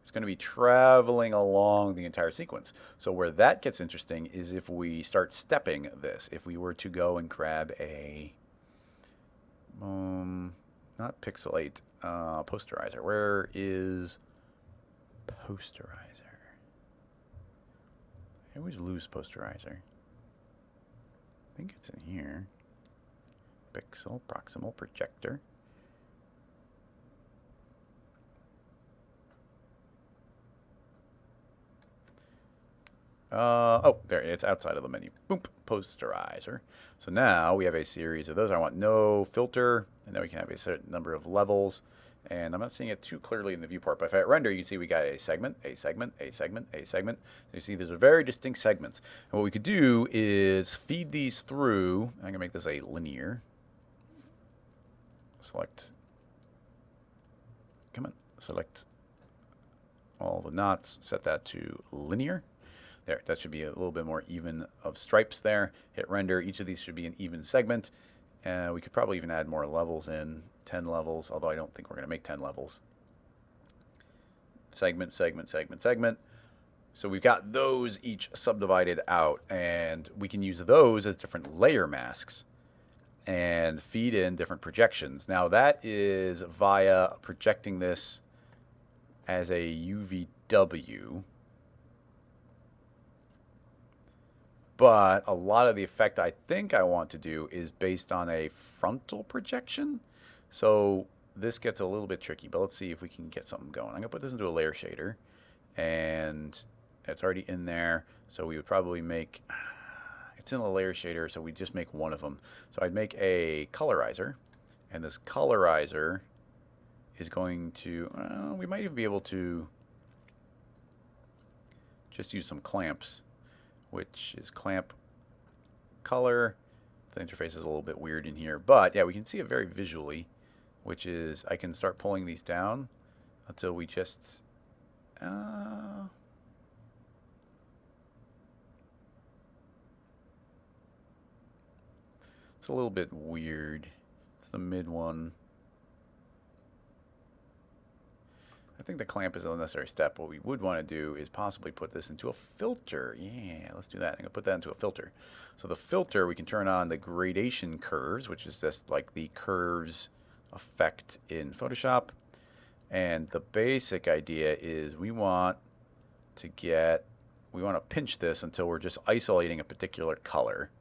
it's going to be traveling along the entire sequence. So where that gets interesting is if we start stepping this. If we were to go and grab a, not pixelate, posterizer. Where is posterizer? I always lose posterizer. I think it's in here. Pixel, proximal projector. Oh, there, it's outside of the menu. Boom, posterizer. So now we have a series of those. I want no filter, and now we can have a certain number of levels. And I'm not seeing it too clearly in the viewport, but if I hit render, you can see we got a segment, a segment, a segment, a segment. So you see these are very distinct segments. And what we could do is feed these through. I'm going to make this a linear. Select. Come on. Select all the knots. Set that to linear. There, that should be a little bit more even of stripes there. Hit render. Each of these should be an even segment. We could probably even add more levels in, 10 levels, although I don't think we're going to make 10 levels. Segment, segment, segment, segment. So we've got those each subdivided out, and we can use those as different layer masks and feed in different projections. Now that is via projecting this as a UVW. But a lot of the effect I think I want to do is based on a frontal projection. So this gets a little bit tricky, but let's see if we can get something going. I'm going to put this into a layer shader, and it's already in there. So we would probably make, it's in a layer shader, so we just make one of them. So I'd make a colorizer, and this colorizer is going to, we might even be able to just use some clamps, which is clamp color. The interface is a little bit weird in here, but yeah, we can see it very visually, which is I can start pulling these down until we just, it's a little bit weird. It's the mid one. I think the clamp is a necessary step. What we would want to do is possibly put this into a filter. Yeah, let's do that. I'm going to put that into a filter. So the filter, we can turn on the gradation curves, which is just like the curves effect in Photoshop. And the basic idea is we want to pinch this until we're just isolating a particular color.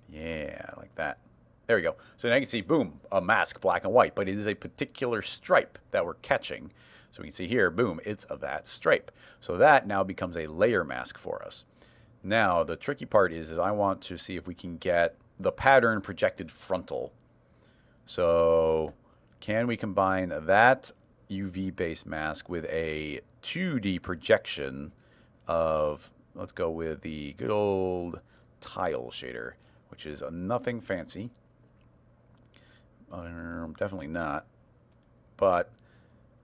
Yeah, like that. There we go. So now you can see, boom, a mask, black and white, but it is a particular stripe that we're catching. So we can see here, boom, it's of that stripe. So that now becomes a layer mask for us. Now, the tricky part is I want to see if we can get the pattern projected frontal. So can we combine that UV-based mask with a 2D projection of, let's go with the good old tile shader, which is nothing fancy. Definitely not. But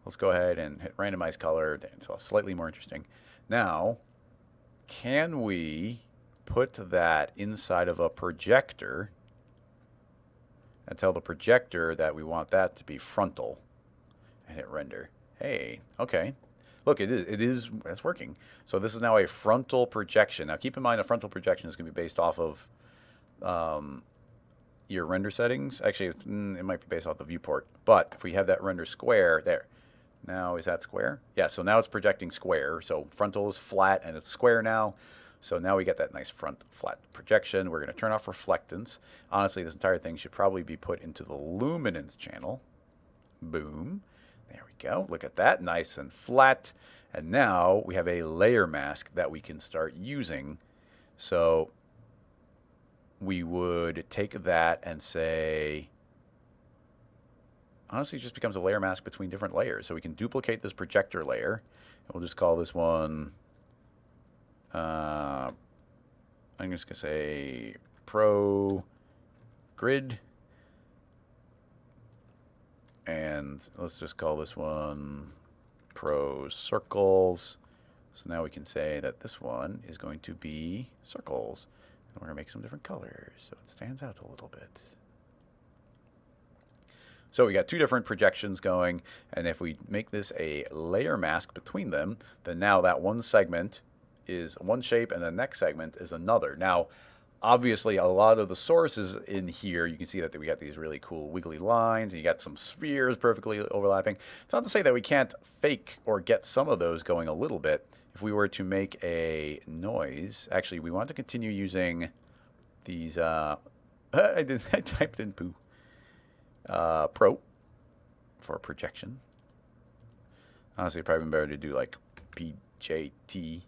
let's go ahead and hit randomize color. It's slightly more interesting. Now, can we put that inside of a projector and tell the projector that we want that to be frontal and hit render? Hey, okay. Look, it's working. So this is now a frontal projection. Now keep in mind a frontal projection is going to be based off of your render settings. Actually, it might be based off the viewport. But if we have that render square there, now is that square? Yeah, so now it's projecting square. So frontal is flat and it's square now. So now we get that nice front flat projection. We're going to turn off reflectance. Honestly, this entire thing should probably be put into the luminance channel. Boom. There we go. Look at that. Nice and flat. And now we have a layer mask that we can start using. So we would take that and say, honestly, it just becomes a layer mask between different layers. So we can duplicate this projector layer. And we'll just call this one, I'm just going to say Pro Grid. And let's just call this one Pro Circles. So now we can say that this one is going to be circles. And we're going to make some different colors so it stands out a little bit. So we got two different projections going, and if we make this a layer mask between them, then now that one segment is one shape and the next segment is another. Now, obviously, a lot of the sources in here, you can see that we got these really cool wiggly lines, and you got some spheres perfectly overlapping. It's not to say that we can't fake or get some of those going a little bit. If we were to make a noise, actually, we want to continue using these, I typed in poo. Pro for projection. Honestly, probably better to do like PJT.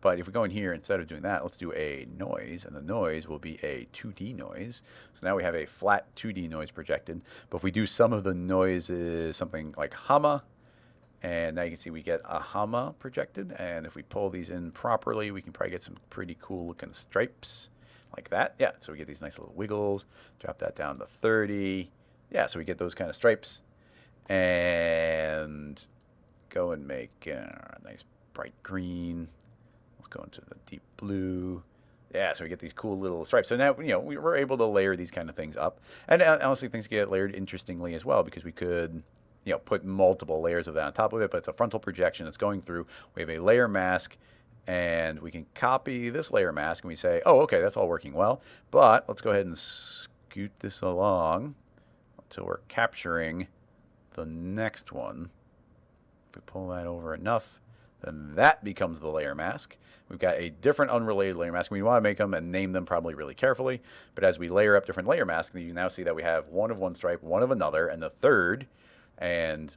But if we go in here, instead of doing that, let's do a noise, and the noise will be a 2D noise. So now we have a flat 2D noise projected. But if we do some of the noises, something like Hama, and now you can see we get a Hama projected. And if we pull these in properly, we can probably get some pretty cool looking stripes like that. Yeah, so we get these nice little wiggles. Drop that down to 30. Yeah, so we get those kind of stripes. And go and make a nice bright green. Let's go into the deep blue. Yeah, so we get these cool little stripes. So now, we're able to layer these kind of things up. And honestly, things get layered interestingly as well, because we could, put multiple layers of that on top of it, but it's a frontal projection that's going through. We have a layer mask, and we can copy this layer mask, and we say, oh, okay, that's all working well. But let's go ahead and scoot this along until we're capturing the next one. If we pull that over enough, then that becomes the layer mask. We've got a different unrelated layer mask. We want to make them and name them probably really carefully. But as we layer up different layer masks, you now see that we have one of one stripe, one of another, and the third. And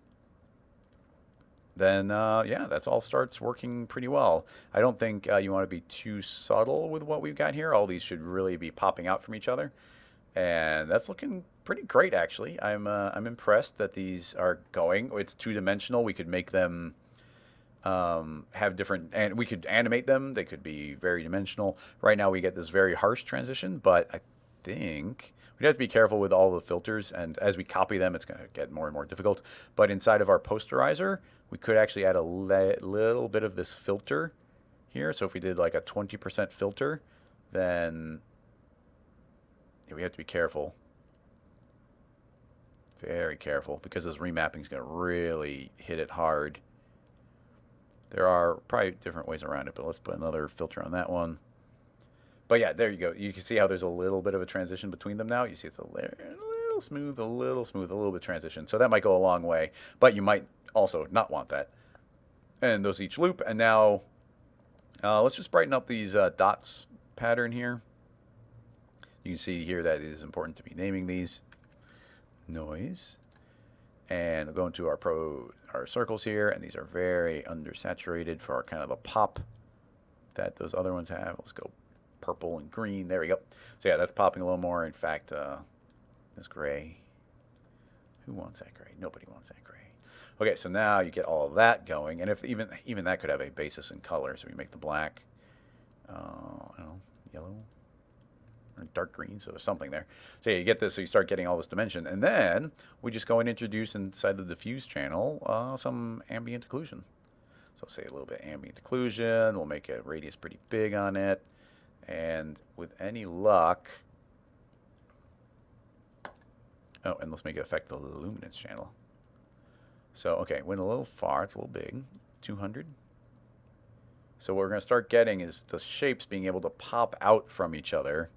then, that's all starts working pretty well. I don't think you want to be too subtle with what we've got here. All these should really be popping out from each other. And that's looking pretty great, actually. I'm impressed that these are going. It's two-dimensional. We could make them have different, and we could animate them. They could be very dimensional. Right now we get this very harsh transition, but I think we'd have to be careful with all the filters, and as we copy them, it's going to get more and more difficult. But inside of our posterizer, we could actually add a little bit of this filter here. So if we did like a 20% filter, then we have to be careful. Very careful, because this remapping is going to really hit it hard. There are probably different ways around it, but let's put another filter on that one. But yeah, there you go. You can see how there's a little bit of a transition between them now. You see it's a little smooth, a little smooth, a little bit transition. So that might go a long way, but you might also not want that. And those each loop. And now let's just brighten up these dots pattern here. You can see here that it is important to be naming these. Noise. And we'll go into our circles here, and these are very undersaturated for our kind of a pop that those other ones have. Let's go purple and green. There we go. So yeah, that's popping a little more. In fact, this gray. Who wants that gray? Nobody wants that gray. Okay, so now you get all of that going, and if even that could have a basis in color. So we make the black, I don't know, yellow. Or dark green, so there's something there. So yeah, you get this, so you start getting all this dimension. And then we just go and introduce inside the diffuse channel some ambient occlusion. So say a little bit ambient occlusion. We'll make a radius pretty big on it. And with any luck... Oh, and let's make it affect the luminance channel. So, okay, went a little far. It's a little big. 200. So what we're going to start getting is the shapes being able to pop out from each other.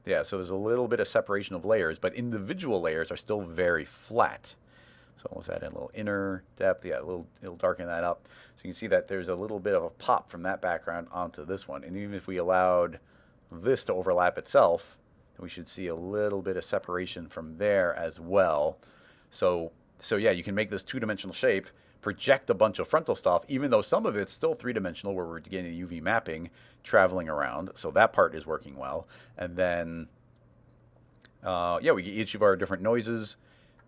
Yeah, so there's a little bit of separation of layers, but individual layers are still very flat. So let's add in a little inner depth. Yeah, it'll darken that up. So you can see that there's a little bit of a pop from that background onto this one. And even if we allowed this to overlap itself, then we should see a little bit of separation from there as well. So yeah, you can make this two-dimensional shape, project a bunch of frontal stuff, even though some of it's still three-dimensional where we're getting UV mapping traveling around. So that part is working well. And then, yeah, we get each of our different noises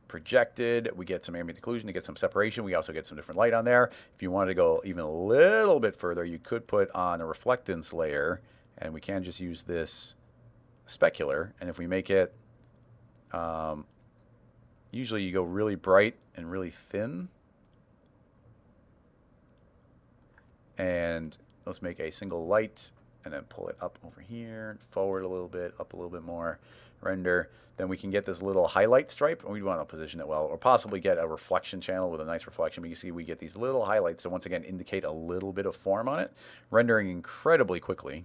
projected. We get some ambient occlusion to get some separation. We also get some different light on there. If you wanted to go even a little bit further, you could put on a reflectance layer, and we can just use this specular. And if we make it, usually you go really bright and really thin. And let's make a single light and then pull it up over here, forward a little bit, up a little bit more, render. Then we can get this little highlight stripe, and we want to position it well, or possibly get a reflection channel with a nice reflection. But you see we get these little highlights that once again indicate a little bit of form on it, rendering incredibly quickly.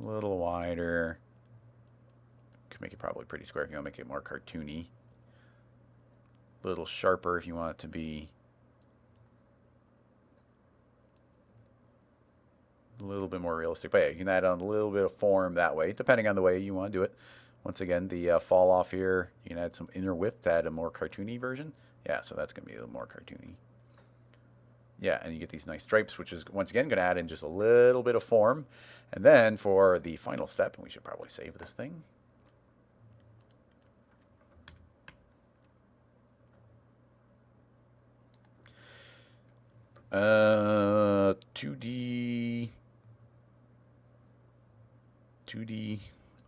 A little wider. Could make it probably pretty square if you want to make it more cartoony. A little sharper if you want it to be a little bit more realistic. But yeah, you can add on a little bit of form that way, depending on the way you want to do it. Once again, the fall off here, you can add some inner width to add a more cartoony version. Yeah, so that's going to be a little more cartoony. Yeah, and you get these nice stripes, which is, once again, going to add in just a little bit of form. And then for the final step, and we should probably save this thing. Uh, 2D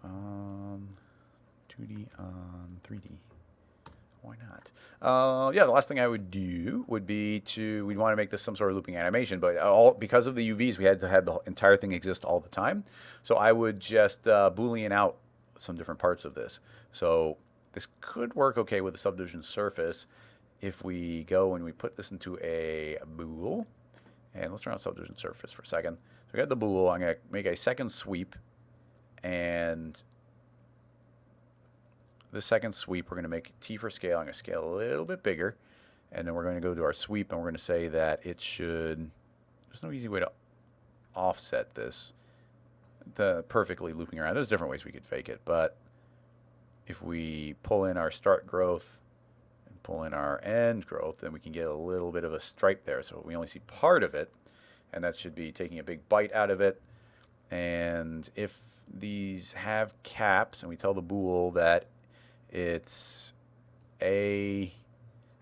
on 3D. Why not? Yeah, the last thing I would do would be we'd want to make this some sort of looping animation, but because of the UVs, we had to have the entire thing exist all the time. So I would just Boolean out some different parts of this. So this could work okay with the subdivision surface if we go and we put this into a bool. And let's turn on subdivision surface for a second. So we got the bool. I'm going to make a second sweep. And the second sweep, we're going to make T for scale. I'm going to scale a little bit bigger. And then we're going to go to our sweep, and we're going to say that it should... There's no easy way to offset this perfectly looping around. There's different ways we could fake it. But if we pull in our start growth and pull in our end growth, then we can get a little bit of a stripe there. So we only see part of it. And that should be taking a big bite out of it. And if these have caps, and we tell the bool that it's A,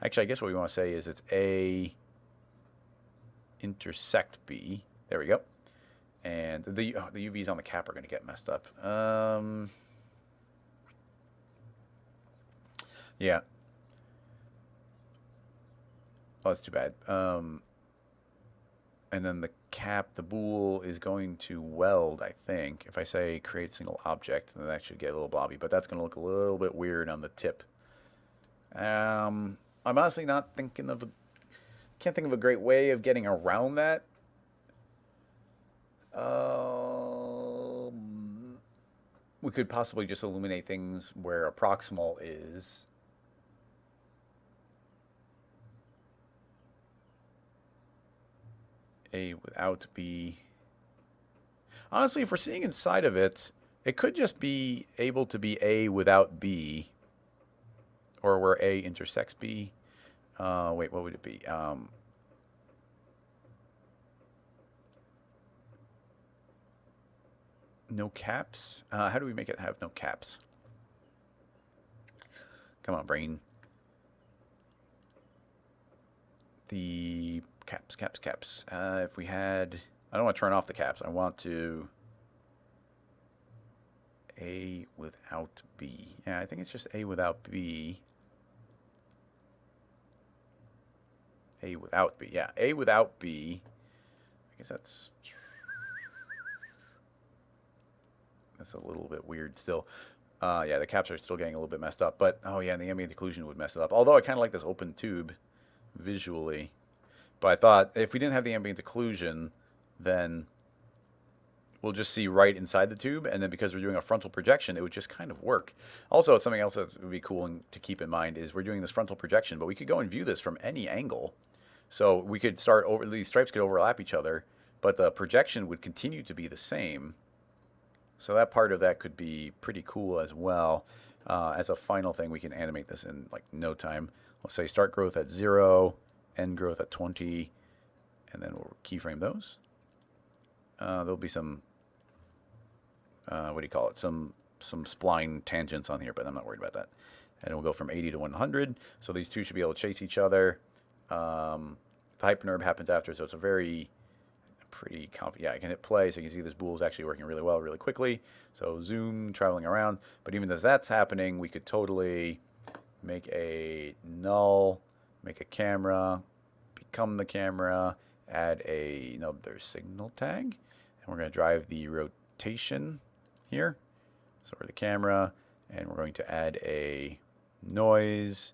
actually I guess what we want to say is it's A intersect B. There we go. And the UVs on the cap are going to get messed up. Yeah. Oh, that's too bad. And then the cap, the bool is going to weld, I think. If I say create single object, then that should get a little blobby. But that's going to look a little bit weird on the tip. I'm honestly not thinking of can't think of a great way of getting around that. We could possibly just illuminate things where a proximal is. A without B. Honestly, if we're seeing inside of it, it could just be able to be A without B. Or where A intersects B. Wait, what would it be? No caps? How do we make it have no caps? Come on, brain. The caps. If we had... I don't want to turn off the caps. I want to... A without B. Yeah, I think it's just A without B. A without B. Yeah, A without B. I guess that's a little bit weird still. Yeah, the caps are still getting a little bit messed up. But, oh yeah, and the ambient occlusion would mess it up. Although I kind of like this open tube visually. But I thought if we didn't have the ambient occlusion, then we'll just see right inside the tube. And then because we're doing a frontal projection, it would just kind of work. Also, something else that would be cool to keep in mind is we're doing this frontal projection, but we could go and view this from any angle. So we could start over, these stripes could overlap each other, but the projection would continue to be the same. So that part of that could be pretty cool as well. As a final thing, we can animate this in like no time. Let's say start growth at 0, end growth at 20, and then we'll keyframe those. There'll be some, what do you call it? Some spline tangents on here, but I'm not worried about that. And we'll go from 80 to 100. So these two should be able to chase each other. The hypernerb happens after, so it's a very pretty yeah, I can hit play, so you can see this bool is actually working really well, really quickly. So zoom, traveling around. But even as that's happening, we could totally make a null, make a camera, become the camera, add another signal tag, and we're going to drive the rotation here. So we're the camera, and we're going to add a noise,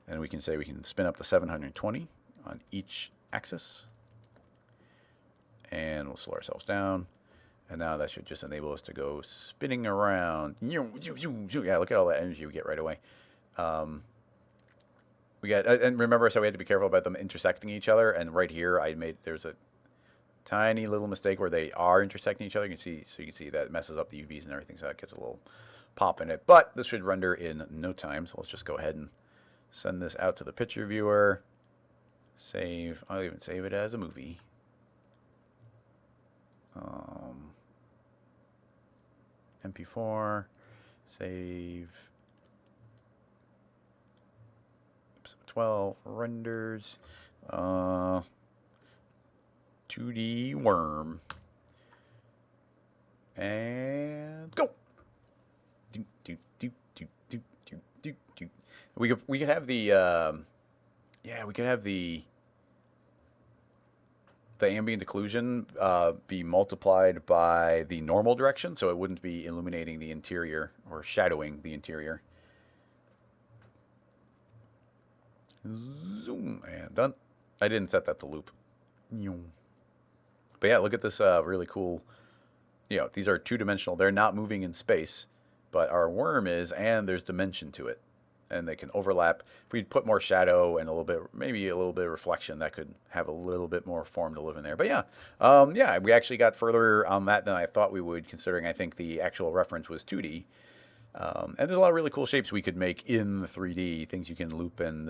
and we can say we can spin up to 720 on each axis. And we'll slow ourselves down. And now that should just enable us to go spinning around. Yeah, look at all that energy we get right away. We got, and remember, so we had to be careful about them intersecting each other. And right here, there's a tiny little mistake where they are intersecting each other. You can see that messes up the UVs and everything, so that gets a little pop in it. But this should render in no time. So let's just go ahead and send this out to the picture viewer. Save. I'll even save it as a movie. MP4, save, episode 12, renders, 2D worm, and go. We could have the, we could have the ambient occlusion be multiplied by the normal direction, so it wouldn't be illuminating the interior or shadowing the interior. Zoom, and done. I didn't set that to loop. But yeah, look at this really cool, these are two-dimensional. They're not moving in space, but our worm is, and there's dimension to it. And they can overlap. If we put more shadow and maybe a little bit of reflection, that could have a little bit more form to live in there. But yeah, we actually got further on that than I thought we would, considering I think the actual reference was 2D. And there's a lot of really cool shapes we could make in the 3D, things you can loop and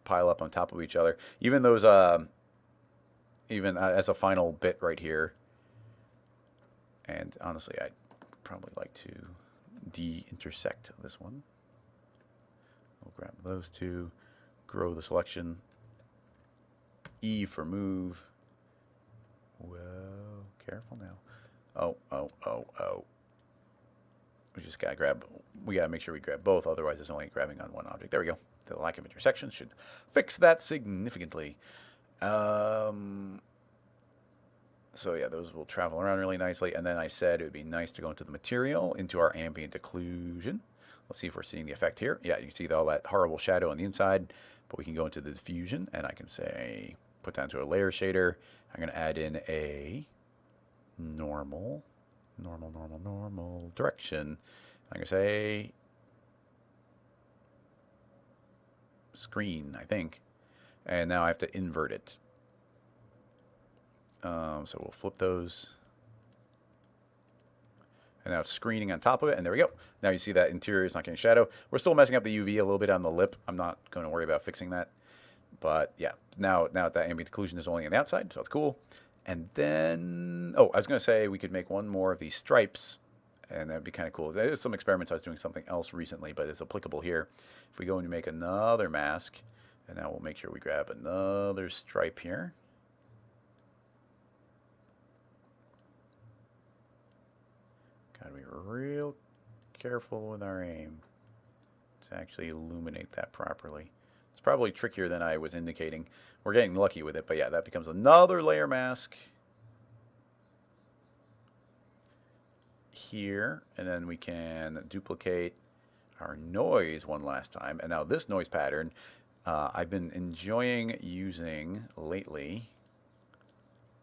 pile up on top of each other. Even those, even as a final bit right here. And honestly, I'd probably like to de-intersect this one. We'll grab those two, grow the selection, E for move. Whoa, careful now. Oh. We just gotta make sure we grab both, otherwise it's only grabbing on one object. There we go. The lack of intersection should fix that significantly. So yeah, those will travel around really nicely. And then I said it would be nice to go into the material, into our ambient occlusion. Let's see if we're seeing the effect here. Yeah, you can see all that horrible shadow on the inside, but we can go into the diffusion, and I can say, put that into a layer shader. I'm going to add in a normal direction. I'm going to say screen, I think. And now I have to invert it. So we'll flip those. And now it's screening on top of it, and there we go. Now you see that interior is not getting shadow. We're still messing up the UV a little bit on the lip. I'm not going to worry about fixing that. But yeah, now that ambient occlusion is only on the outside, so that's cool. And then, oh, I was going to say we could make one more of these stripes, and that'd be kind of cool. There's some experiments. I was doing something else recently, but it's applicable here. If we go and make another mask, and now we'll make sure we grab another stripe here. Gotta be real careful with our aim to actually illuminate that properly. It's probably trickier than I was indicating. We're getting lucky with it, but yeah, that becomes another layer mask here, and then we can duplicate our noise one last time. And now this noise pattern, I've been enjoying using lately.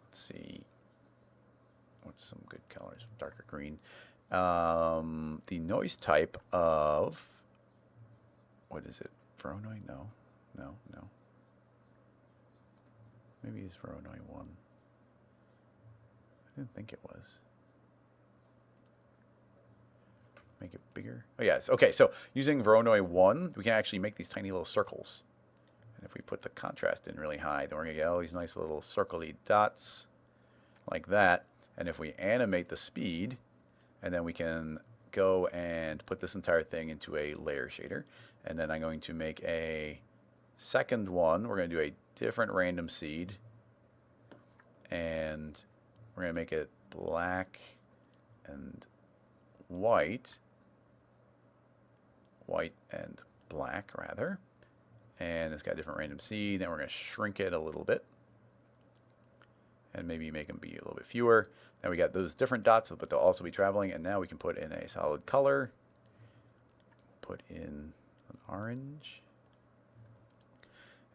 Let's see. What's some good colors? Darker green. The noise type of, what is it? Voronoi? No. Maybe it's Voronoi 1. I didn't think it was. Make it bigger. Oh, yes. Okay, so using Voronoi 1, we can actually make these tiny little circles. And if we put the contrast in really high, then we're going to get all these nice little circly dots like that. And if we animate the speed, and then we can go and put this entire thing into a layer shader. And then I'm going to make a second one. We're going to do a different random seed. And we're going to make it black and white. White and black, rather. And it's got a different random seed. And we're going to shrink it a little bit. And maybe make them be a little bit fewer. Now we got those different dots, but they'll also be traveling. And now we can put in a solid color. Put in an orange.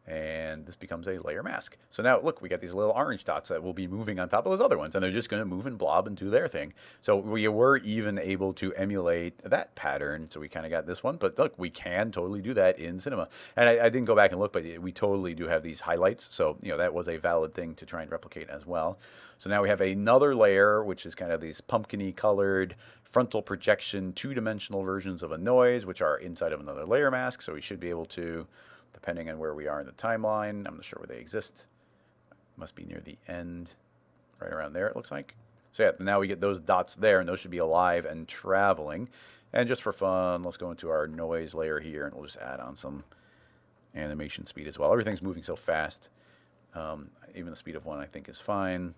And this becomes a layer mask. So now, look, we got these little orange dots that will be moving on top of those other ones. And they're just going to move and blob and do their thing. So we were even able to emulate that pattern. So we kind of got this one. But look, we can totally do that in Cinema. And I didn't go back and look, but we totally do have these highlights. So, you know, that was a valid thing to try and replicate as well. So now we have another layer, which is kind of these pumpkin-y colored frontal projection, two-dimensional versions of a noise, which are inside of another layer mask. So we should be able to, depending on where we are in the timeline, I'm not sure where they exist. Must be near the end, right around there, it looks like. So yeah, now we get those dots there, and those should be alive and traveling. And just for fun, let's go into our noise layer here, and we'll just add on some animation speed as well. Everything's moving so fast. Even the speed of 1, I think, is fine.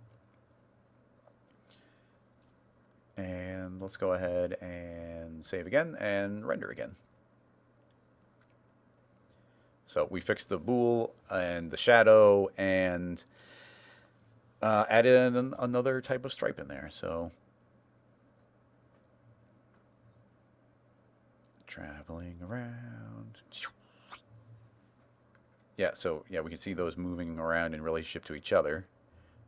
And let's go ahead and save again and render again. So we fixed the bool and the shadow and added another type of stripe in there. So traveling around. Yeah, so yeah, we can see those moving around in relationship to each other.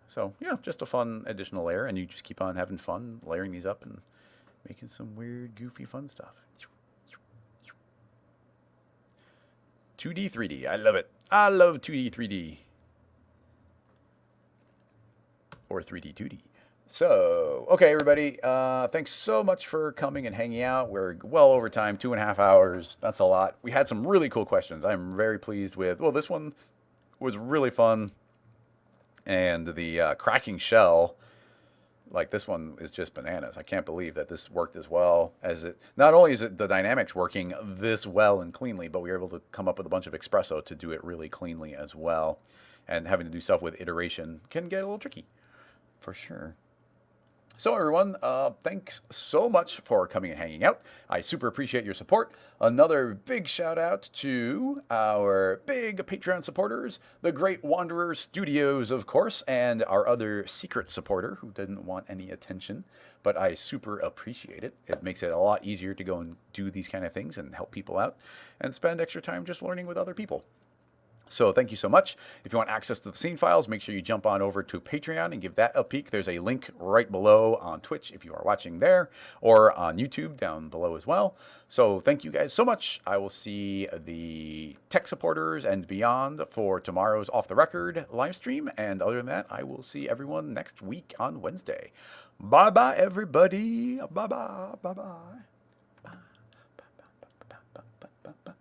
So yeah, just a fun additional layer, and you just keep on having fun layering these up and making some weird, goofy, fun stuff. 2D, 3D. I love it. I love 2D, 3D. Or 3D, 2D. So, okay, everybody. Thanks so much for coming and hanging out. We're well over time, 2.5 hours. That's a lot. We had some really cool questions. I'm very pleased with. Well, this one was really fun. And the cracking shell, like this one is just bananas. I can't believe that this worked as well as it. Not only is it the dynamics working this well and cleanly, but we were able to come up with a bunch of xpresso to do it really cleanly as well. And having to do stuff with iteration can get a little tricky, for sure. So everyone, thanks so much for coming and hanging out. I super appreciate your support. Another big shout out to our big Patreon supporters, the Great Wanderer Studios, of course, and our other secret supporter who didn't want any attention, but I super appreciate it. It makes it a lot easier to go and do these kind of things and help people out and spend extra time just learning with other people. So thank you so much. If you want access to the scene files, make sure you jump on over to Patreon and give that a peek. There's a link right below on Twitch if you are watching there, or on YouTube down below as well. So thank you guys so much. I will see the tech supporters and beyond for tomorrow's Off the Record live stream. And other than that, I will see everyone next week on Wednesday. Bye-bye, everybody. Bye-bye. Bye-bye. Bye. Bye. Bye. Bye. Bye. Bye. Bye. Bye.